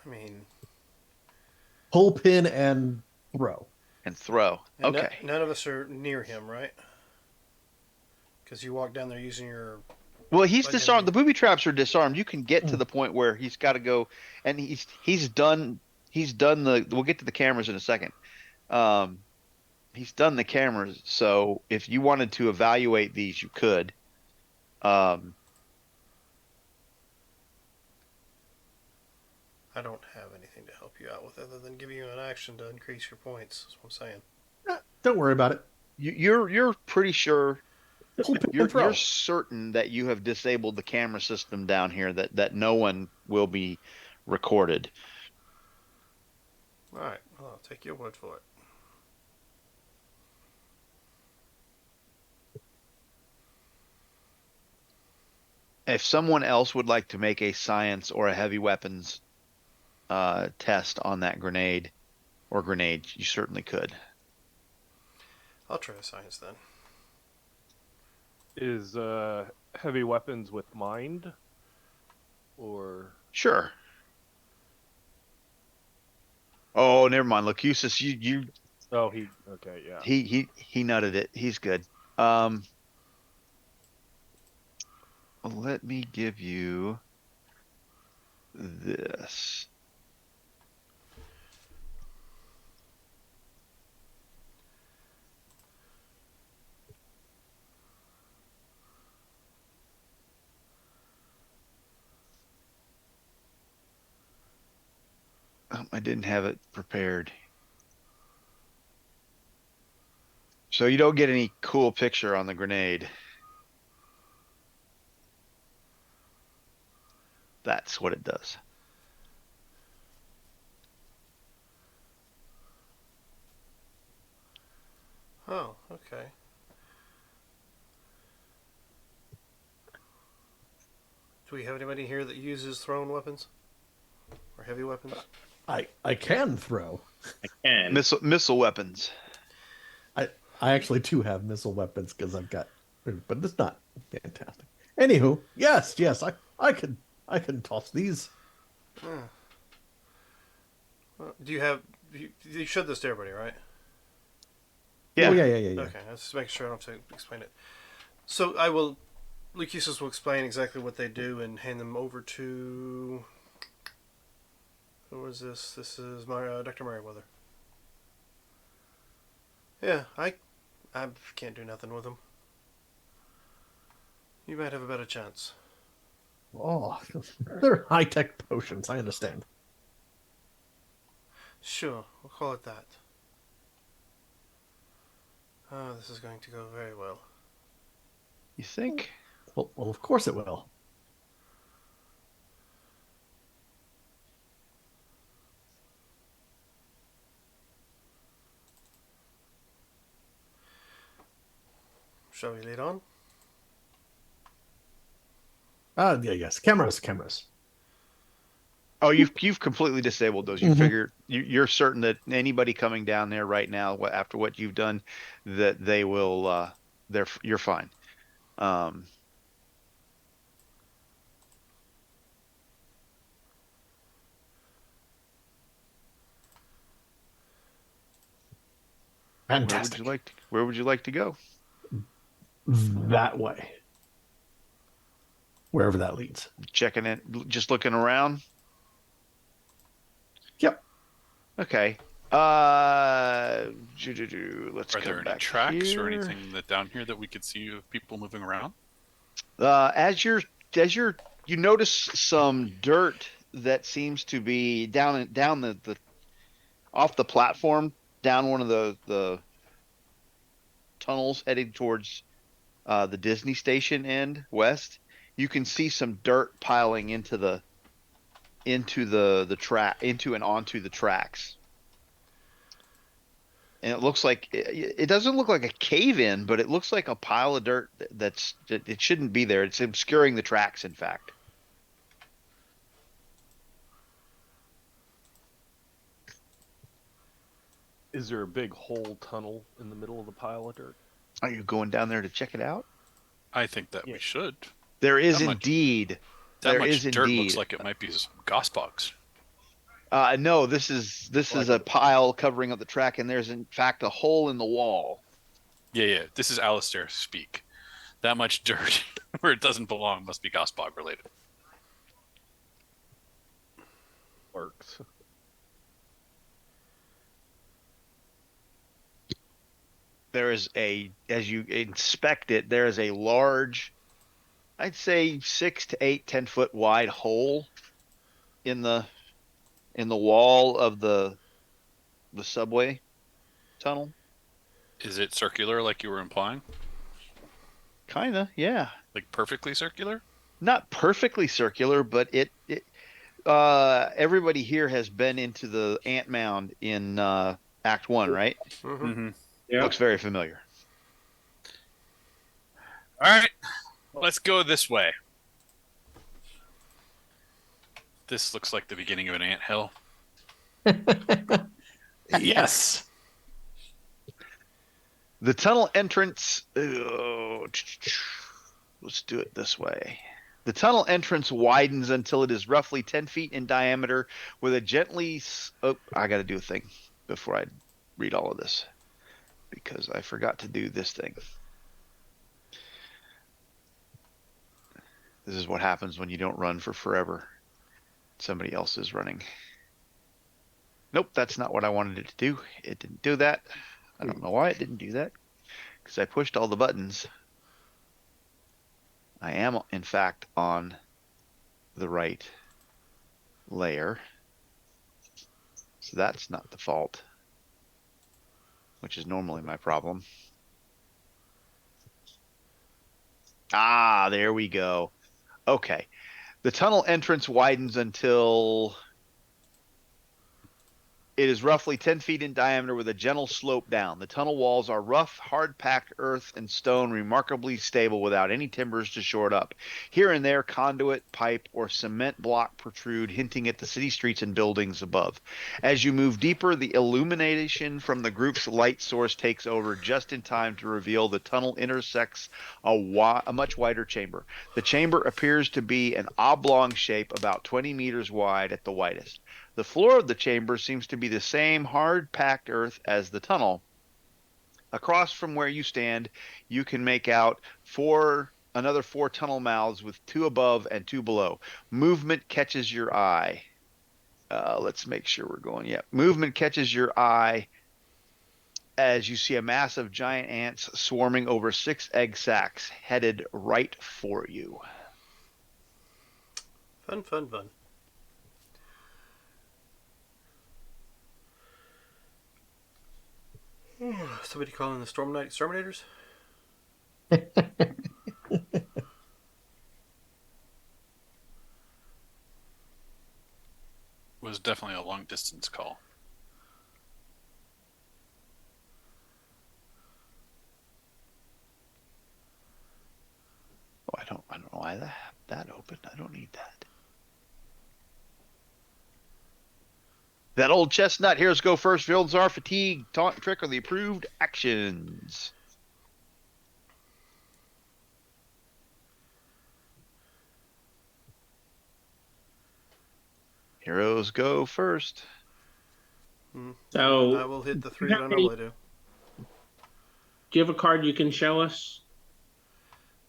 mean, Pull pin and throw. And throw. and Okay. none of us are near him, right? Because you walk down there using your. Well, he's Like disarmed. The booby traps are disarmed. You can get to Mm. the point where he's got to go, and he's done. He's done the. We'll get to the cameras in a second. Um, he's done the cameras. So if you wanted to evaluate these, you could. Um, I don't have anything to help you out with other than giving you an action to increase your points. That's what I'm saying. Don't worry about it. you're pretty sure. Pull pin You're and throw. certain that you have disabled the camera system down here, that no one will be recorded. All right. Well, I'll take your word for it. If someone else would like to make a science or a heavy weapons test on that grenade or grenade, you certainly could. I'll try a science then. Is heavy weapons with mind, or Sure. Oh, never mind. Locutus, oh okay, yeah. he nutted it. He's good. Let me give you this. I didn't have it prepared. So you don't get any cool picture on the grenade. That's what it does. Oh, okay. Do we have anybody here that uses thrown weapons or heavy weapons? I can throw. And Missile weapons. I actually do have missile weapons because I've got, but it's not fantastic. Anywho, yes, I can toss these. Well, do you have? You showed this to everybody, right? Yeah. Oh, yeah. Okay, let's just make sure I don't have to explain it. So I will. Lucius will explain exactly what they do and hand them over to. Who is this? This is Dr. Merriweather. Yeah, I can't do nothing with them. You might have a better chance. Oh, they're high tech potions. I understand. Sure, we'll call it that. Oh, this is going to go very well. You think? Well, of course it will. Shall we lead on? Yes. Cameras. Oh, you've completely disabled those. You Mhm. figure you're certain that anybody coming down there right now, after what you've done, that they will. You're fine. Um, Fantastic. Where would you like to go? That way. Wherever that leads. Checking it, just looking around. Yep. Okay. Let's Are come there any back tracks here. or anything that down here that we could see of people moving around? As you notice some dirt that seems to be down the off the platform, down one of the tunnels heading towards the Disney station end west. You can see some dirt piling into the track, into and onto the tracks. And it looks like it doesn't look like a cave in, but it looks like a pile of dirt it shouldn't be there. It's obscuring the tracks, in fact. Is there a big hole tunnel in the middle of the pile of dirt? Are you going down there to check it out? I think that we should. There is That much- indeed. That There much is dirt indeed. looks like it might be some goss bugs. No, this is a pile covering up the track, and there's in fact a hole in the wall. Yeah. This is Alistair speak. That much dirt where it doesn't belong must be goss bog related. Works. There is as you inspect it, there is a large, I'd say 6 to 8, 10-foot wide hole in the wall of the subway tunnel. Is it circular like you were implying? Kinda, yeah. Like perfectly circular? Not perfectly circular, but everybody here has been into the ant mound in Act 1, right? Mm-hmm. Yeah. Looks very familiar. All right, let's go this way. This looks like the beginning of an anthill. Yes. The tunnel entrance. Let's do it this way. The tunnel entrance widens until it is roughly 10 feet in diameter with a gently. I got to do a thing before I read all of this because I forgot to do this thing. This is what happens when you don't run for forever. Somebody else is running. Nope, that's not what I wanted it to do. It didn't do that. I don't know why it didn't do that. Because I pushed all the buttons. I am, in fact, on the right layer. So that's not the fault. Which is normally my problem. Ah, there we go. Okay. The tunnel entrance widens until it is roughly 10 feet in diameter with a gentle slope down. The tunnel walls are rough, hard-packed earth and stone, remarkably stable without any timbers to shore it up. Here and there, conduit, pipe, or cement block protrude, hinting at the city streets and buildings above. As you move deeper, the illumination from the group's light source takes over just in time to reveal the tunnel intersects a much wider chamber. The chamber appears to be an oblong shape, about 20 meters wide at the widest. The floor of the chamber seems to be the same hard-packed earth as the tunnel. Across from where you stand, you can make out another four tunnel mouths with 2 above and 2 below. Movement catches your eye. Let's make sure we're going. Yeah, movement catches your eye as you see a mass of giant ants swarming over 6 egg sacs headed right for you. Fun. Somebody calling the Storm Knight Exterminators? Was definitely a long distance call. Oh, I don't know why that opened. I don't need that. That old chestnut. Heroes go first. Fields are fatigue, taunt, trick, or the approved actions. Heroes go first. So I will hit the 3 that I normally do. Do you have a card you can show us?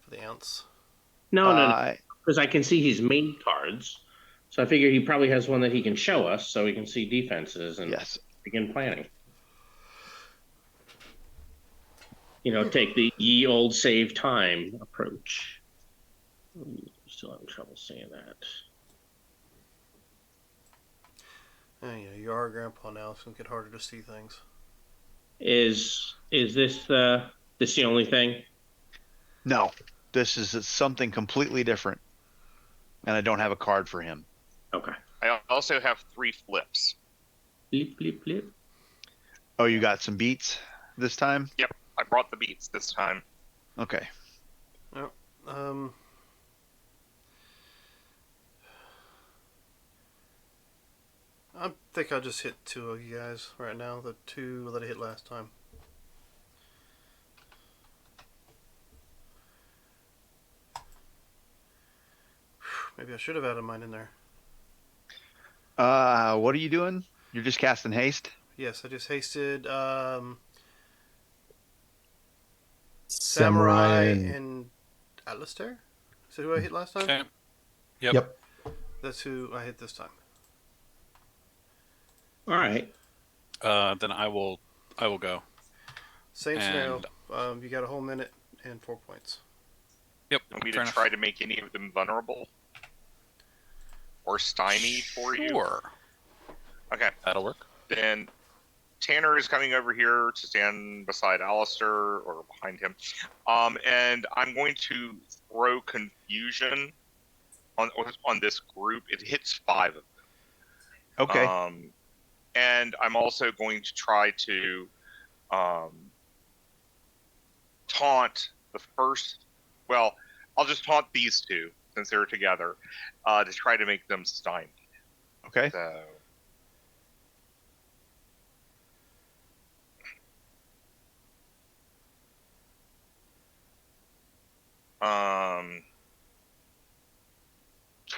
For the ants. No, Uh, because I can see he's made cards. So I figure he probably has one that he can show us so we can see defenses and yes. begin planning. Take the ye old save time approach. Still having trouble seeing that. You are a grandpa now, so it's gonna get harder to see things. Is this the only thing? No, this is something completely different, and I don't have a card for him. Okay. I also have 3 flips. Blip, blip, blip. Oh, you got some beats this time? Yep, I brought the beats this time. Okay. Yep. I think I just hit 2 of you guys right now. The 2 that I hit last time. Maybe I should have added mine in there. What are you doing? You're just casting haste? Yes, I just hasted Samurai and Alistair. Is that who I hit last time? Okay. Yep. Yep. That's who I hit this time. All right. Then I will go. Same scenario. And- You got a whole minute and 4 points. Yep. Want me fair to enough. try to make any of them vulnerable? Or stymied for you? Sure. Okay. That'll work. Then Tanner is coming over here to stand beside Alistair or behind him. And I'm going to throw confusion on this group. It hits 5 of them. Okay. And I'm also going to try to taunt the first. Well, I'll just taunt these 2 since they're together to try to make them stymied. Okay. So.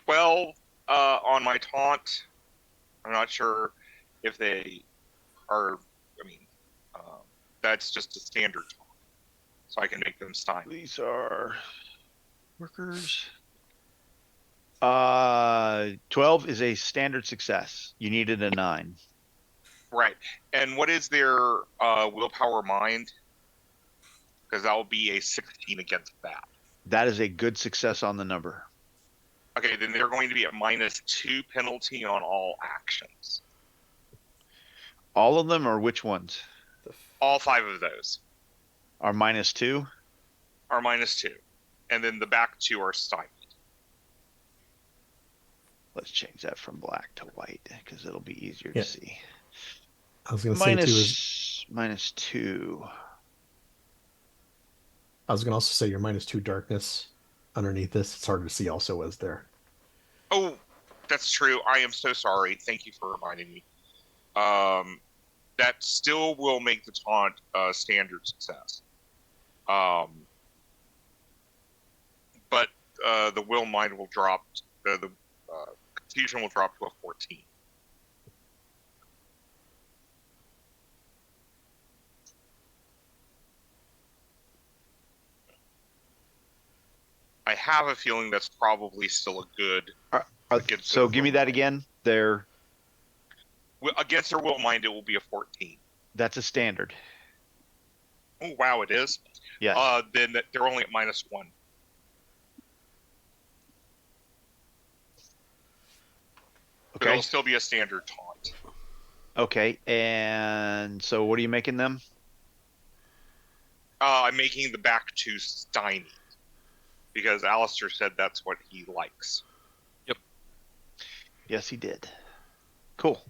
12 on my taunt. I'm not sure if they are. I mean, that's just a standard taunt, so I can make them stymied. These are workers. 12 is a standard success. You needed a 9. Right. And what is their willpower mind? Because that will be a 16 against that. That is a good success on the number. Okay, then they're going to be at -2 penalty on all actions. All of them, or which ones? All 5 of those Are -2? are -2. And then the back 2 are stymied. Let's change that from black to white because it'll be easier Yeah. to see. I was going to say too is -2. I was going to also say your -2 darkness underneath this. It's harder to see also as there. Oh, that's true. I am so sorry. Thank you for reminding me. That still will make the taunt a standard success. But the will mind will drop. The confusion will drop to a 14. I have a feeling that's probably still a good. Against So their give me will that mind. again. There. Against their will mind, it will be a 14. That's a standard. Oh wow, it is. Yes. Then they're only at -1. But Okay. it'll still be a standard taunt. Okay. And so what are you making them? I'm making the back 2 stymied because Alistair said that's what he likes. Yes, he did. Cool.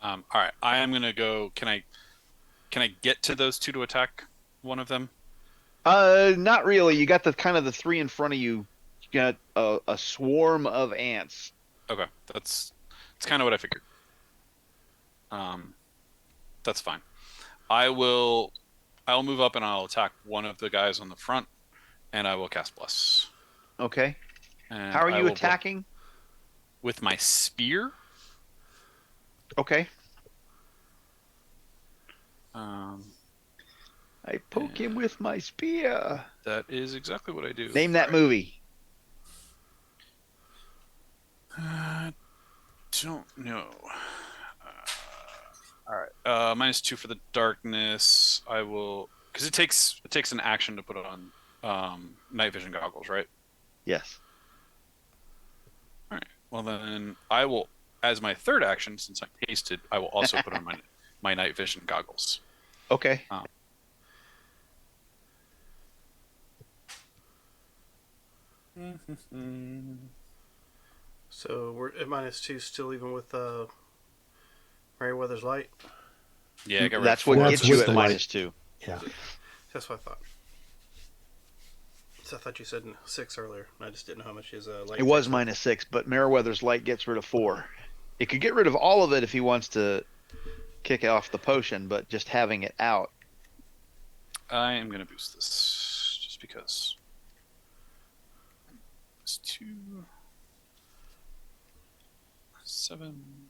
All right. I am gonna go. Can I get to those 2 to attack one of them? Not really. You got the kind of the 3 in front of you. You got a swarm of ants. Okay. That's kind of what I figured. That's fine. I'll move up and I'll attack one of the guys on the front, and I will cast Bless. Okay. And How are I you will attacking? with my spear. Okay. I poke him with my spear. That is exactly what I do. Name that movie. Don't know. All right. -2 for the darkness. I will, because it takes an action to put it on night vision goggles, right? Yes. All right. Well, then I will, as my third action, since I'm hasted, I will also put on my night vision goggles. Okay. So we're at -2 still, even with Merryweather's Light. Yeah, I got rid That's of what four. That's gets you with at the light. -2. Yeah. That's what I thought. So I thought you said 6 earlier. I just didn't know how much his light. It was takes. -6, but Meriwether's Light gets rid of 4. It could get rid of all of it if he wants to kick off the potion, but just having it out. I am going to boost this just because. It's 2, 7.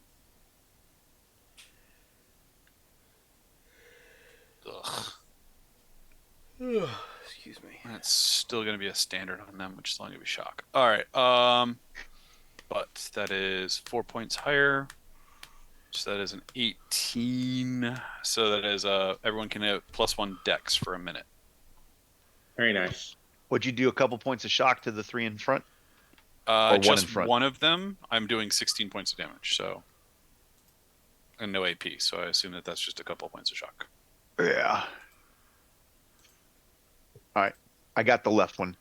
Ugh. Excuse me. That's still going to be a standard on them, which is only going to be shock. All right. But that is 4 points higher. So that is an 18. So that is everyone can have +1 dex for a minute. Very nice. Would you do a couple points of shock to the 3 in front? Or one Just in front? one of them, I'm doing 16 points of damage. So, and no AP. So I assume that that's just a couple points of shock. Yeah. All right. I got the left one.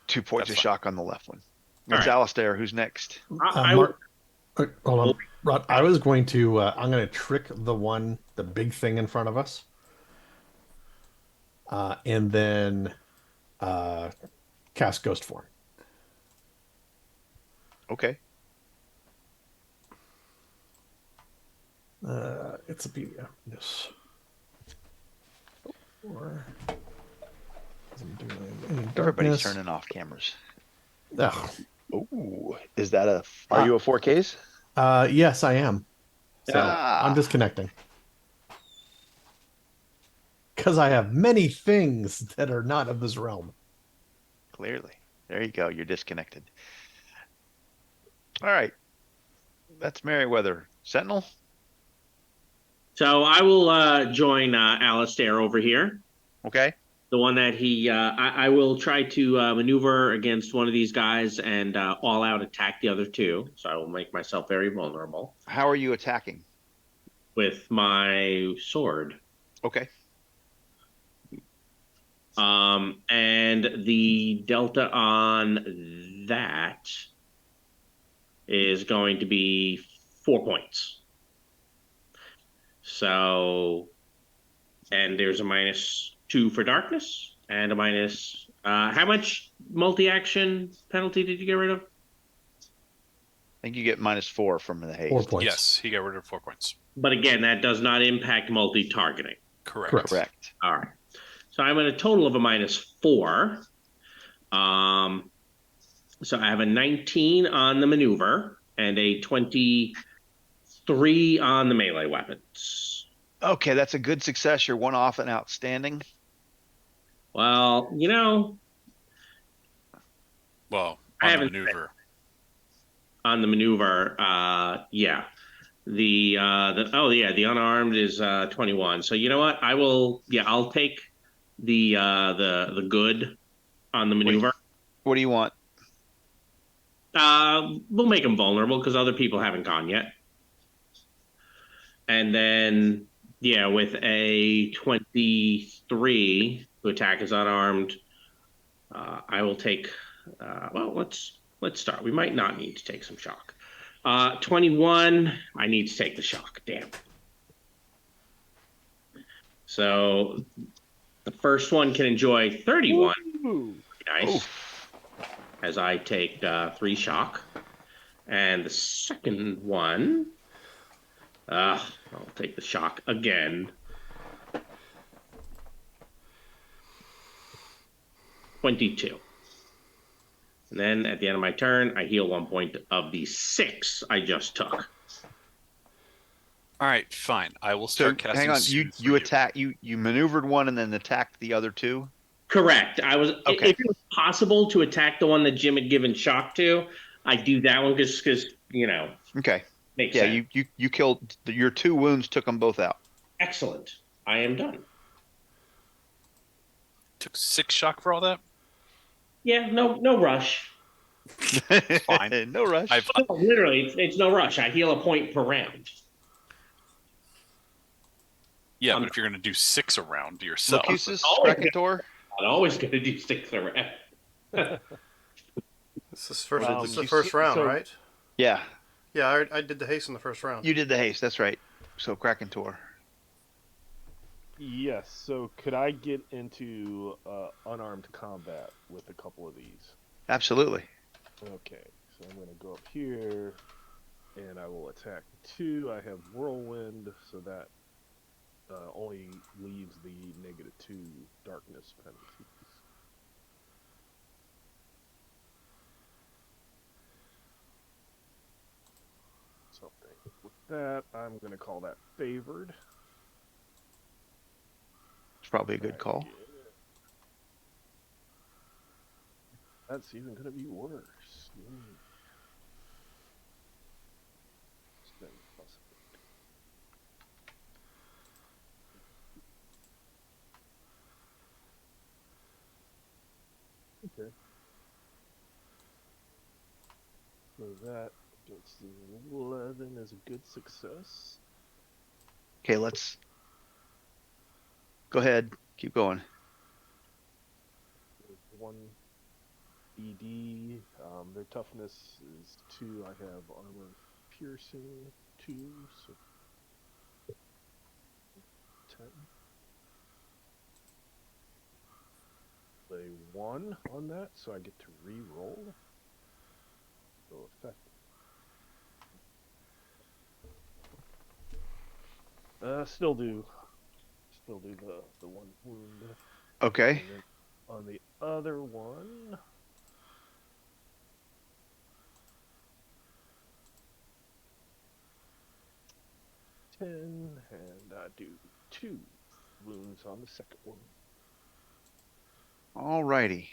2 points That's of fine. shock on the left one. All It's right. Alistair. Who's next? I Mark, hold on, Rod. I was going to. I'm going to trick the big thing in front of us, and then cast Ghost Form. Okay. It's a PDF. Yes. Or doesn't do any Everybody's darkness. turning off cameras. Oh, Ooh. Is that a. Are you a 4Ks? yes, I am. So Ah. I'm disconnecting. Because I have many things that are not of this realm. Clearly. There you go. You're disconnected. All right. That's Merryweather. Sentinel? So I will join Alistair over here. Okay. The one that I will try to maneuver against one of these guys and all out attack the other two. So I will make myself very vulnerable How are you attacking? with my sword. Okay. And the delta on that is going to be 4 points. So, and there's a -2 for darkness and a minus. How much multi-action penalty did you get rid of? I think you get -4 from the haste. 4 points. Yes, he got rid of 4 points. But again, that does not impact multi-targeting. Correct. Correct. All right. So I'm at a total of a -4. So I have a 19 on the maneuver and a 23 on the melee weapons. Okay, that's a good success. You're one off and outstanding. Well, Well, I on the haven't- maneuver. on the maneuver, yeah. The unarmed is 21. So you know what? I'll take the good on the maneuver. What do you want? We'll make him vulnerable because other people haven't gone yet. And then, with a 23 to attack is unarmed, I will take. Let's start. We might not need to take some shock. 21. I need to take the shock. Damn. So the first one can enjoy 31. Nice. Oof. As I take 3 shock. And the second one, I'll take the shock again. 22. And then at the end of my turn, I heal 1 point of the 6 I just took. All right, fine. I will So start casting hang on, you Soothe for you attack you maneuvered one and then attacked the other two. Correct. Okay. If it was possible to attack the one that Jim had given shock to, I do that one because Okay. makes Yeah, sense. you killed your 2 wounds, took them both out. Excellent. I am done. Took 6 shock for all that. Yeah, no rush. Fine. No rush. I've No, literally, it's no rush. I heal a point per round. Yeah, I'm but if you're going to do 6 around yourself, Locusus, always Krakentor. not always going to do 6 around. This is first. Well, This is the you first round, so right? Yeah, Yeah, I did the haste in the first round. you did the haste. That's right. So Krakentor. yes. So could I get into unarmed combat with a couple of these? Absolutely. Okay. So I'm going to go up here, and I will attack 2. I have whirlwind, so that only leaves the -2 darkness penalties. Something with that. I'm going to call that favored. It's probably a good call. That's even going to be worse. Spend plus. Okay. So that against the 11 is a good success. Okay, let's go ahead. Keep going. There's 1 ED. Their toughness is 2. I have armor piercing 2, so 10. Play 1 on that, so I get to re-roll. So effective. Still do the 1 wound. Okay. And then on the other one, ten, and I do 2 wounds on the second one. Alrighty.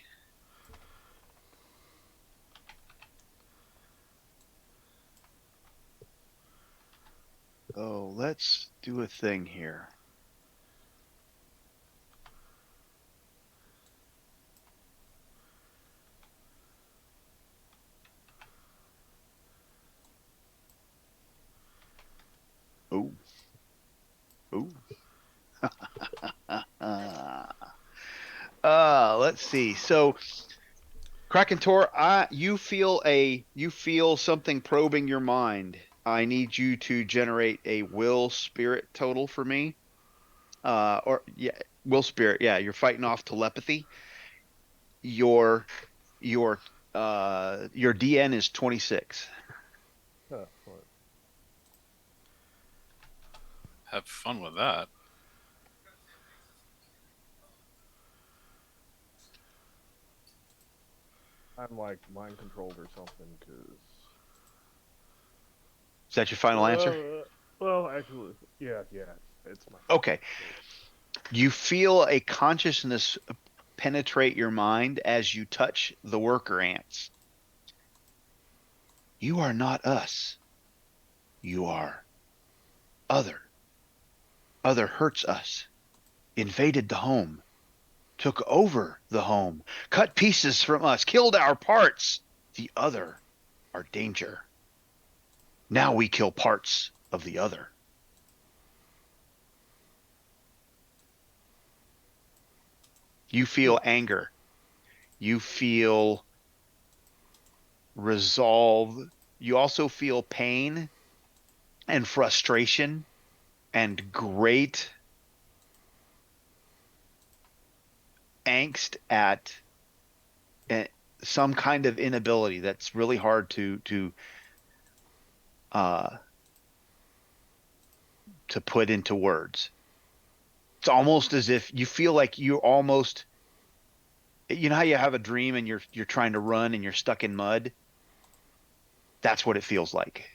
So let's do a thing here. Oh. Oh. Let's see. So Krakentor, you feel something probing your mind. I need you to generate a will spirit total for me. Or yeah, will spirit. Yeah, you're fighting off telepathy. Your your DN is 26. Huh, what? have fun with that. I'm like mind controlled or something, because. Is that your final answer? Well, actually, yeah, it's my. Okay. You feel a consciousness penetrate your mind as you touch the worker ants. You are not us. You are other. Other hurts us, invaded the home, took over the home, cut pieces from us, killed our parts. The other are danger. Now we kill parts of the other. You feel anger. You feel resolve. You also feel pain and frustration and great angst at some kind of inability that's really hard uh, to put into words. It's almost as if you feel like you're almost, you know how you have a dream and you're trying to run and you're stuck in mud? That's what it feels like.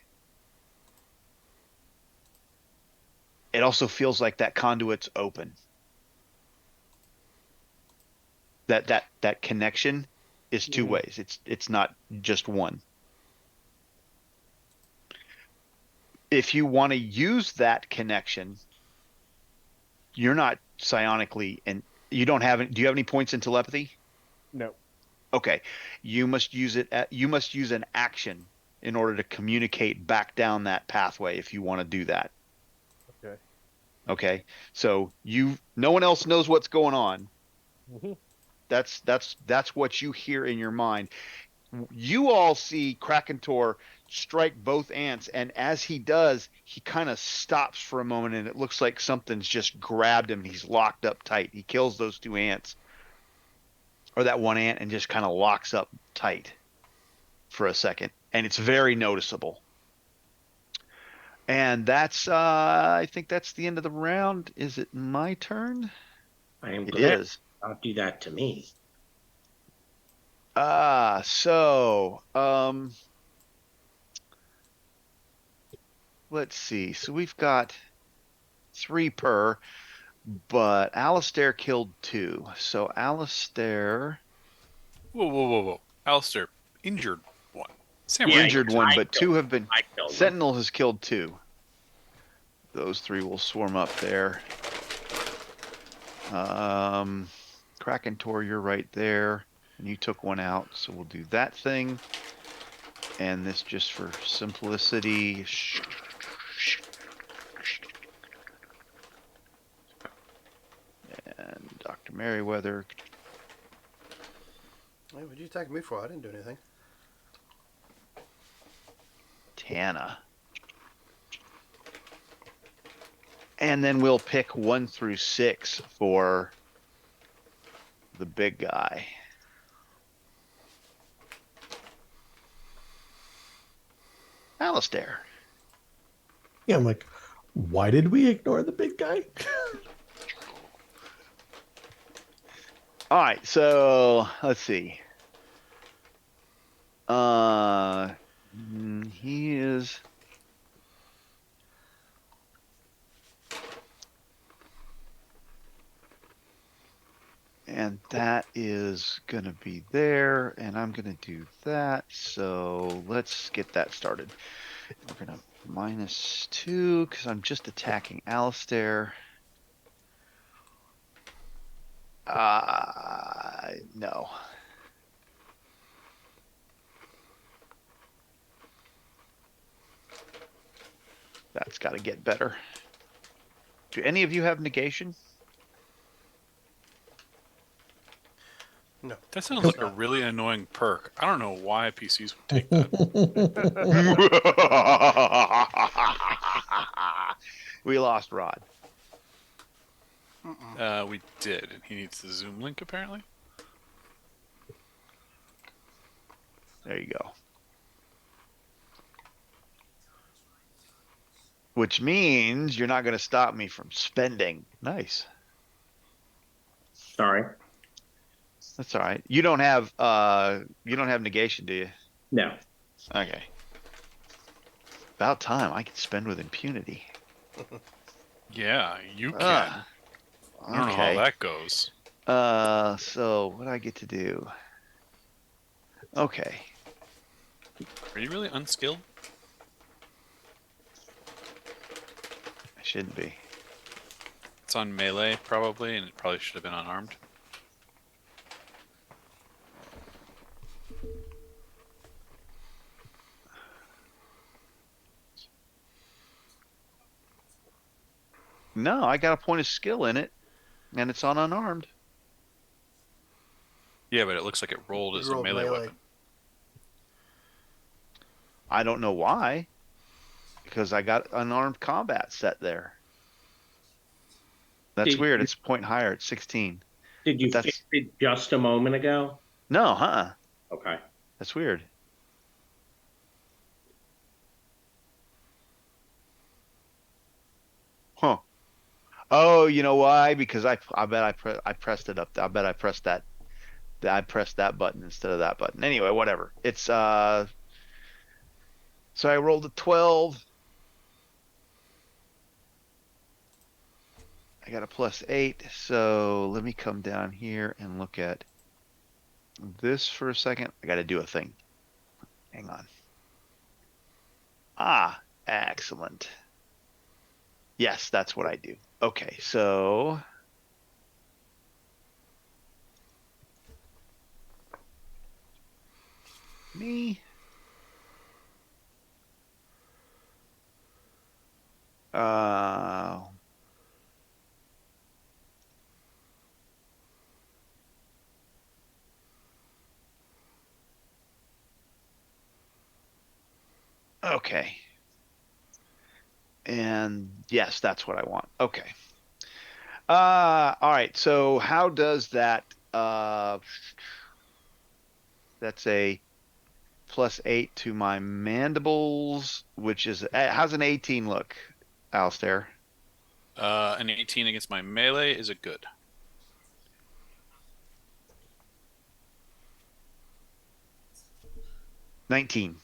it also feels like that conduit's open. That connection is two ways. It's not just one. If you want to use that connection, you're not psionically, and you don't have do you have any points in telepathy? No. Okay. You must use an action in order to communicate back down that pathway if you want to do that. Okay. Okay. So no one else knows what's going on. Mm-hmm. That's what you hear in your mind. You all see Krakentor strike both ants, and as he does, he kind of stops for a moment, and it looks like something's just grabbed him. He's locked up tight. He kills those two ants, or that one ant, and just kind of locks up tight for a second, and it's very noticeable. And that's I think that's the end of the round. Is it my turn? I am It glad is. not do that to me. So let's see. So we've got 3 per, but Alistair killed 2. So Alistair Whoa. Alistair, injured one. Samurai. Yeah, injured 1, I but killed 2 have been. I killed him. Sentinel has killed 2. Those 3 will swarm up there. Krakentor, you're right there. And you took 1 out, so we'll do that thing. And this just for simplicity. And Dr. Merriweather. Hey, what'd you attack me for? I didn't do anything. Tana. And then we'll pick 1 through 6 for the big guy. Alistair. Yeah, I'm like, why did we ignore the big guy? All right, so let's see. He is. And that is going to be there, and I'm going to do that. So let's get that started. We're going to -2 because I'm just attacking Alistair. No. That's got to get better. Do any of you have negation? No. That sounds like a really annoying perk. I don't know why PCs would take that. We lost Rod. We did. He needs the Zoom link, apparently. There you go. Which means you're not going to stop me from spending. Nice. Sorry. That's all right. You don't have negation, do you? No. Okay. About time I can spend with impunity. Yeah, you can. Ah, I don't know how that goes. So what do I get to do? Okay. Are you really unskilled? I shouldn't be. It's on melee, probably, and it probably should have been unarmed. No, I got a point of skill in it, and it's on unarmed. Yeah, but it looks like it rolled as You a rolled melee melee. weapon. I don't know why, because I got unarmed combat set there. That's Did weird. you- It's a point higher at 16. Did you That's- fix it just a moment ago? No, huh? Okay. That's weird. Huh. Oh, you know why? Because I bet I pressed it up. I bet I pressed that button instead of that button. Anyway, whatever. It's so I rolled a 12. I got a +8. So let me come down here and look at this for a second. I got to do a thing. Hang on. Ah, excellent. Yes, that's what I do. Okay, so me. Uh, okay. And yes, that's what I want. Okay. All right. So how does that that's a +8 to my mandibles, which is how's an 18 look, Alistair? An 18 against my melee is a good. '19.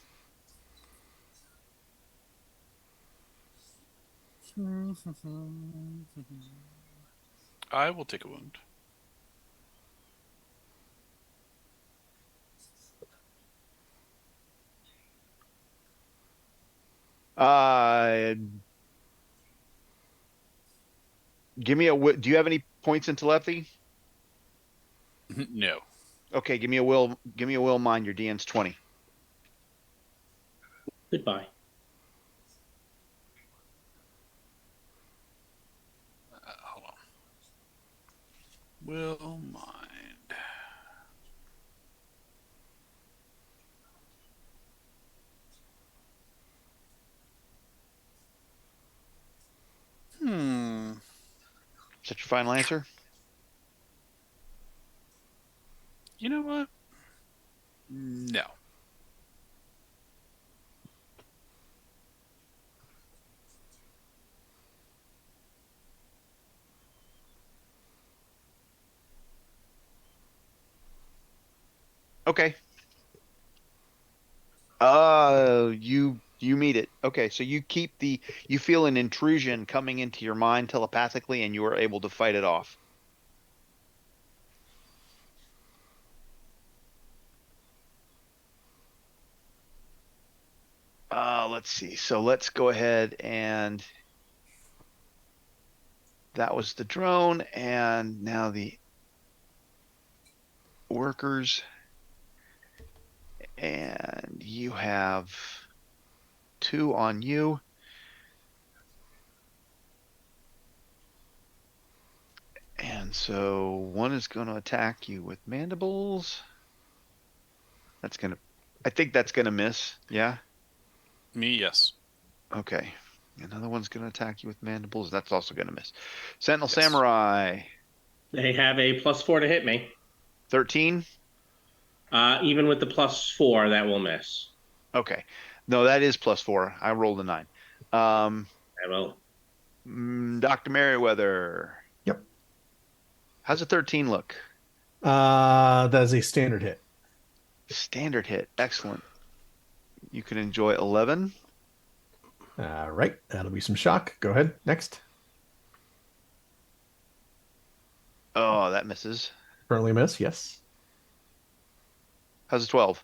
I will take a wound. Uh, give me a. Do you have any points in telepathy? No. Okay, give me a will. Give me a will mind. Your DN's 20. Goodbye. Hold on. Will mind. Is that your final answer? You know what? No. Okay. You meet it. Okay, so you feel an intrusion coming into your mind telepathically, and you are able to fight it off. Let's see. So let's go ahead and that was the drone, and now the workers, and you have 2 on you. And so one is going to attack you with mandibles. I think that's going to miss. Yeah. Me, yes. Okay. Another one's going to attack you with mandibles. That's also going to miss. Sentinel Yes. Samurai, They have a +4 to hit me. 13. Even with the +4, that will miss. Okay. No, that is +4. I rolled a 9. I will. Dr. Merriweather. Yep. How's a 13 look? That is a standard hit. Standard hit. Excellent. You can enjoy 11. All right. That'll be some shock. Go ahead. Next. Oh, that misses. Currently miss. Yes. How's a 12?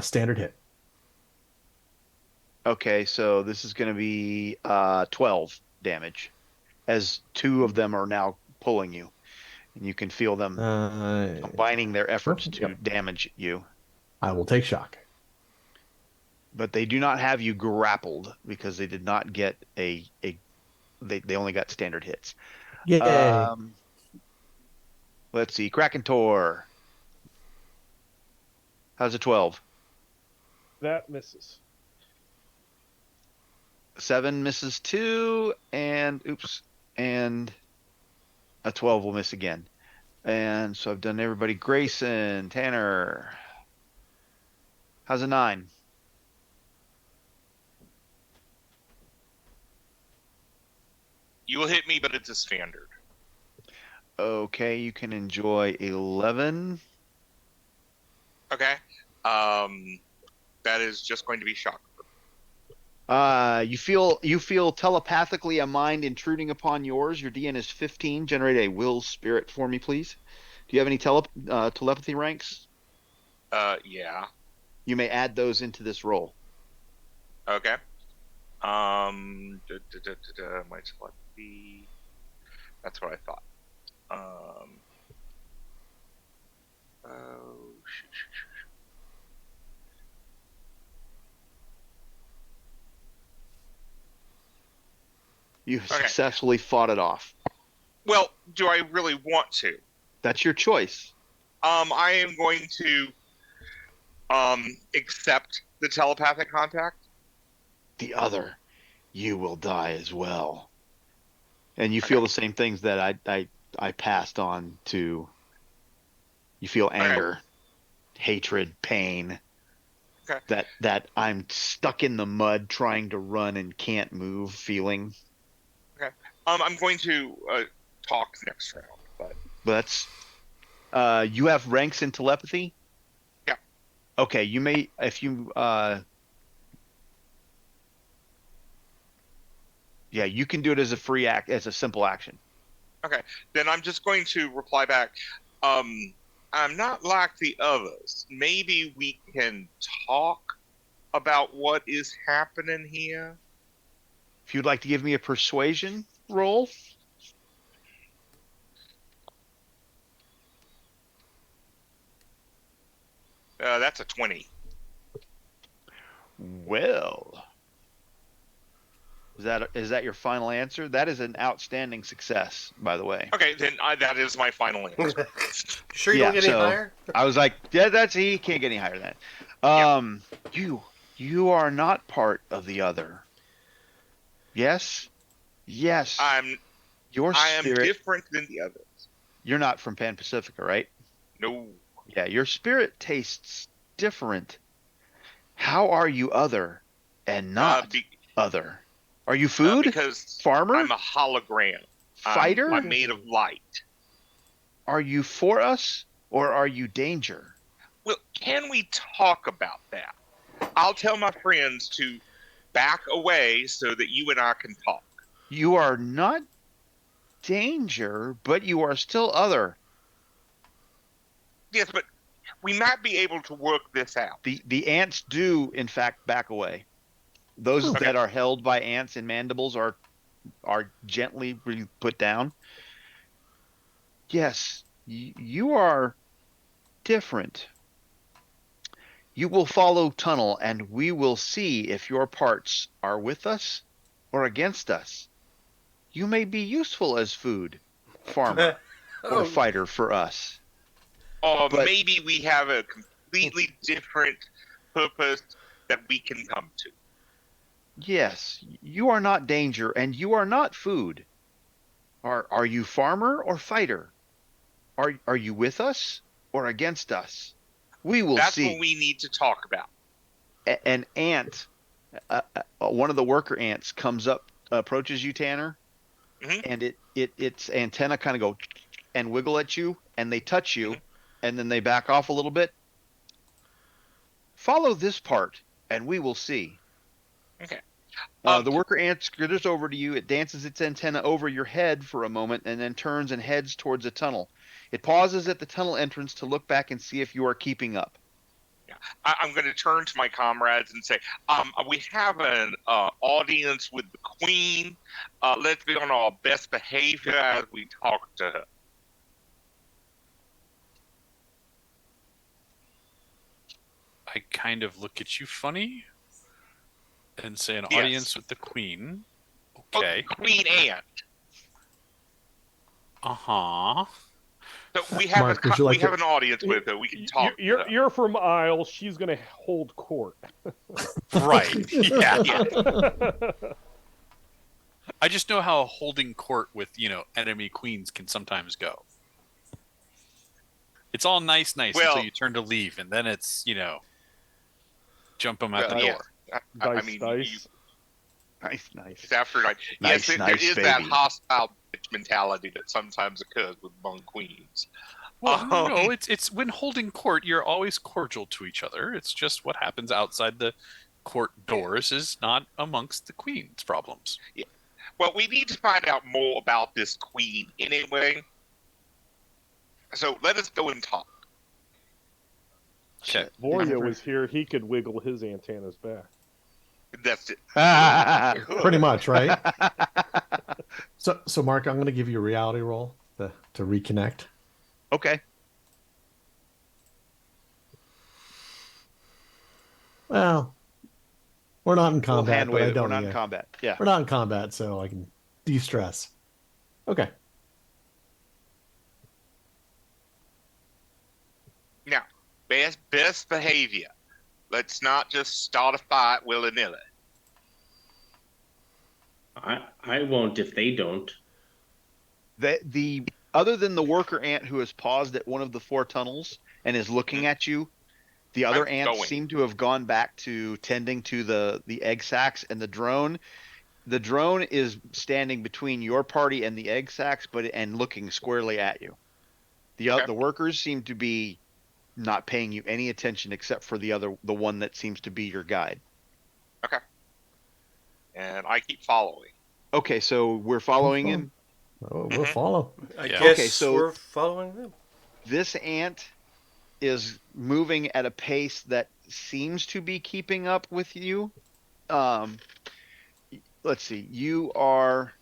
Standard hit. Okay, so this is going to be 12 damage, as 2 of them are now pulling you, and you can feel them combining their efforts to Yep. damage you. I will take shock. But they do not have you grappled because they did not get they only got standard hits. Yay. Let's see, Krakentor. How's a 12? That misses. 7 misses 2, and oops, and a 12 will miss again. And so I've done everybody. Grayson, Tanner. How's a 9? You will hit me, but it's a standard. Okay, you can enjoy 11. Okay. That is just going to be shock. You feel telepathically a mind intruding upon yours. Your DN is 15. Generate a will spirit for me, please. Do you have any telepathy ranks? Yeah. You may add those into this roll. Okay. My telepathy. That's what I thought. Oh, shoot. You successfully fought it off. Well, do I really want to? That's your choice. I am going to accept the telepathic contact. The other, you will die as well. And you feel the same things that I passed on to. You feel anger, hatred, pain. Okay. That I'm stuck in the mud trying to run and can't move feeling. Okay. I'm going to talk next round, but that's you have ranks in telepathy? Yeah. Okay, you may if you yeah, you can do it as a free act as a simple action. Okay. Then I'm just going to reply back. I'm not like the others. Maybe we can talk about what is happening here. If you'd like to give me a persuasion roll. That's a 20. Well, is that your final answer? That is an outstanding success, by the way. Okay, then that is my final answer. Sure you don't get any higher? I was like, yeah, he can't get any higher than that. You are not part of the other. Yes? Yes. I am different than the others. You're not from Pan Pacifica, right? No. Yeah, your spirit tastes different. How are you other and not other? Are you food? Because farmer? I'm a hologram. Fighter? I'm made of light. Are you for us or are you danger? Well, can we talk about that? I'll tell my friends to back away so that you and I can talk. You are not danger, but you are still other. Yes, but we might be able to work this out. The ants do, in fact, back away. Those that are held by ants and mandibles are gently put down. Yes, you are different. You will follow tunnel, and we will see if your parts are with us or against us. You may be useful as food, farmer, or fighter for us. Or maybe we have a completely different purpose that we can come to. Yes, you are not danger, and you are not food. Are you farmer or fighter? Are you with us or against us? We will see. That's what we need to talk about. An ant, one of the worker ants, comes up, approaches you, Tanner, and its antenna kind of go and wiggle at you, and they touch you, and then they back off a little bit. Follow this part, and we will see. Okay. The worker ant skitters over to you. It dances its antenna over your head for a moment and then turns and heads towards a tunnel. It pauses at the tunnel entrance to look back and see if you are keeping up. Yeah. I'm going to turn to my comrades and say, we have an audience with the Queen. Let's be on our best behavior as we talk to her. I kind of look at you funny and say an Yes. audience with the Queen. Okay. Oh, Queen Ant. Uh-huh. So we have, Mark, we have an audience with her. We can talk. You're from Isles. She's going to hold court. Right. Yeah. I just know how holding court with, enemy queens can sometimes go. It's all nice until you turn to leave, and then it's, jump them out the door. Dice. Nice. It's after night. Nice, yes, nice, there is baby. that hostile bitch mentality that sometimes occurs with among queens. Well, no, it's when holding court, you're always cordial to each other. It's just what happens outside the court doors is not amongst the queen's problems. Well, we need to find out more about this queen anyway. So let us go and talk. Okay. Vorya was here, he could wiggle his antennas back. That's it. Pretty much, right? So Mark, I'm going to give you a reality roll to reconnect. Okay. Well, we're not in combat, hand but wave I it. don't. We're not in combat. Yeah. We're not in combat, so I can de-stress. Okay. Now, best behavior. Let's not just start a fight willy-nilly. I won't if they don't. The other than the worker ant who has paused at one of the 4 tunnels and is looking at you, the other I'm ants going. seem to have gone back to tending to the egg sacs, and the drone is standing between your party and the egg sacs, and looking squarely at you. Okay. The workers seem to be not paying you any attention except for the one that seems to be your guide. Okay. And I keep following. Okay, so we're following him. Oh, we'll follow. I Yeah. guess Okay, so- we're following them. This ant is moving at a pace that seems to be keeping up with you. Let's see. You are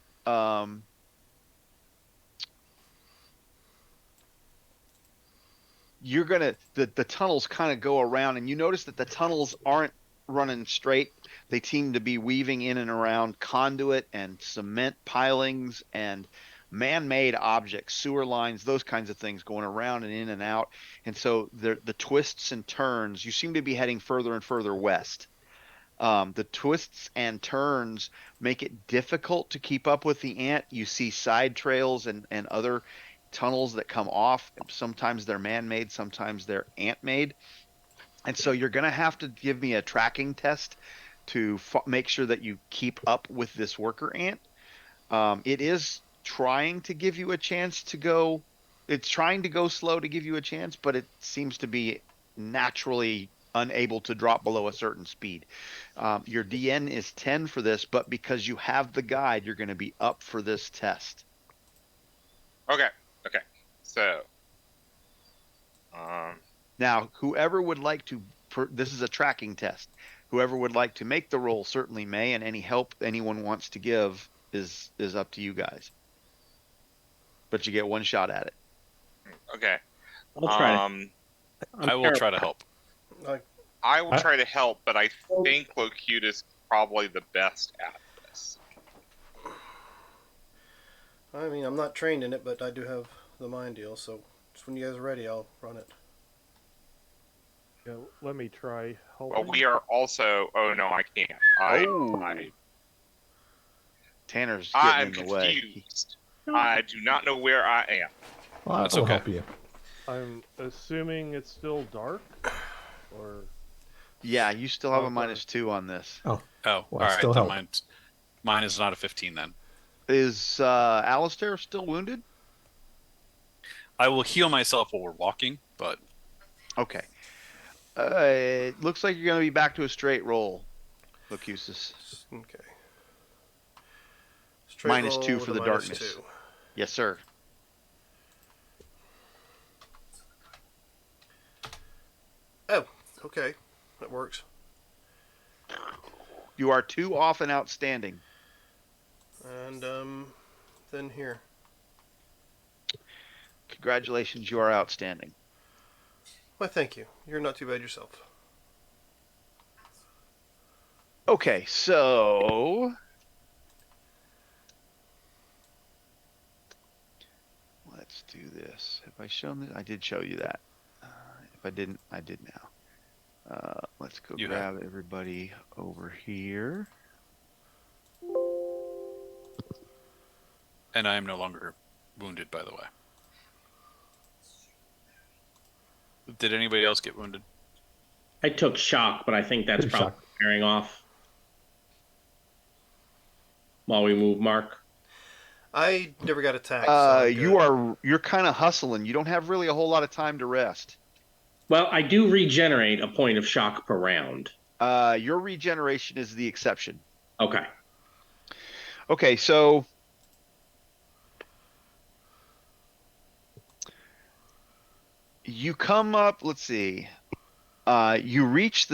you're gonna the tunnels kind of go around, and you notice that the tunnels aren't running straight. They seem to be weaving in and around conduit and cement pilings and man-made objects, sewer lines, those kinds of things going around and in and out. And so the twists and turns, you seem to be heading further and further west. The twists and turns make it difficult to keep up with the ant. You see side trails and other tunnels that come off. Sometimes they're man-made, sometimes they're ant-made. And so you're going to have to give me a tracking test to make sure that you keep up with this worker ant. It is trying to give you a chance to go. It's trying to go slow to give you a chance, but it seems to be naturally unable to drop below a certain speed. Your DN is 10 for this, but because you have the guide, you're going to be up for this test. Okay. So, Now, whoever would like to, this is a tracking test. Whoever would like to make the roll certainly may, and any help anyone wants to give is up to you guys. But you get one shot at it. okay. I'll try. I will try to help. I will try to help, but I think Locutus is probably the best at this. I mean, I'm not trained in it, but I do have the mind deal, so just when you guys are ready, I'll run it. Yeah, let me try helping. Well, we are also. Oh no, I can't. Tanner's I'm getting in the way. confused. I do not know where I am. Well, That's I'll okay. help you. I'm assuming it's still dark, or Yeah, you still have a Okay. -2 on this. Oh, all Well, right. still Then help. mine is not a 15 then. Is Alistair still wounded? I will heal myself while we're walking, but Okay. It looks like you're going to be back to a straight roll, Locutus. Okay. Straight -2 roll for to the minus darkness. 2. Yes, sir. Oh, okay. That works. You are 2 off and outstanding. And then here. Congratulations, you are outstanding. Why, thank you. You're not too bad yourself. Okay, so let's do this. Have I shown this? I did show you that. If I didn't, I did now. Let's go You grab everybody over here. and I am no longer wounded, by the way. Did anybody else get wounded? I took shock, but I think that's Pretty probably shock. wearing off. While we move, Mark. I never got attacked. So I'm good. You're kind of hustling. You don't have really a whole lot of time to rest. Well, I do regenerate a point of shock per round. Your regeneration is the exception. Okay. Okay, so you come up. Let's see. You reach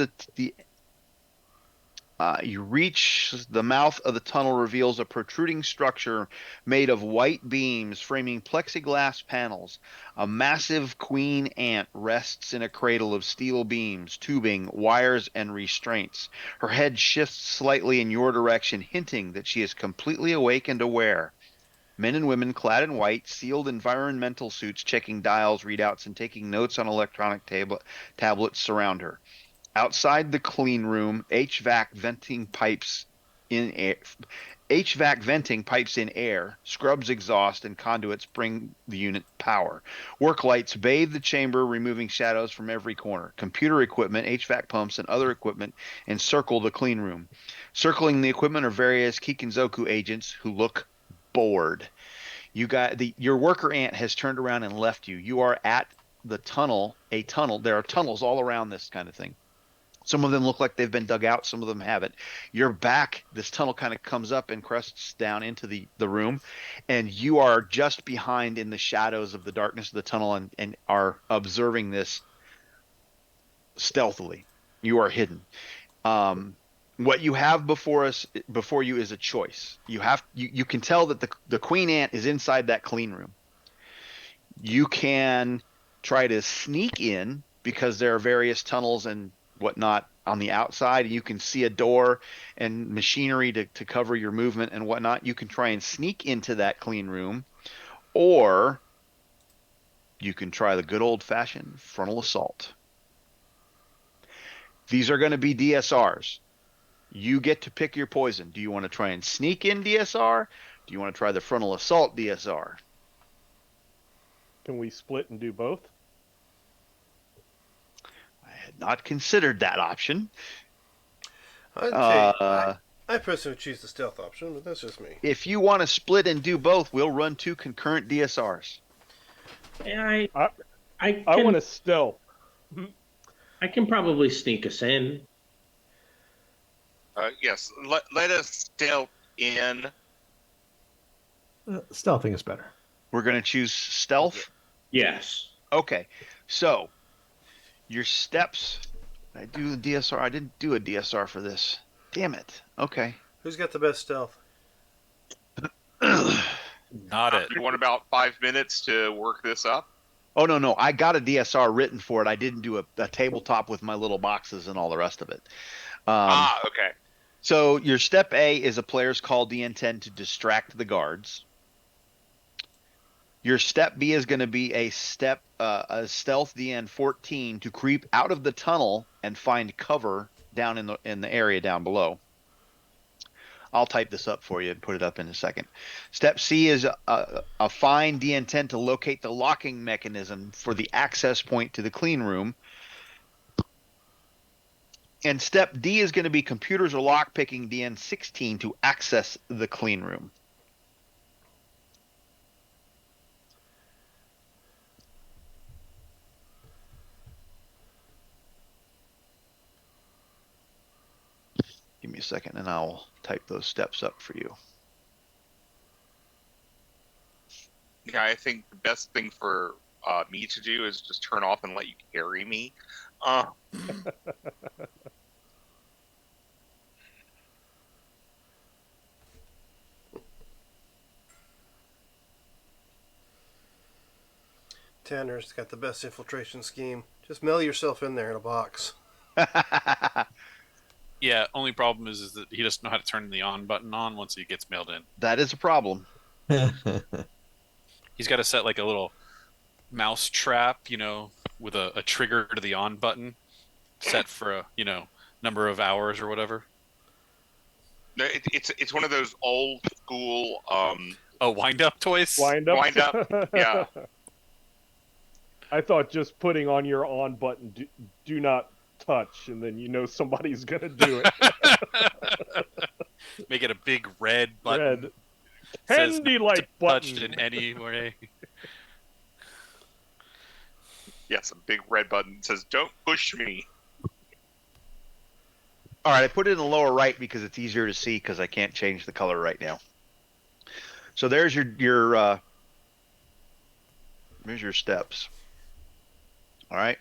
you reach the mouth of the tunnel, reveals a protruding structure made of white beams framing plexiglass panels. A massive queen ant rests in a cradle of steel beams, tubing, wires, and restraints. Her head shifts slightly in your direction, hinting that she is completely awake and aware. Men and women clad in white, sealed environmental suits, checking dials, readouts, and taking notes on electronic tablets surround her. Outside the clean room, in air, HVAC venting pipes in air, scrubs exhaust, and conduits bring the unit power. Work lights bathe the chamber, removing shadows from every corner. Computer equipment, HVAC pumps, and other equipment encircle the clean room. Circling the equipment are various Kikinzoku agents who look bored. Your worker ant has turned around and left you. You are at the tunnel, a tunnel. There are tunnels all around this kind of thing. Some of them look like they've been dug out. Some of them haven't. Your back, this tunnel kind of comes up and crests down into the room, and you are just behind in the shadows of the darkness of the tunnel and are observing this stealthily. You are hidden. What you have before you is a choice. You can tell that the queen ant is inside that clean room. You can try to sneak in because there are various tunnels and whatnot on the outside, and you can see a door and machinery to cover your movement and whatnot. You can try and sneak into that clean room, or you can try the good old-fashioned frontal assault. These are going to be DSRs. You get to pick your poison. Do you want to try and sneak in DSR? Do you want to try the frontal assault DSR? Can we split and do both? I had not considered that option. I personally would choose the stealth option, but that's just me. If you want to split and do both, we'll run 2 concurrent DSRs. Yeah, I want to stealth. I can probably sneak us in. Yes, let us stealth in. Stealthing is better. We're going to choose stealth? Yes. Okay. So, your steps... I do the DSR. I didn't do a DSR for this. Damn it. Okay. Who's got the best stealth? Not it. You want about 5 minutes to work this up? Oh, no. I got a DSR written for it. I didn't do a tabletop with my little boxes and all the rest of it. Okay. So your step A is a player's call DN10 to distract the guards. Your step B is going to be a stealth DN14 to creep out of the tunnel and find cover down in the area down below. I'll type this up for you and put it up in a second. Step C is a fine DN10 to locate the locking mechanism for the access point to the clean room. And step D is going to be computers or lockpicking DN16 to access the clean room. Give me a second and I'll type those steps up for you. Yeah, I think the best thing for me to do is just turn off and let you carry me. Tanner's got the best infiltration scheme. Just mail yourself in there in a box. Yeah, only problem is that he doesn't know how to turn the on button on once he gets mailed in. That is a problem. He's got to set like a little mouse trap, with a trigger to the on button set for a, number of hours or whatever. It's one of those old school Wind up toys? Wind up. Wind up, yeah. I thought just putting on your on button, do not touch, and then somebody's gonna do it. Make it a big red button. Red. Says Handy not like to button. touch in any way. Yes, a big red button that says "Don't push me." All right, I put it in the lower right because it's easier to see because I can't change the color right now. So there's your steps. All right.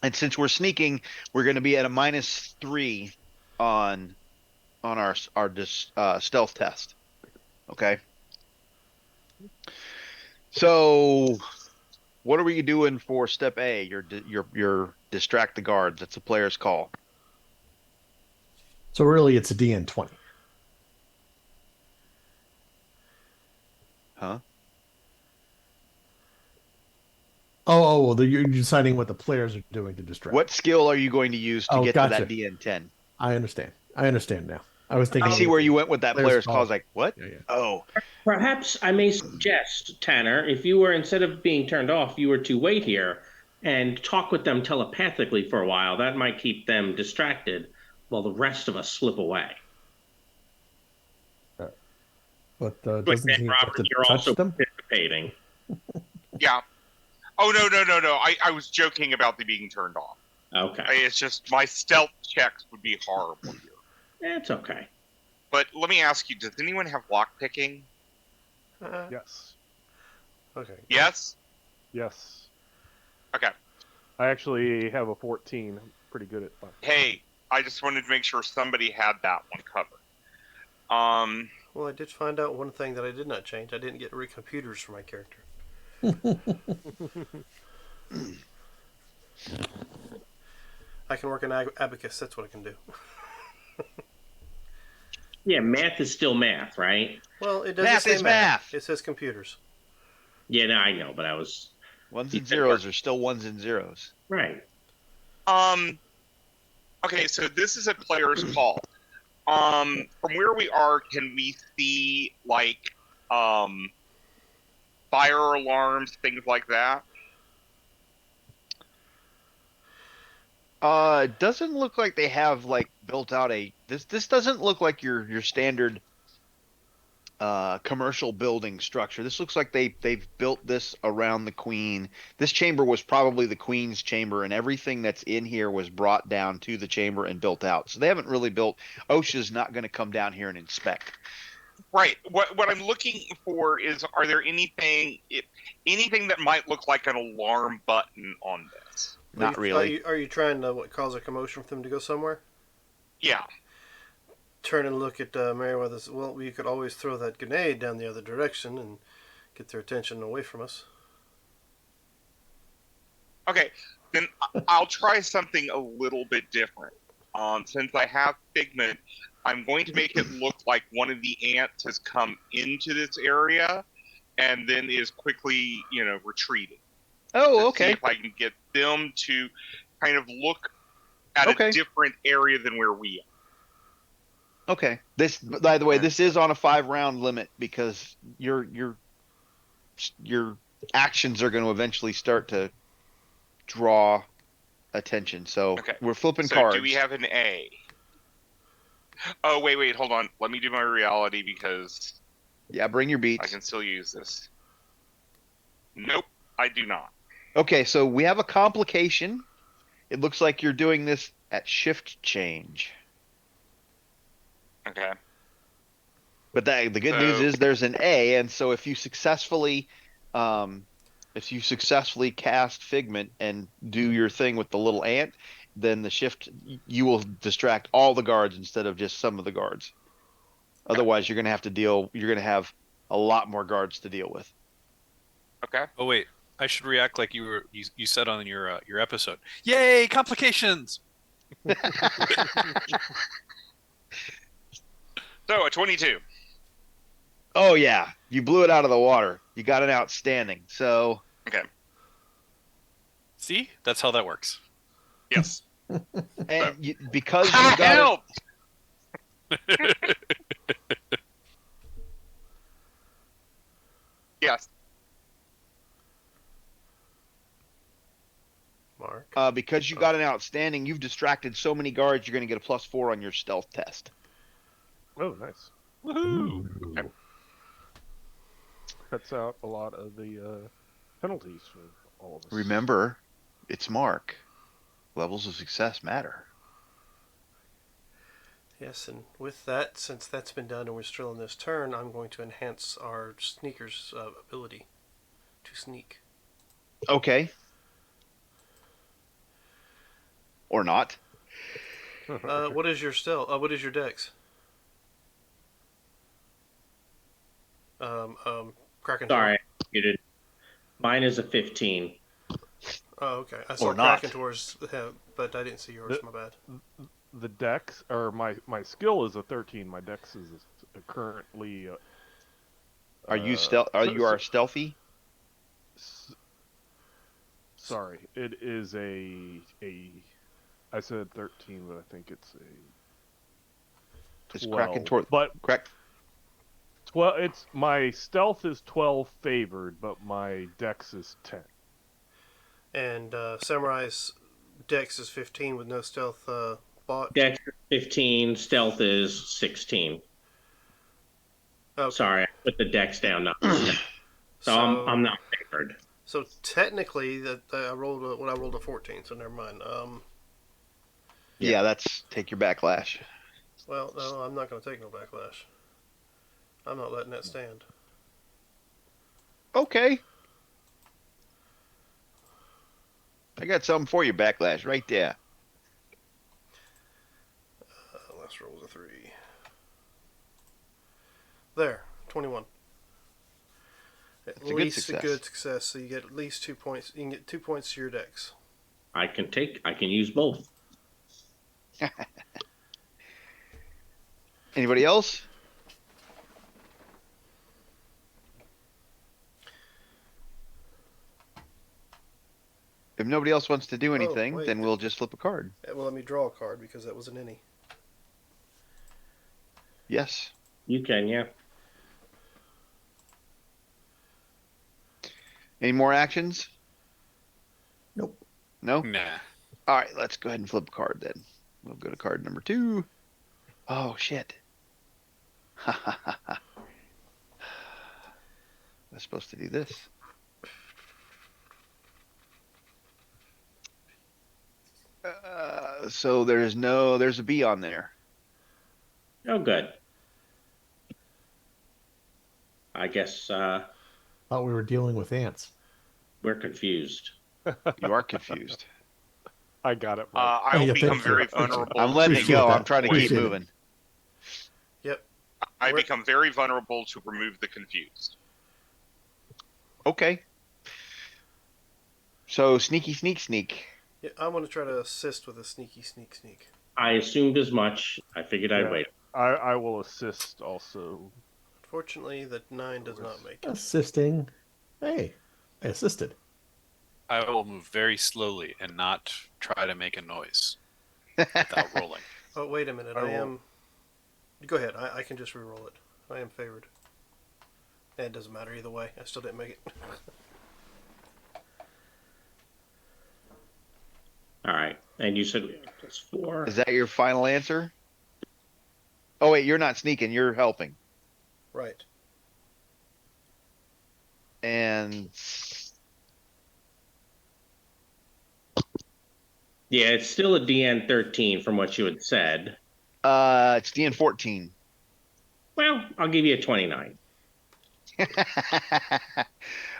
And since we're sneaking, we're going to be at a -3 on our stealth test. Okay. So what are we doing for step A? Your distract the guards. That's the player's call. So really, it's a DN20. Huh? Well, you're deciding what the players are doing to distract. What skill are you going to use to get to that DN10? I understand. I understand now. I was thinking. I see where you went with that player's call. I was like, what? Yeah, yeah. Oh, Perhaps I may suggest, Tanner, if you were, instead of being turned off, you were to wait here and talk with them telepathically for a while. That might keep them distracted while the rest of us slip away. But Wait, doesn't and he have Robert, to you're touch also them? participating. Yeah. Oh no. I was joking about the being turned off. Okay. It's just my stealth checks would be horrible here. It's okay. But let me ask you: does anyone have lock picking? Yes. Okay. Yes. Yes. Okay. I actually have a 14. I'm pretty good at that. Hey, I just wanted to make sure somebody had that one covered. Well, I did find out one thing that I did not change. I didn't get rid of computers for my character. I can work an abacus. That's what I can do. Yeah, math is still math, right? Well, it doesn't Math say is math. It says computers. Yeah, no, I know, but I was ones and zeros are still ones and zeros. right. Okay, so this is a player's call. From where we are, can we see like fire alarms, things like that? It doesn't look like they have like built out a this doesn't look like your standard commercial building structure. This looks like they've built this around the queen. This chamber was probably the queen's chamber, and everything that's in here was brought down to the chamber and built out. So they haven't really built. OSHA's not going to come down here and inspect. Right. What I'm looking for is, are there anything that might look like an alarm button on this? Not really. Are you trying to cause a commotion for them to go somewhere? Yeah. Turn and look at Meriwether's. Well, we could always throw that grenade down the other direction and get their attention away from us. Okay, then I'll try something a little bit different. Since I have Figment, I'm going to make it look like one of the ants has come into this area and then is quickly, retreating. Oh, okay. See if I can get them to kind of look at a different area than where we are. Okay. This, by the way, this is on a 5-round limit because your actions are going to eventually start to draw attention. So we're flipping cards. Do we have an A? Oh, wait, hold on. Let me do my reality because... Yeah, bring your beats. I can still use this. Nope, I do not. Okay, so we have a complication. It looks like you're doing this at shift change. Okay. But the good news is there's an A, and so if you successfully cast Figment and do your thing with the little ant, then the shift, you will distract all the guards instead of just some of the guards. Otherwise, you're going to have a lot more guards to deal with. Okay. Oh wait, I should react like you said on your episode. Yay, complications! So a 22. Oh yeah, you blew it out of the water. You got an outstanding. So okay. See, that's how that works. Yes. And because you got it. Yes. Mark. Because you got an outstanding, you've distracted so many guards. You're going to get a +4 on your stealth test. Oh, nice. Woohoo! Okay. Cuts out a lot of the penalties for all of us. Remember, it's Mark. Levels of success matter. Yes, and with that, since that's been done and we're still in this turn, I'm going to enhance our sneaker's ability to sneak. Okay. Or not. What is your stealth? What is your dex? Kraken. Sorry, you did. Mine is a 15. Oh, okay. I Or saw not. Kraken towards, but I didn't see yours. My bad. The dex, or my skill is a 13. My dex is currently. Are you stealthy? Sorry, it is a. I said 13, but I think it's a. 12. Is Kraken toward? But Correct. 12. It's my stealth is 12 favored, but my dex is 10. And Samurai's dex is 15 with no stealth bot. Dex is 15, stealth is 16. Okay. Sorry, I put the dex down, not the stealth. So I'm not favored. So technically, that I rolled a 14. So never mind. Yeah, that's take your backlash. Well, no, I'm not going to take no backlash. I'm not letting that stand. Okay. I got something for you, backlash, right there. Last roll was a 3. There, 21. At That's a least good a good success. So you get at least 2 points. You can get 2 points to your dex. I can use both. Anybody else? If nobody else wants to do anything, wait. then we'll just flip a card. Well, let me draw a card because that was an any. Yes. You can, yeah. Any more actions? Nope. No? Nah. All right, let's go ahead and flip a card then. We'll go to card number 2. Oh, shit. I was supposed to do this. So there's a B on there. Oh, good. I guess Thought we were dealing with ants. we're confused. You are confused. I got it. I will yeah, become thank you. very vulnerable. I'm letting it Appreciate go. that. I'm trying to keep Appreciate it. moving. Yep. I become very vulnerable to remove the confused. Okay. So sneaky sneak. Yeah, I'm going to try to assist with a sneak. I assumed as much. I figured I'd Yeah. wait. I will assist also. Unfortunately, the 9 does not make it. Assisting. Hey, I assisted. I will move very slowly and not try to make a noise without rolling. Oh, wait a minute. I I will- am. Go ahead. I can just re-roll it. I am favored. It doesn't matter either way. I still didn't make it. All right. And you said we have +4. Is that your final answer? Oh wait, you're not sneaking. You're helping. Right. And Yeah, it's still a DN 13 from what you had said. it's DN 14. Well, I'll give you a 29.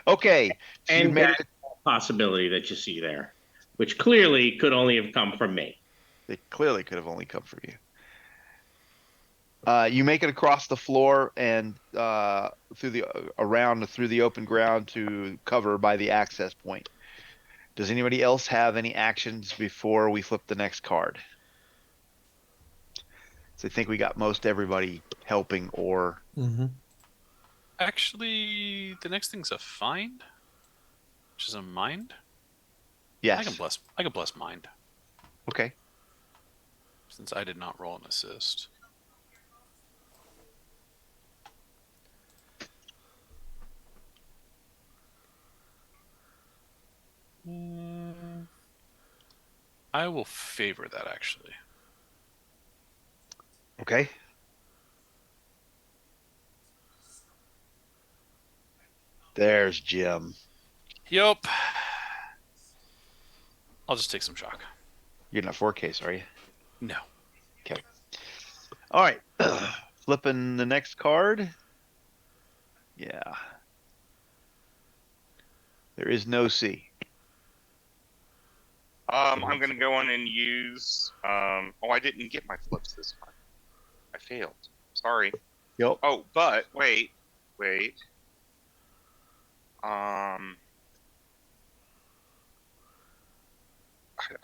Okay. So you And made that possibility that you see there, which clearly could only have come from me. It clearly could have only come from you. You make it across the floor and through the open ground to cover by the access point. Does anybody else have any actions before we flip the next card? So I think we got most everybody helping or Mm-hmm. Actually, the next thing's a find, which is a mind. yes. I can bless mind Okay. since I did not roll an assist. I will favor that actually. Okay. There's Jim. Yup. I'll just take some shock. You're not 4Ks, are you? No. All right. Flipping the next card. Yeah. There is no C. I'm going to go on and use. Oh, I didn't get my flips this time. I failed. Sorry. Yep. Oh, but wait. I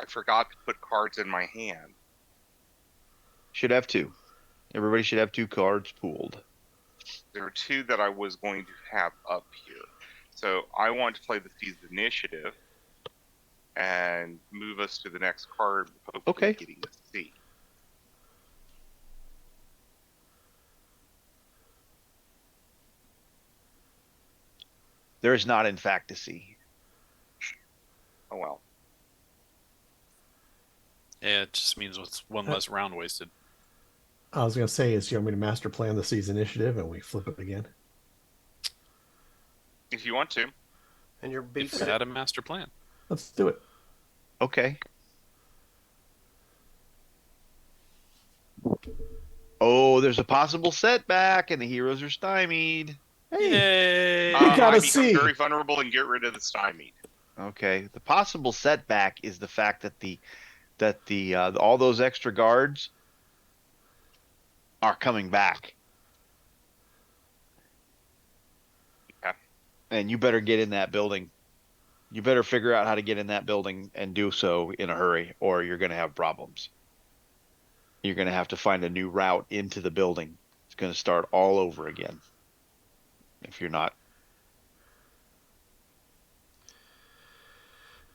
forgot to put cards in my hand. Should have 2. Everybody should have 2 cards pooled. There are 2 that I was going to have up here. So I want to play the Sea's initiative and move us to the next card, hopefully Okay. getting a C. There is not, in fact, a C. Oh well. Yeah, it just means it's one less round wasted. I was going to say, is you want me to master plan the Sea's initiative and we flip it again? If you want to. And your If beats we had a master plan. Let's do it. Okay. Oh, there's a possible setback, and the heroes are stymied. Hey, Yay! got I a become C. very vulnerable and get rid of the stymied. Okay. The possible setback is the fact that all those extra guards are coming back. Okay. And you better get in that building. You better figure out how to get in that building and do so in a hurry, or you're going to have problems. You're going to have to find a new route into the building. It's going to start all over again. If you're not.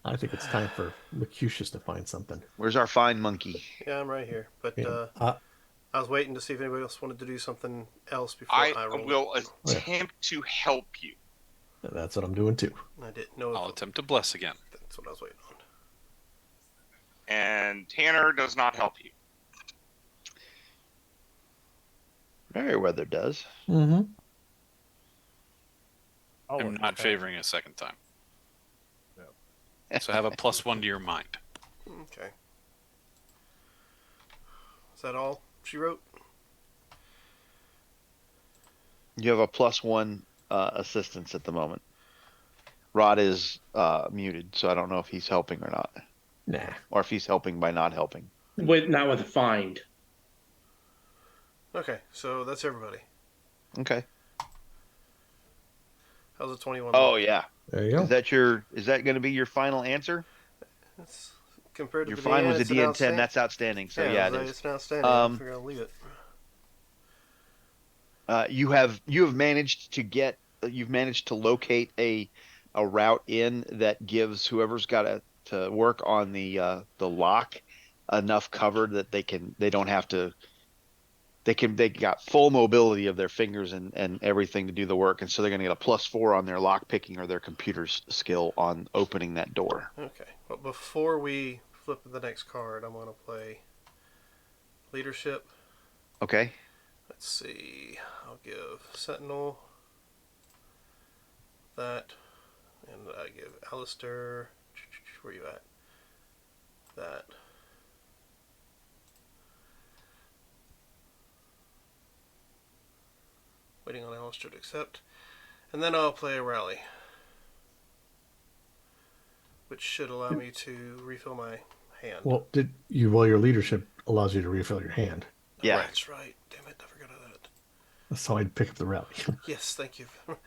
I think it's time for Mercutius to find something. Where's our fine monkey? Yeah, I'm right here. But Yeah. I was waiting to see if anybody else wanted to do something else before I I rolled. will attempt to help you. That's what I'm doing too. I didn't know. I'll attempt to bless again. That's what I was waiting on. And Tanner does not help you. Merriweather does. Mm-hmm. I'm not favoring a second time. So have a +1 to your mind. Okay. Is that all she wrote? You have a +1 assistance at the moment. Rod is muted, so I don't know if he's helping or not, Nah. or if he's helping by not helping. Not with a find. Okay, so that's everybody. Okay. How's the 21? Oh look? yeah. There you go. Is that going to be your final answer? It's, compared to Your the fine was a it's an DN10. outstanding- That's outstanding. So yeah, it is. It's an outstanding. I Um, figured I'll leave it. You have managed to locate a route in that gives whoever's got to work on the lock enough cover that they don't have to. They got full mobility of their fingers and everything to do the work, and so they're going to get a +4 on their lock picking or their computer's skill on opening that door. Okay. Well, before we flip the next card, I'm going to play leadership. Okay. Let's see. I'll give Sentinel that, and I give Alistair. Where you at? That. Waiting on Alistair to accept, and then I'll play a rally, which should allow me to refill my hand. Well, your leadership allows you to refill your hand. Yeah. Right, that's right. Damn it, I forgot about that. That's how I'd pick up the rally. Yes, thank you. All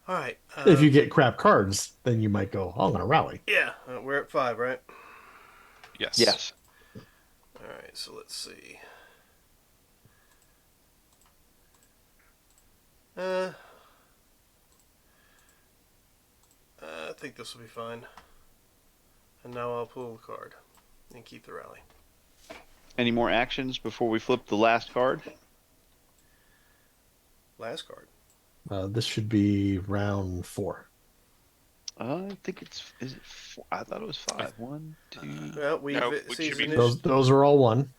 right. If you get crap cards, then you might go, oh, I'm going to rally. Yeah, we're at 5, right? Yes. Yes. All right, so let's see. I think this will be fine. And now I'll pull the card and keep the rally. Any more actions before we flip the last card? Last card. This should be round 4. I think is it 4? I thought it was 5. 1, 2. Well, we've No, which should be- Those are all 1.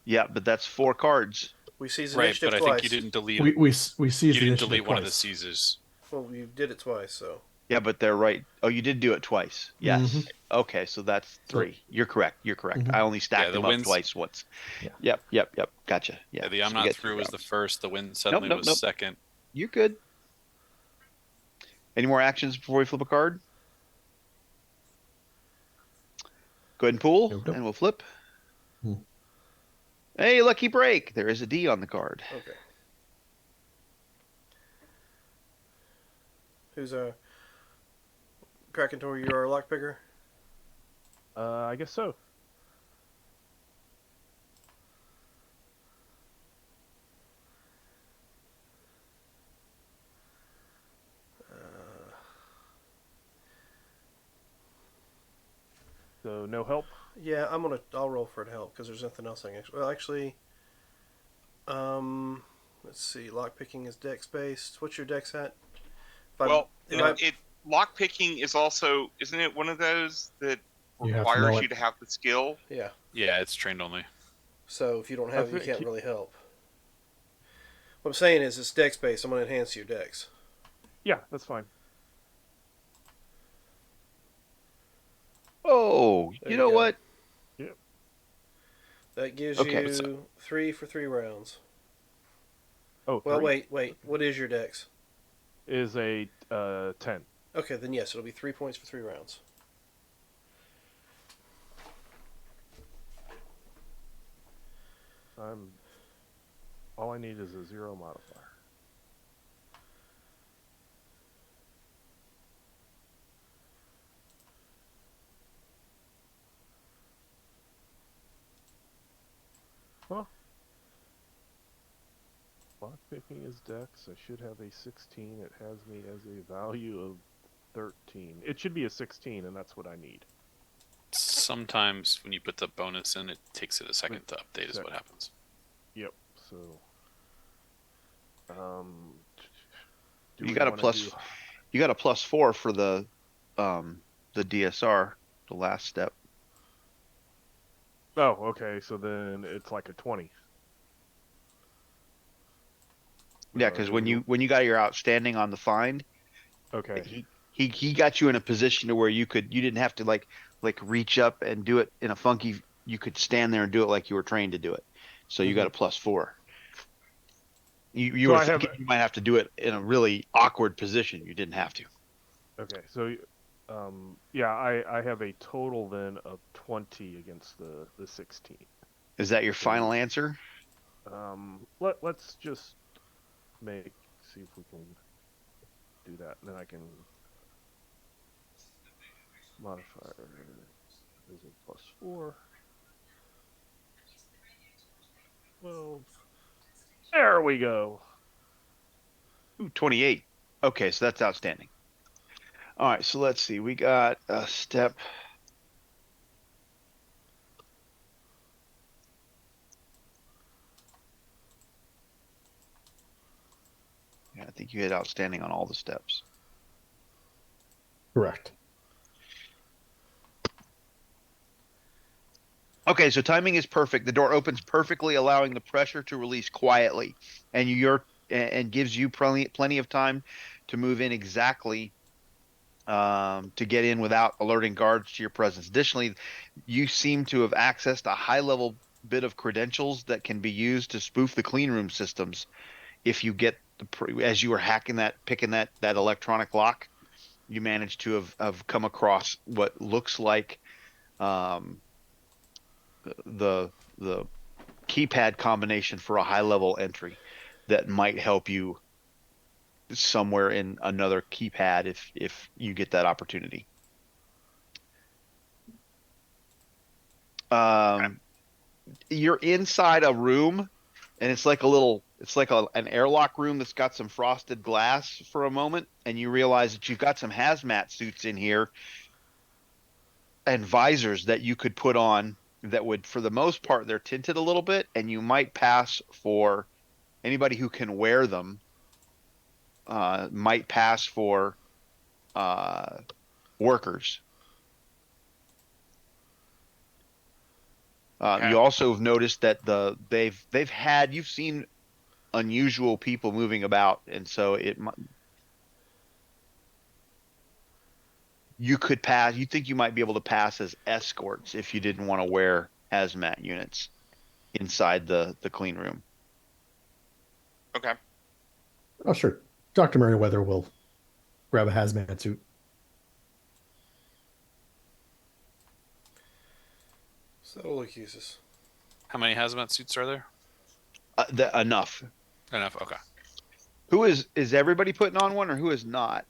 Yeah, but that's 4 cards. We seized Right, initiative but I twice. think you didn't delete. We seized you the didn't initiative delete one of the twice. seizes. Well, you did it twice, so Yeah, but they're right. Oh, you did do it twice. Yes. Mhm. Okay, so that's So, 3. You're correct. You're correct. mhm. I only Yeah, stacked the them up winds. twice once. Yeah. Yep. Gotcha. Yeah, Yeah. the I'm So we not got 2 through was the rounds. first. The wind Nope, suddenly nope, was nope. second. You're good. Any more actions before we flip a card? Go ahead and pull, Nope, nope. and we'll flip. Hmm. Hey, lucky break. There is a D on the card. Okay. Who's Krakentor? You're our lockpicker. I guess so. So no help. Yeah, I'll roll for it to help because there's nothing else I can actually. Well, actually, let's see. Lockpicking is dex based. What's your dex at? Well, if I, it lock picking is also, isn't it one of those that You have to know requires it. you to have the skill? yeah. Yeah, it's trained only. So if you don't I have it, you think can't really help. What I'm saying is it's dex based. I'm going to enhance your dex. Yeah, that's fine. Oh, There you you know go. what? That gives Okay. you 3 for 3 rounds. Oh, Well, 3 wait. What is your dex? is a 10. Okay, then yes, it'll be 3 points for 3 rounds. All I need is a 0 modifier. Huh? Lockpicking is dex. I should have a 16. It has me as a value of 13. It should be a 16, and that's what I need. Sometimes when you put the bonus in, it takes it a second to update. Is what happens. Yep. So, You got a plus. You got a +4 for the DSR, the last step. Oh, okay. So then it's like a 20. Yeah, because when you got your outstanding on the find, Okay. he got you in a position to where you didn't have to like reach up and do it in a funky. You could stand there and do it like you were trained to do it. So you got a +4. You So were I have thinking you might have to do it in a really awkward position. You didn't have to. okay. So, yeah, I have a total then of 20 against the 16. Is that your final answer? Let's just see if we can do that, and then I can modify as a +4. Well, there we go. Ooh, 28. Okay, so that's outstanding. All right, so let's see. We got a step. Yeah, I think you hit outstanding on all the steps. Correct. Okay, so timing is perfect. The door opens perfectly, allowing the pressure to release quietly, and gives you plenty of time to move in exactly to get in without alerting guards to your presence. Additionally, you seem to have accessed a high-level bit of credentials that can be used to spoof the clean room systems. If you get as you were picking that electronic lock, you managed to have come across what looks like the keypad combination for a high level entry that might help you somewhere in another keypad if you get that opportunity. You're inside a room, and it's like an airlock room that's got some frosted glass for a moment, and you realize that you've got some hazmat suits in here and visors that you could put on that would, for the most part, they're tinted a little bit, and you might pass for anybody who can wear them, might pass for workers. You also have noticed that you've seen unusual people moving about, and so you could pass. You think you might be able to pass as escorts if you didn't want to wear hazmat units inside the clean room. Okay. Oh, sure. Dr. Merriweather will grab a hazmat suit. Subtle excuses. How many hazmat suits are there? Enough. Enough. Okay. Who is everybody putting on one, or who is not?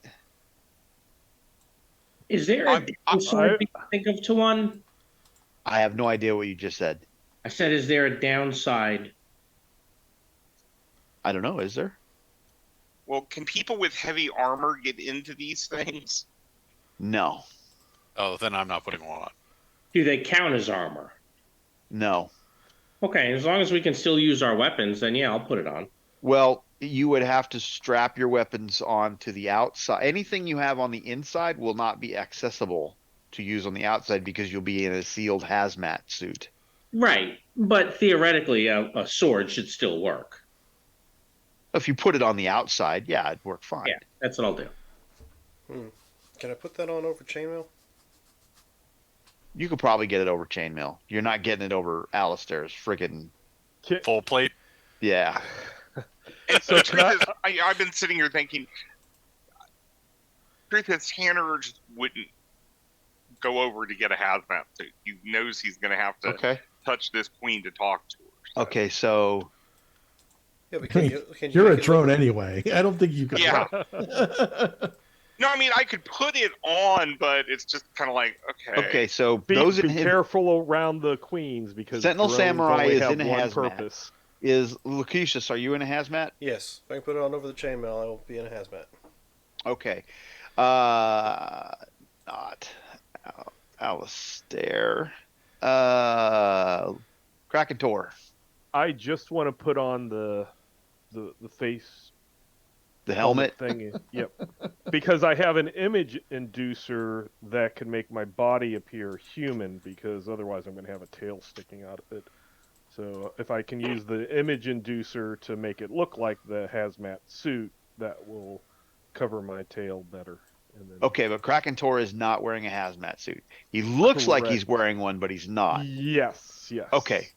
Is there a downside we can think of to one? I have no idea what you just said. I said, is there a downside? I don't know. Is there? Well, can people with heavy armor get into these things? No. Oh, then I'm not putting one on. Do they count as armor? No. Okay, as long as we can still use our weapons, then yeah, I'll put it on. Well, you would have to strap your weapons onto the outside. Anything you have on the inside will not be accessible to use on the outside because you'll be in a sealed hazmat suit. Right, but theoretically, a sword should still work. If you put it on the outside, yeah, it'd work fine. Yeah, that's what I'll do. Can I put that on over chainmail? You could probably get it over chainmail. You're not getting it over Alistair's friggin' Full plate. yeah. And So the can truth is, I've been sitting here thinking, truth is, Tanner just wouldn't go over to get a hazmat suit. He knows he's going to have to Okay. touch this queen to talk to her. So. Okay, so Yeah, but can you You're a make it drone look- anyway. I don't think you can. Yeah. No, I mean, I could put it on, but it's just kind of like, okay. okay, so Be those in careful around the queens because Sentinel drones Samurai only is have in a one hazmat. purpose. is Lucretius, are you in a hazmat? Yes, if I can put it on over the chainmail, I will be in a hazmat. Okay. Not Alistair. Krakentor. I just want to put on the face The helmet. thing. Yep. Because I have an image inducer that can make my body appear human because otherwise I'm going to have a tail sticking out of it. So if I can use the image inducer to make it look like the hazmat suit, that will cover my tail better. And then... Okay, but Krakentor is not wearing a hazmat suit. He looks like he's Correct. wearing one, but he's not. Yes, yes. Okay.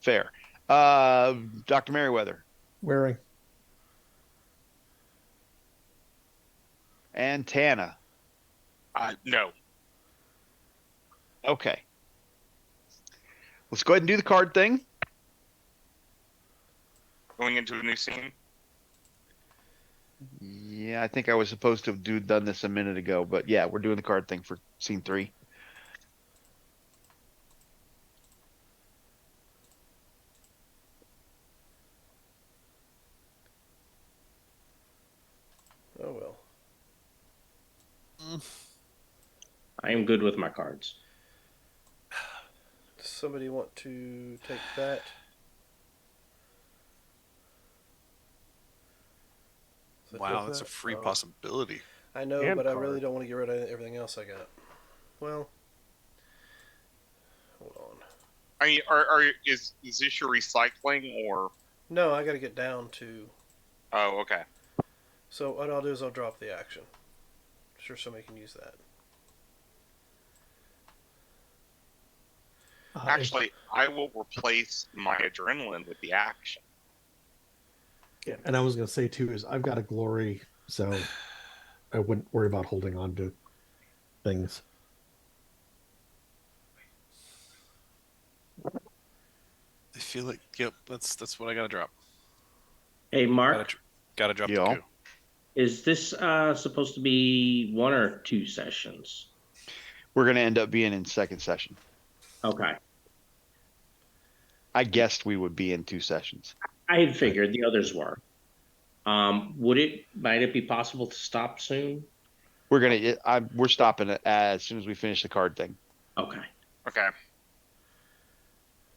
Fair. Dr. Merriweather. Wearing. And Tana. No. Okay. Let's go ahead and do the card thing. Going into a new scene. Yeah, I think I was supposed to have done this a minute ago, but yeah, we're doing the card thing for scene 3. Oh well. I am good with my cards. Does somebody want to take that? Does that Wow, take that's a that? free Oh. possibility. I know, And but I card. really don't want to get rid of everything else I got. Well, hold on. I mean, is this your recycling or? No, I got to get down to. Oh, okay. So what I'll do is I'll drop the action. Sure, somebody can use that. Actually, I will replace my adrenaline with the action. Yeah, and I was going to say too is I've got a glory, so I wouldn't worry about holding on to things. I feel like that's what I gotta drop. Hey, Mark, Gotta drop Yo. the coup. is this supposed to be 1 or 2 sessions? We're going to end up being in second session. Okay. I guessed we would be in 2 sessions. I had figured the others were. Might it be possible to stop soon? We're stopping it as soon as we finish the card thing Okay. Okay.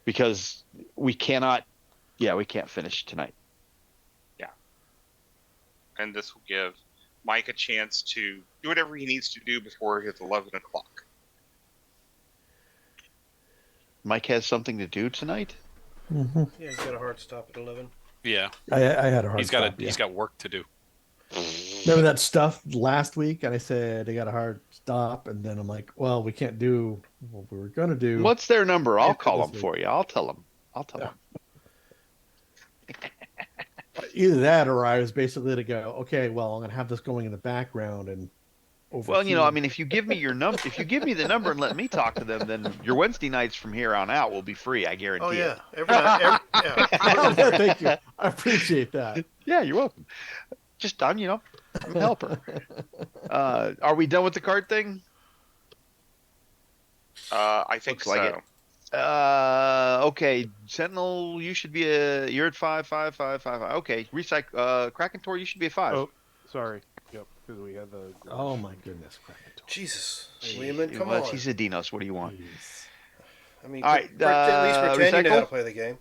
because we can't finish tonight. And this will give Mike a chance to do whatever he needs to do before it hits 11 o'clock. Mike has something to do tonight. Mm-hmm. Yeah, he's got a hard stop at 11. Yeah, I had a hard he's stop, got work to do. Remember that stuff last week, and I said they got a hard stop, and then I'm like, well, we can't do what we were gonna do. What's their number? I'll Can't do call this them week. for you. I'll tell them. I'll tell Yeah. them. Either that, or I was basically to go, okay, well, I'm gonna have this going in the background and over Well, here. I mean, if you give me your number, if you give me the number and let me talk to them, then your Wednesday nights from here on out will be free. I guarantee Oh it. yeah, every night. Thank you. I appreciate that. Yeah, you're welcome. Just I'm a helper. Are we done with the card thing? I think Looks like so. Okay, Sentinel, you should be you're at 5. Okay, recycle. Kraken Tor, you should be at 5. Oh, sorry. Yep, because we had the. Oh my goodness, Krakatoa. Jesus, Jeez, Lehman, come well, on. he's a Dinos. What do you want? Jeez. I mean, All right, at least pretend you know how recycle? to play the game.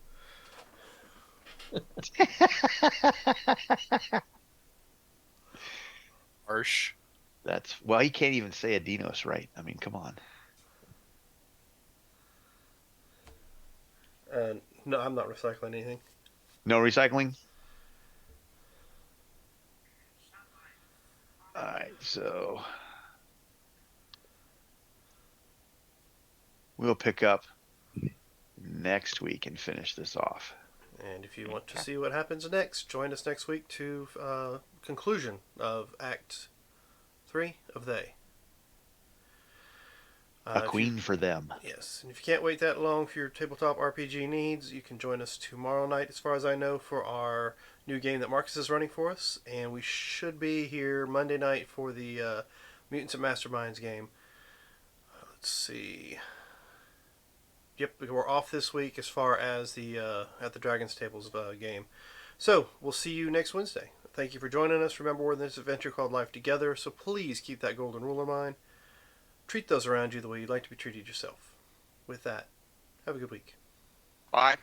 Harsh. Well, he can't even say a Dinos right. I mean, come on. No, I'm not recycling anything. No recycling? All right, so we'll pick up next week and finish this off. And if you want to see what happens next, join us next week to conclusion of Act 3 of They. A queen for them. Yes, and if you can't wait that long for your tabletop RPG needs, you can join us tomorrow night, as far as I know, for our new game that Marcus is running for us, and we should be here Monday night for the Mutants and Masterminds game. Let's see. Yep, we're off this week as far as the at the Dragon's Tables game. So we'll see you next Wednesday. Thank you for joining us. Remember, we're in this adventure called Life Together, so please keep that golden rule in mind. Treat those around you the way you'd like to be treated yourself. With that, have a good week. Bye.